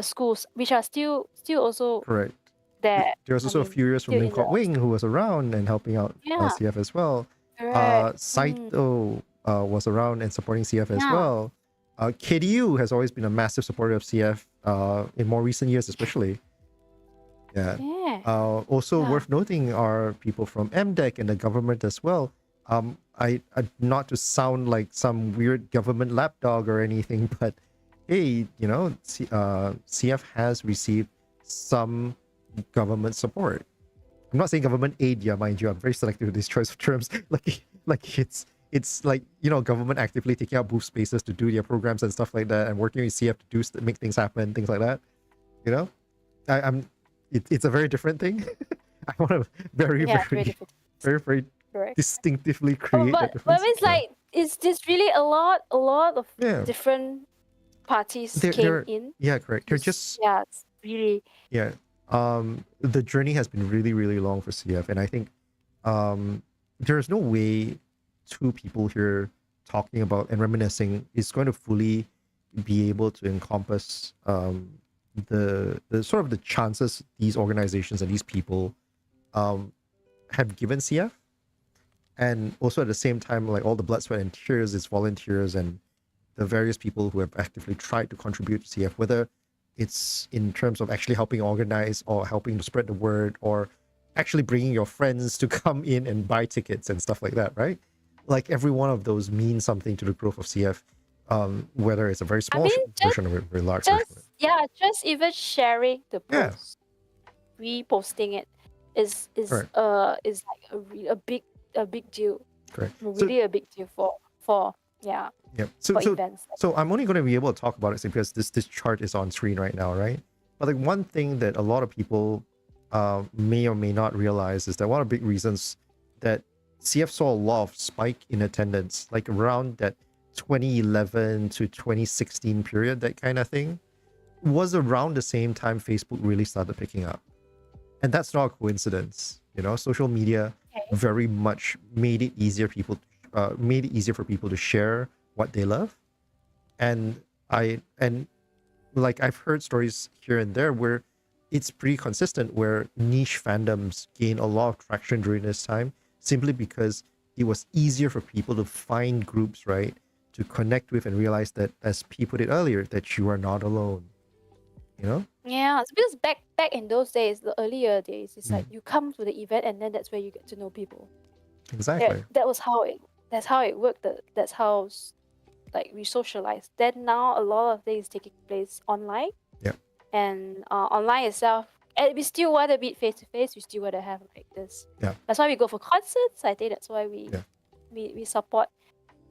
Speaker 2: schools which are still also
Speaker 1: correct.
Speaker 2: there.
Speaker 1: There was
Speaker 2: I
Speaker 1: also a
Speaker 2: mean,
Speaker 1: few years from
Speaker 2: still in
Speaker 1: Lingkot
Speaker 2: the
Speaker 1: Wing who was around and helping out
Speaker 2: yeah.
Speaker 1: CF as well.
Speaker 2: Correct.
Speaker 1: Saito was around and supporting CF as
Speaker 2: Yeah.
Speaker 1: well. KDU has always been a massive supporter of CF in more recent years, especially. Yeah.
Speaker 2: Yeah.
Speaker 1: Also
Speaker 2: Yeah.
Speaker 1: worth noting are people from MDEC and the government as well. I not to sound like some weird government lapdog or anything, but hey, CF has received some government support. I'm not saying government aid, yeah, mind you. I'm very selective with this choice of terms. like it's like, government actively taking out booth spaces to do their programs and stuff like that, and working with CF to make things happen, things like that. You know, it's a very different thing. I want to very
Speaker 2: Yeah.
Speaker 1: very
Speaker 2: Very different.
Speaker 1: very very
Speaker 2: Correct.
Speaker 1: distinctively create that
Speaker 2: But
Speaker 1: difference.
Speaker 2: it's like it's just really a lot of
Speaker 1: Yeah.
Speaker 2: different parties
Speaker 1: They're,
Speaker 2: came
Speaker 1: they're
Speaker 2: in.
Speaker 1: yeah, correct. They're just
Speaker 2: Yeah. It's really
Speaker 1: yeah. The journey has been really really long for CF, and I think there's no way two people here talking about and reminiscing is going to fully be able to encompass the sort of the chances these organizations and these people have given CF, and also at the same time, like all the blood, sweat, and tears, its volunteers and the various people who have actively tried to contribute to CF, whether it's in terms of actually helping organize or helping to spread the word, or actually bringing your friends to come in and buy tickets and stuff like that, right? Like every one of those means something to the growth of CF, whether it's a very small version of it, very large version of it.
Speaker 2: just even sharing the
Speaker 1: Yeah.
Speaker 2: post, reposting it is
Speaker 1: Correct.
Speaker 2: like a big deal.
Speaker 1: Correct.
Speaker 2: Really a big deal for yeah.
Speaker 1: Yeah.
Speaker 2: For events.
Speaker 1: So I'm only going to be able to talk about it because this chart is on screen right now, right? But like one thing that a lot of people may or may not realize is that one of the big reasons that CF saw a lot of spike in attendance, like around that 2011 to 2016 period, that kind of thing, was around the same time Facebook really started picking up. And that's not a coincidence. Social media
Speaker 2: Okay.
Speaker 1: very much made it easier for people to share what they love. And like I've heard stories here and there where it's pretty consistent, where niche fandoms gain a lot of traction during this time simply because it was easier for people to find groups, right, to connect with and realize that, as P put it earlier, that you are not alone.
Speaker 2: Yeah, it's because back in those days, the earlier days, it's like you come to the event and then that's where you get to know people.
Speaker 1: Exactly.
Speaker 2: That's how it worked. That's how like we socialize. Then now a lot of things taking place online.
Speaker 1: Yeah.
Speaker 2: And online itself, and we still want to meet face to face. We still want to have like this.
Speaker 1: Yeah.
Speaker 2: That's why we go for concerts. I think that's why we
Speaker 1: Yeah.
Speaker 2: we support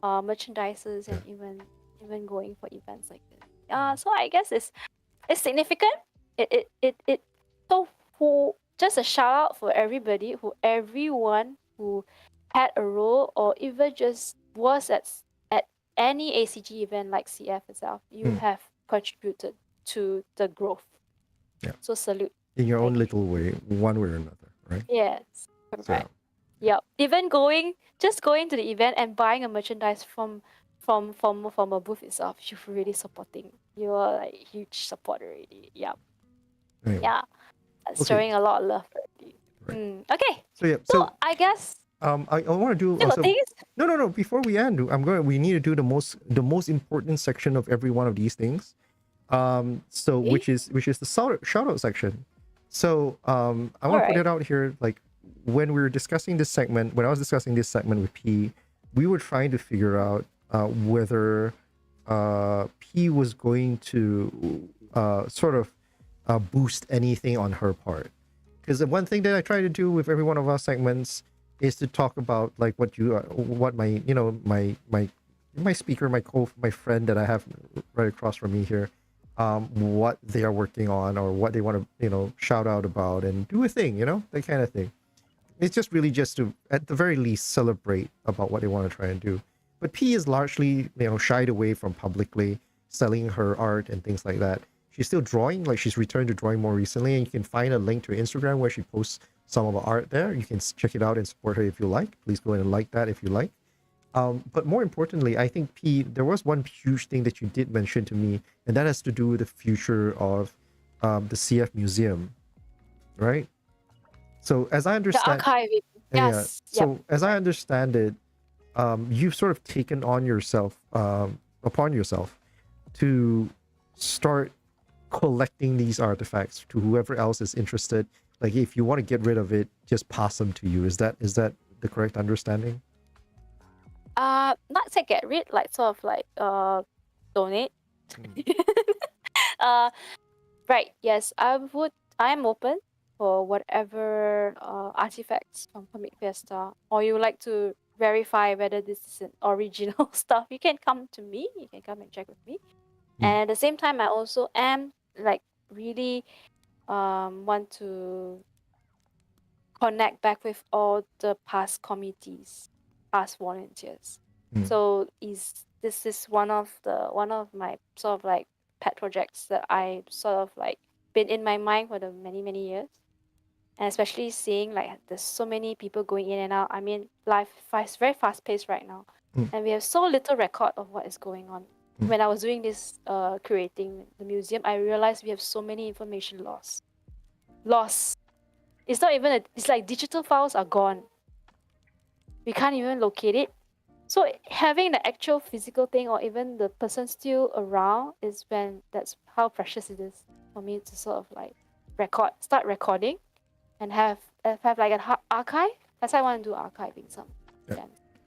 Speaker 2: merchandises and even going for events like this. So I guess it's significant. It so just a shout out for everyone who had a role or even just was at any ACG event like CF itself. You have contributed to the growth.
Speaker 1: Yeah.
Speaker 2: So salute.
Speaker 1: In your own little way, one way or another, right?
Speaker 2: Yes. Correct. Yep. Even going to the event and buying a merchandise from a booth itself, you're really supporting. You're like huge support already. Yep.
Speaker 1: Anyway.
Speaker 2: Yeah. That's showing a lot of love already.
Speaker 1: Right.
Speaker 2: Okay.
Speaker 1: So
Speaker 2: I guess
Speaker 1: I want to do also. No. Before we end, we need to do the most important section of every one of these things. Which is the shout out section. So I want to put it out here, like when we were discussing this segment, when I was discussing this segment with P, we were trying to figure out whether P was going to sort of boost anything on her part. Because the one thing that I try to do with every one of our segments is to talk about like what my speaker, my friend that I have right across from me here, what they are working on or what they want to shout out about and do a thing, that kind of thing. It's just really just to, at the very least, celebrate about what they want to try and do. But P is largely shied away from publicly selling her art and things like that. She's still drawing, like she's returned to drawing more recently, and you can find a link to her Instagram where she posts some of her art there. You can check it out and support her if you like. Please go ahead and like that if you like. But more importantly, I think, P, there was one huge thing that you did mention to me, and that has to do with the future of the CF Museum, right? So as I understand,
Speaker 2: the archive. Yes.
Speaker 1: So as I understand it, you've sort of taken on upon yourself to start collecting these artifacts to whoever else is interested. Like if you want to get rid of it, just pass them to you. Is that the correct understanding?
Speaker 2: Not say get rid, like sort of like donate. Right. Yes, I am open for whatever artifacts from Comic Fiesta, or you would like to verify whether this is an original stuff. You can come to me. You can come and check with me. And at the same time, I also am like really want to connect back with all the past committees, past volunteers. So this is one of my sort of like pet projects that I sort of like been in my mind for the many years. And especially seeing like there's so many people going in and out. I mean, life is very fast paced right now. And we have so little record of what is going on. When I was doing this curating the museum, I realized we have so many information lost. It's not even it's like digital files are gone. We can't even locate it. So having the actual physical thing or even the person still around that's how precious it is for me to sort of like start recording and have like an archive. That's why I want to do archiving some.
Speaker 1: Yeah.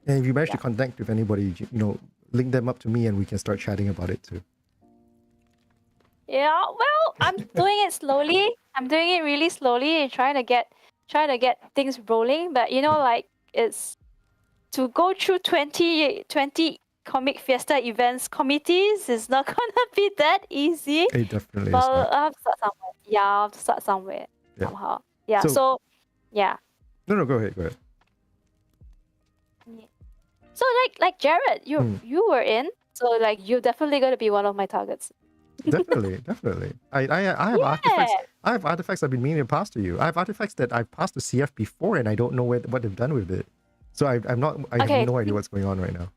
Speaker 1: And if you manage to connect with anybody, link them up to me and we can start chatting about it too.
Speaker 2: Yeah, well, I'm doing it slowly. I'm doing it really slowly and trying to get things rolling. But like it's to go through 20 Comic Fiesta events committees is not gonna be that easy.
Speaker 1: It definitely is
Speaker 2: But
Speaker 1: not.
Speaker 2: I'll have to start somewhere. Yeah, I'll have to start somewhere somehow. Yeah. So yeah.
Speaker 1: No, go ahead.
Speaker 2: So like Jared,
Speaker 1: Hmm.
Speaker 2: you were in, so like you're definitely gonna be one of my targets.
Speaker 1: Definitely. I have artifacts.
Speaker 2: Yeah.
Speaker 1: I have artifacts I've been meaning to pass to you. I have artifacts that I've passed to CF before, and I don't know what they've done with it. So I'm not. I have
Speaker 2: Okay.
Speaker 1: no idea what's going on right now.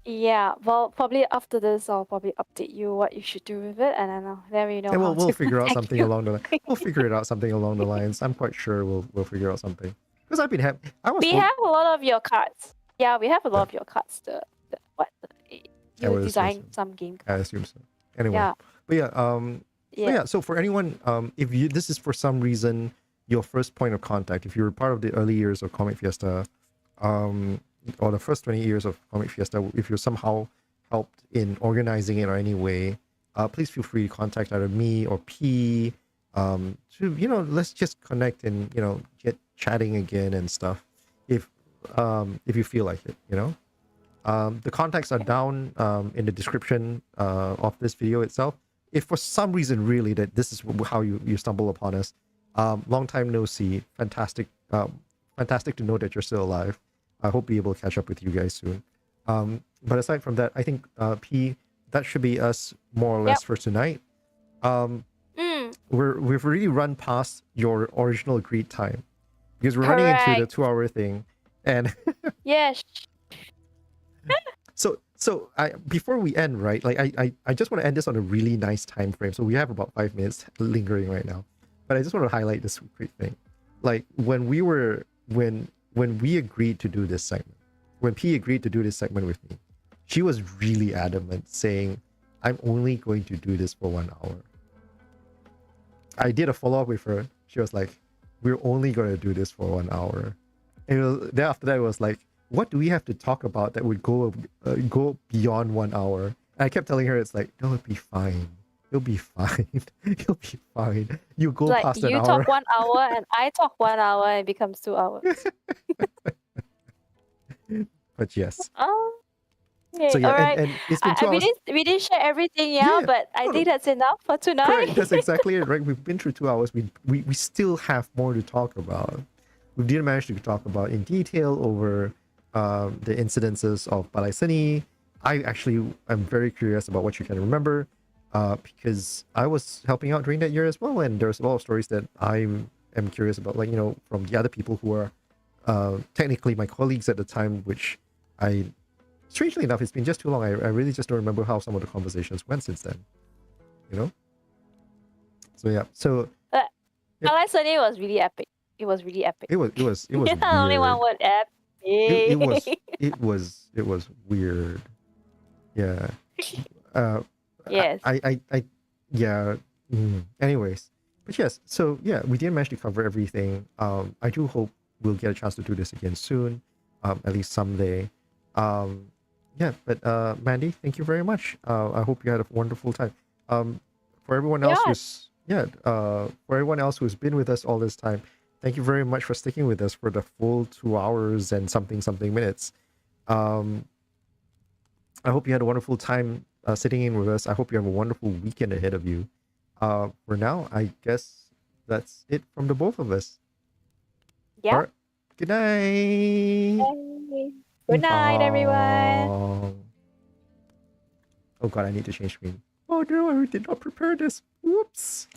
Speaker 2: Yeah. Well, probably after this, I'll probably update you what you should do with it, and then we know
Speaker 1: And
Speaker 2: how
Speaker 1: we'll
Speaker 2: to
Speaker 1: figure out
Speaker 2: contact
Speaker 1: something
Speaker 2: you.
Speaker 1: along the line. We'll figure it out something along the lines. I'm quite sure we'll figure out something. Because I've been I was
Speaker 2: We have a lot of your cards. Yeah, we have a
Speaker 1: Yeah.
Speaker 2: lot of your cards.
Speaker 1: I
Speaker 2: You
Speaker 1: would assume
Speaker 2: designed
Speaker 1: so.
Speaker 2: some game
Speaker 1: I
Speaker 2: cards.
Speaker 1: assume so. Anyway.
Speaker 2: Yeah.
Speaker 1: But yeah, so
Speaker 2: Yeah.
Speaker 1: yeah, so for anyone, if you this is for some reason your first point of contact, if you're part of the early years of Comic Fiesta, or the first 20 years of Comic Fiesta, if you're somehow helped in organizing it or any way, please feel free to contact either me or P. To let's just connect and get chatting again and stuff. If you feel like it, the contacts are down in the description of this video itself. If for some reason really that this is how you stumble upon us, long time no see. Fantastic to know that you're still alive. I hope to be able to catch up with you guys soon. But aside from that, I think P, that should be us more or less for tonight. We've already run past your original agreed time because we're running into the 2-hour thing, and
Speaker 2: yes.
Speaker 1: So before we end, right? Like I just want to end this on a really nice time frame. So we have about 5 minutes lingering right now, but I just want to highlight this quick thing. Like when we agreed to do this segment, when P agreed to do this segment with me, she was really adamant, saying, "I'm only going to do this for 1 hour." I did a follow up with her. She was like, "We're only going to do this for 1 hour," and then after that, it was like, what do we have to talk about that would go beyond 1 hour? And I kept telling her, it's like, no, it'll be fine. You'll be fine. You'll be fine. You go
Speaker 2: Like
Speaker 1: past an
Speaker 2: you
Speaker 1: hour.
Speaker 2: talk 1 hour and I talk 1 hour and it becomes 2 hours.
Speaker 1: But yes.
Speaker 2: Okay,
Speaker 1: So yeah,
Speaker 2: all right.
Speaker 1: and it's been 2 hours.
Speaker 2: We didn't share everything, but I think that's enough for tonight.
Speaker 1: Correct. That's exactly it, right? We've been through 2 hours. We still have more to talk about. We didn't manage to talk about in detail over the incidences of Balai Seni. I actually am very curious about what you can remember, because I was helping out during that year as well, and there's a lot of stories that I am curious about, like from the other people who are technically my colleagues at the time, which strangely enough, it's been just too long. I really just don't remember how some of the conversations went since then. So yeah. So
Speaker 2: Balai Seni was really epic. It was really epic.
Speaker 1: It was weird.
Speaker 2: Only one word, epic.
Speaker 1: It was weird. Yeah.
Speaker 2: Yes.
Speaker 1: Yeah. Anyways, but yes. So yeah, we didn't manage to cover everything. I do hope we'll get a chance to do this again soon. At least someday. Yeah. But Mandy, thank you very much. I hope you had a wonderful time. For everyone else for everyone else who's been with us all this time, thank you very much for sticking with us for the full 2 hours and something minutes. I hope you had a wonderful time sitting in with us. I hope you have a wonderful weekend ahead of you. For now, I guess that's it from the both of us.
Speaker 2: Yeah.
Speaker 1: Right. Good night.
Speaker 2: Yay. Good night, everyone.
Speaker 1: Oh god, I need to change screen. Oh no, I did not prepare this. Whoops.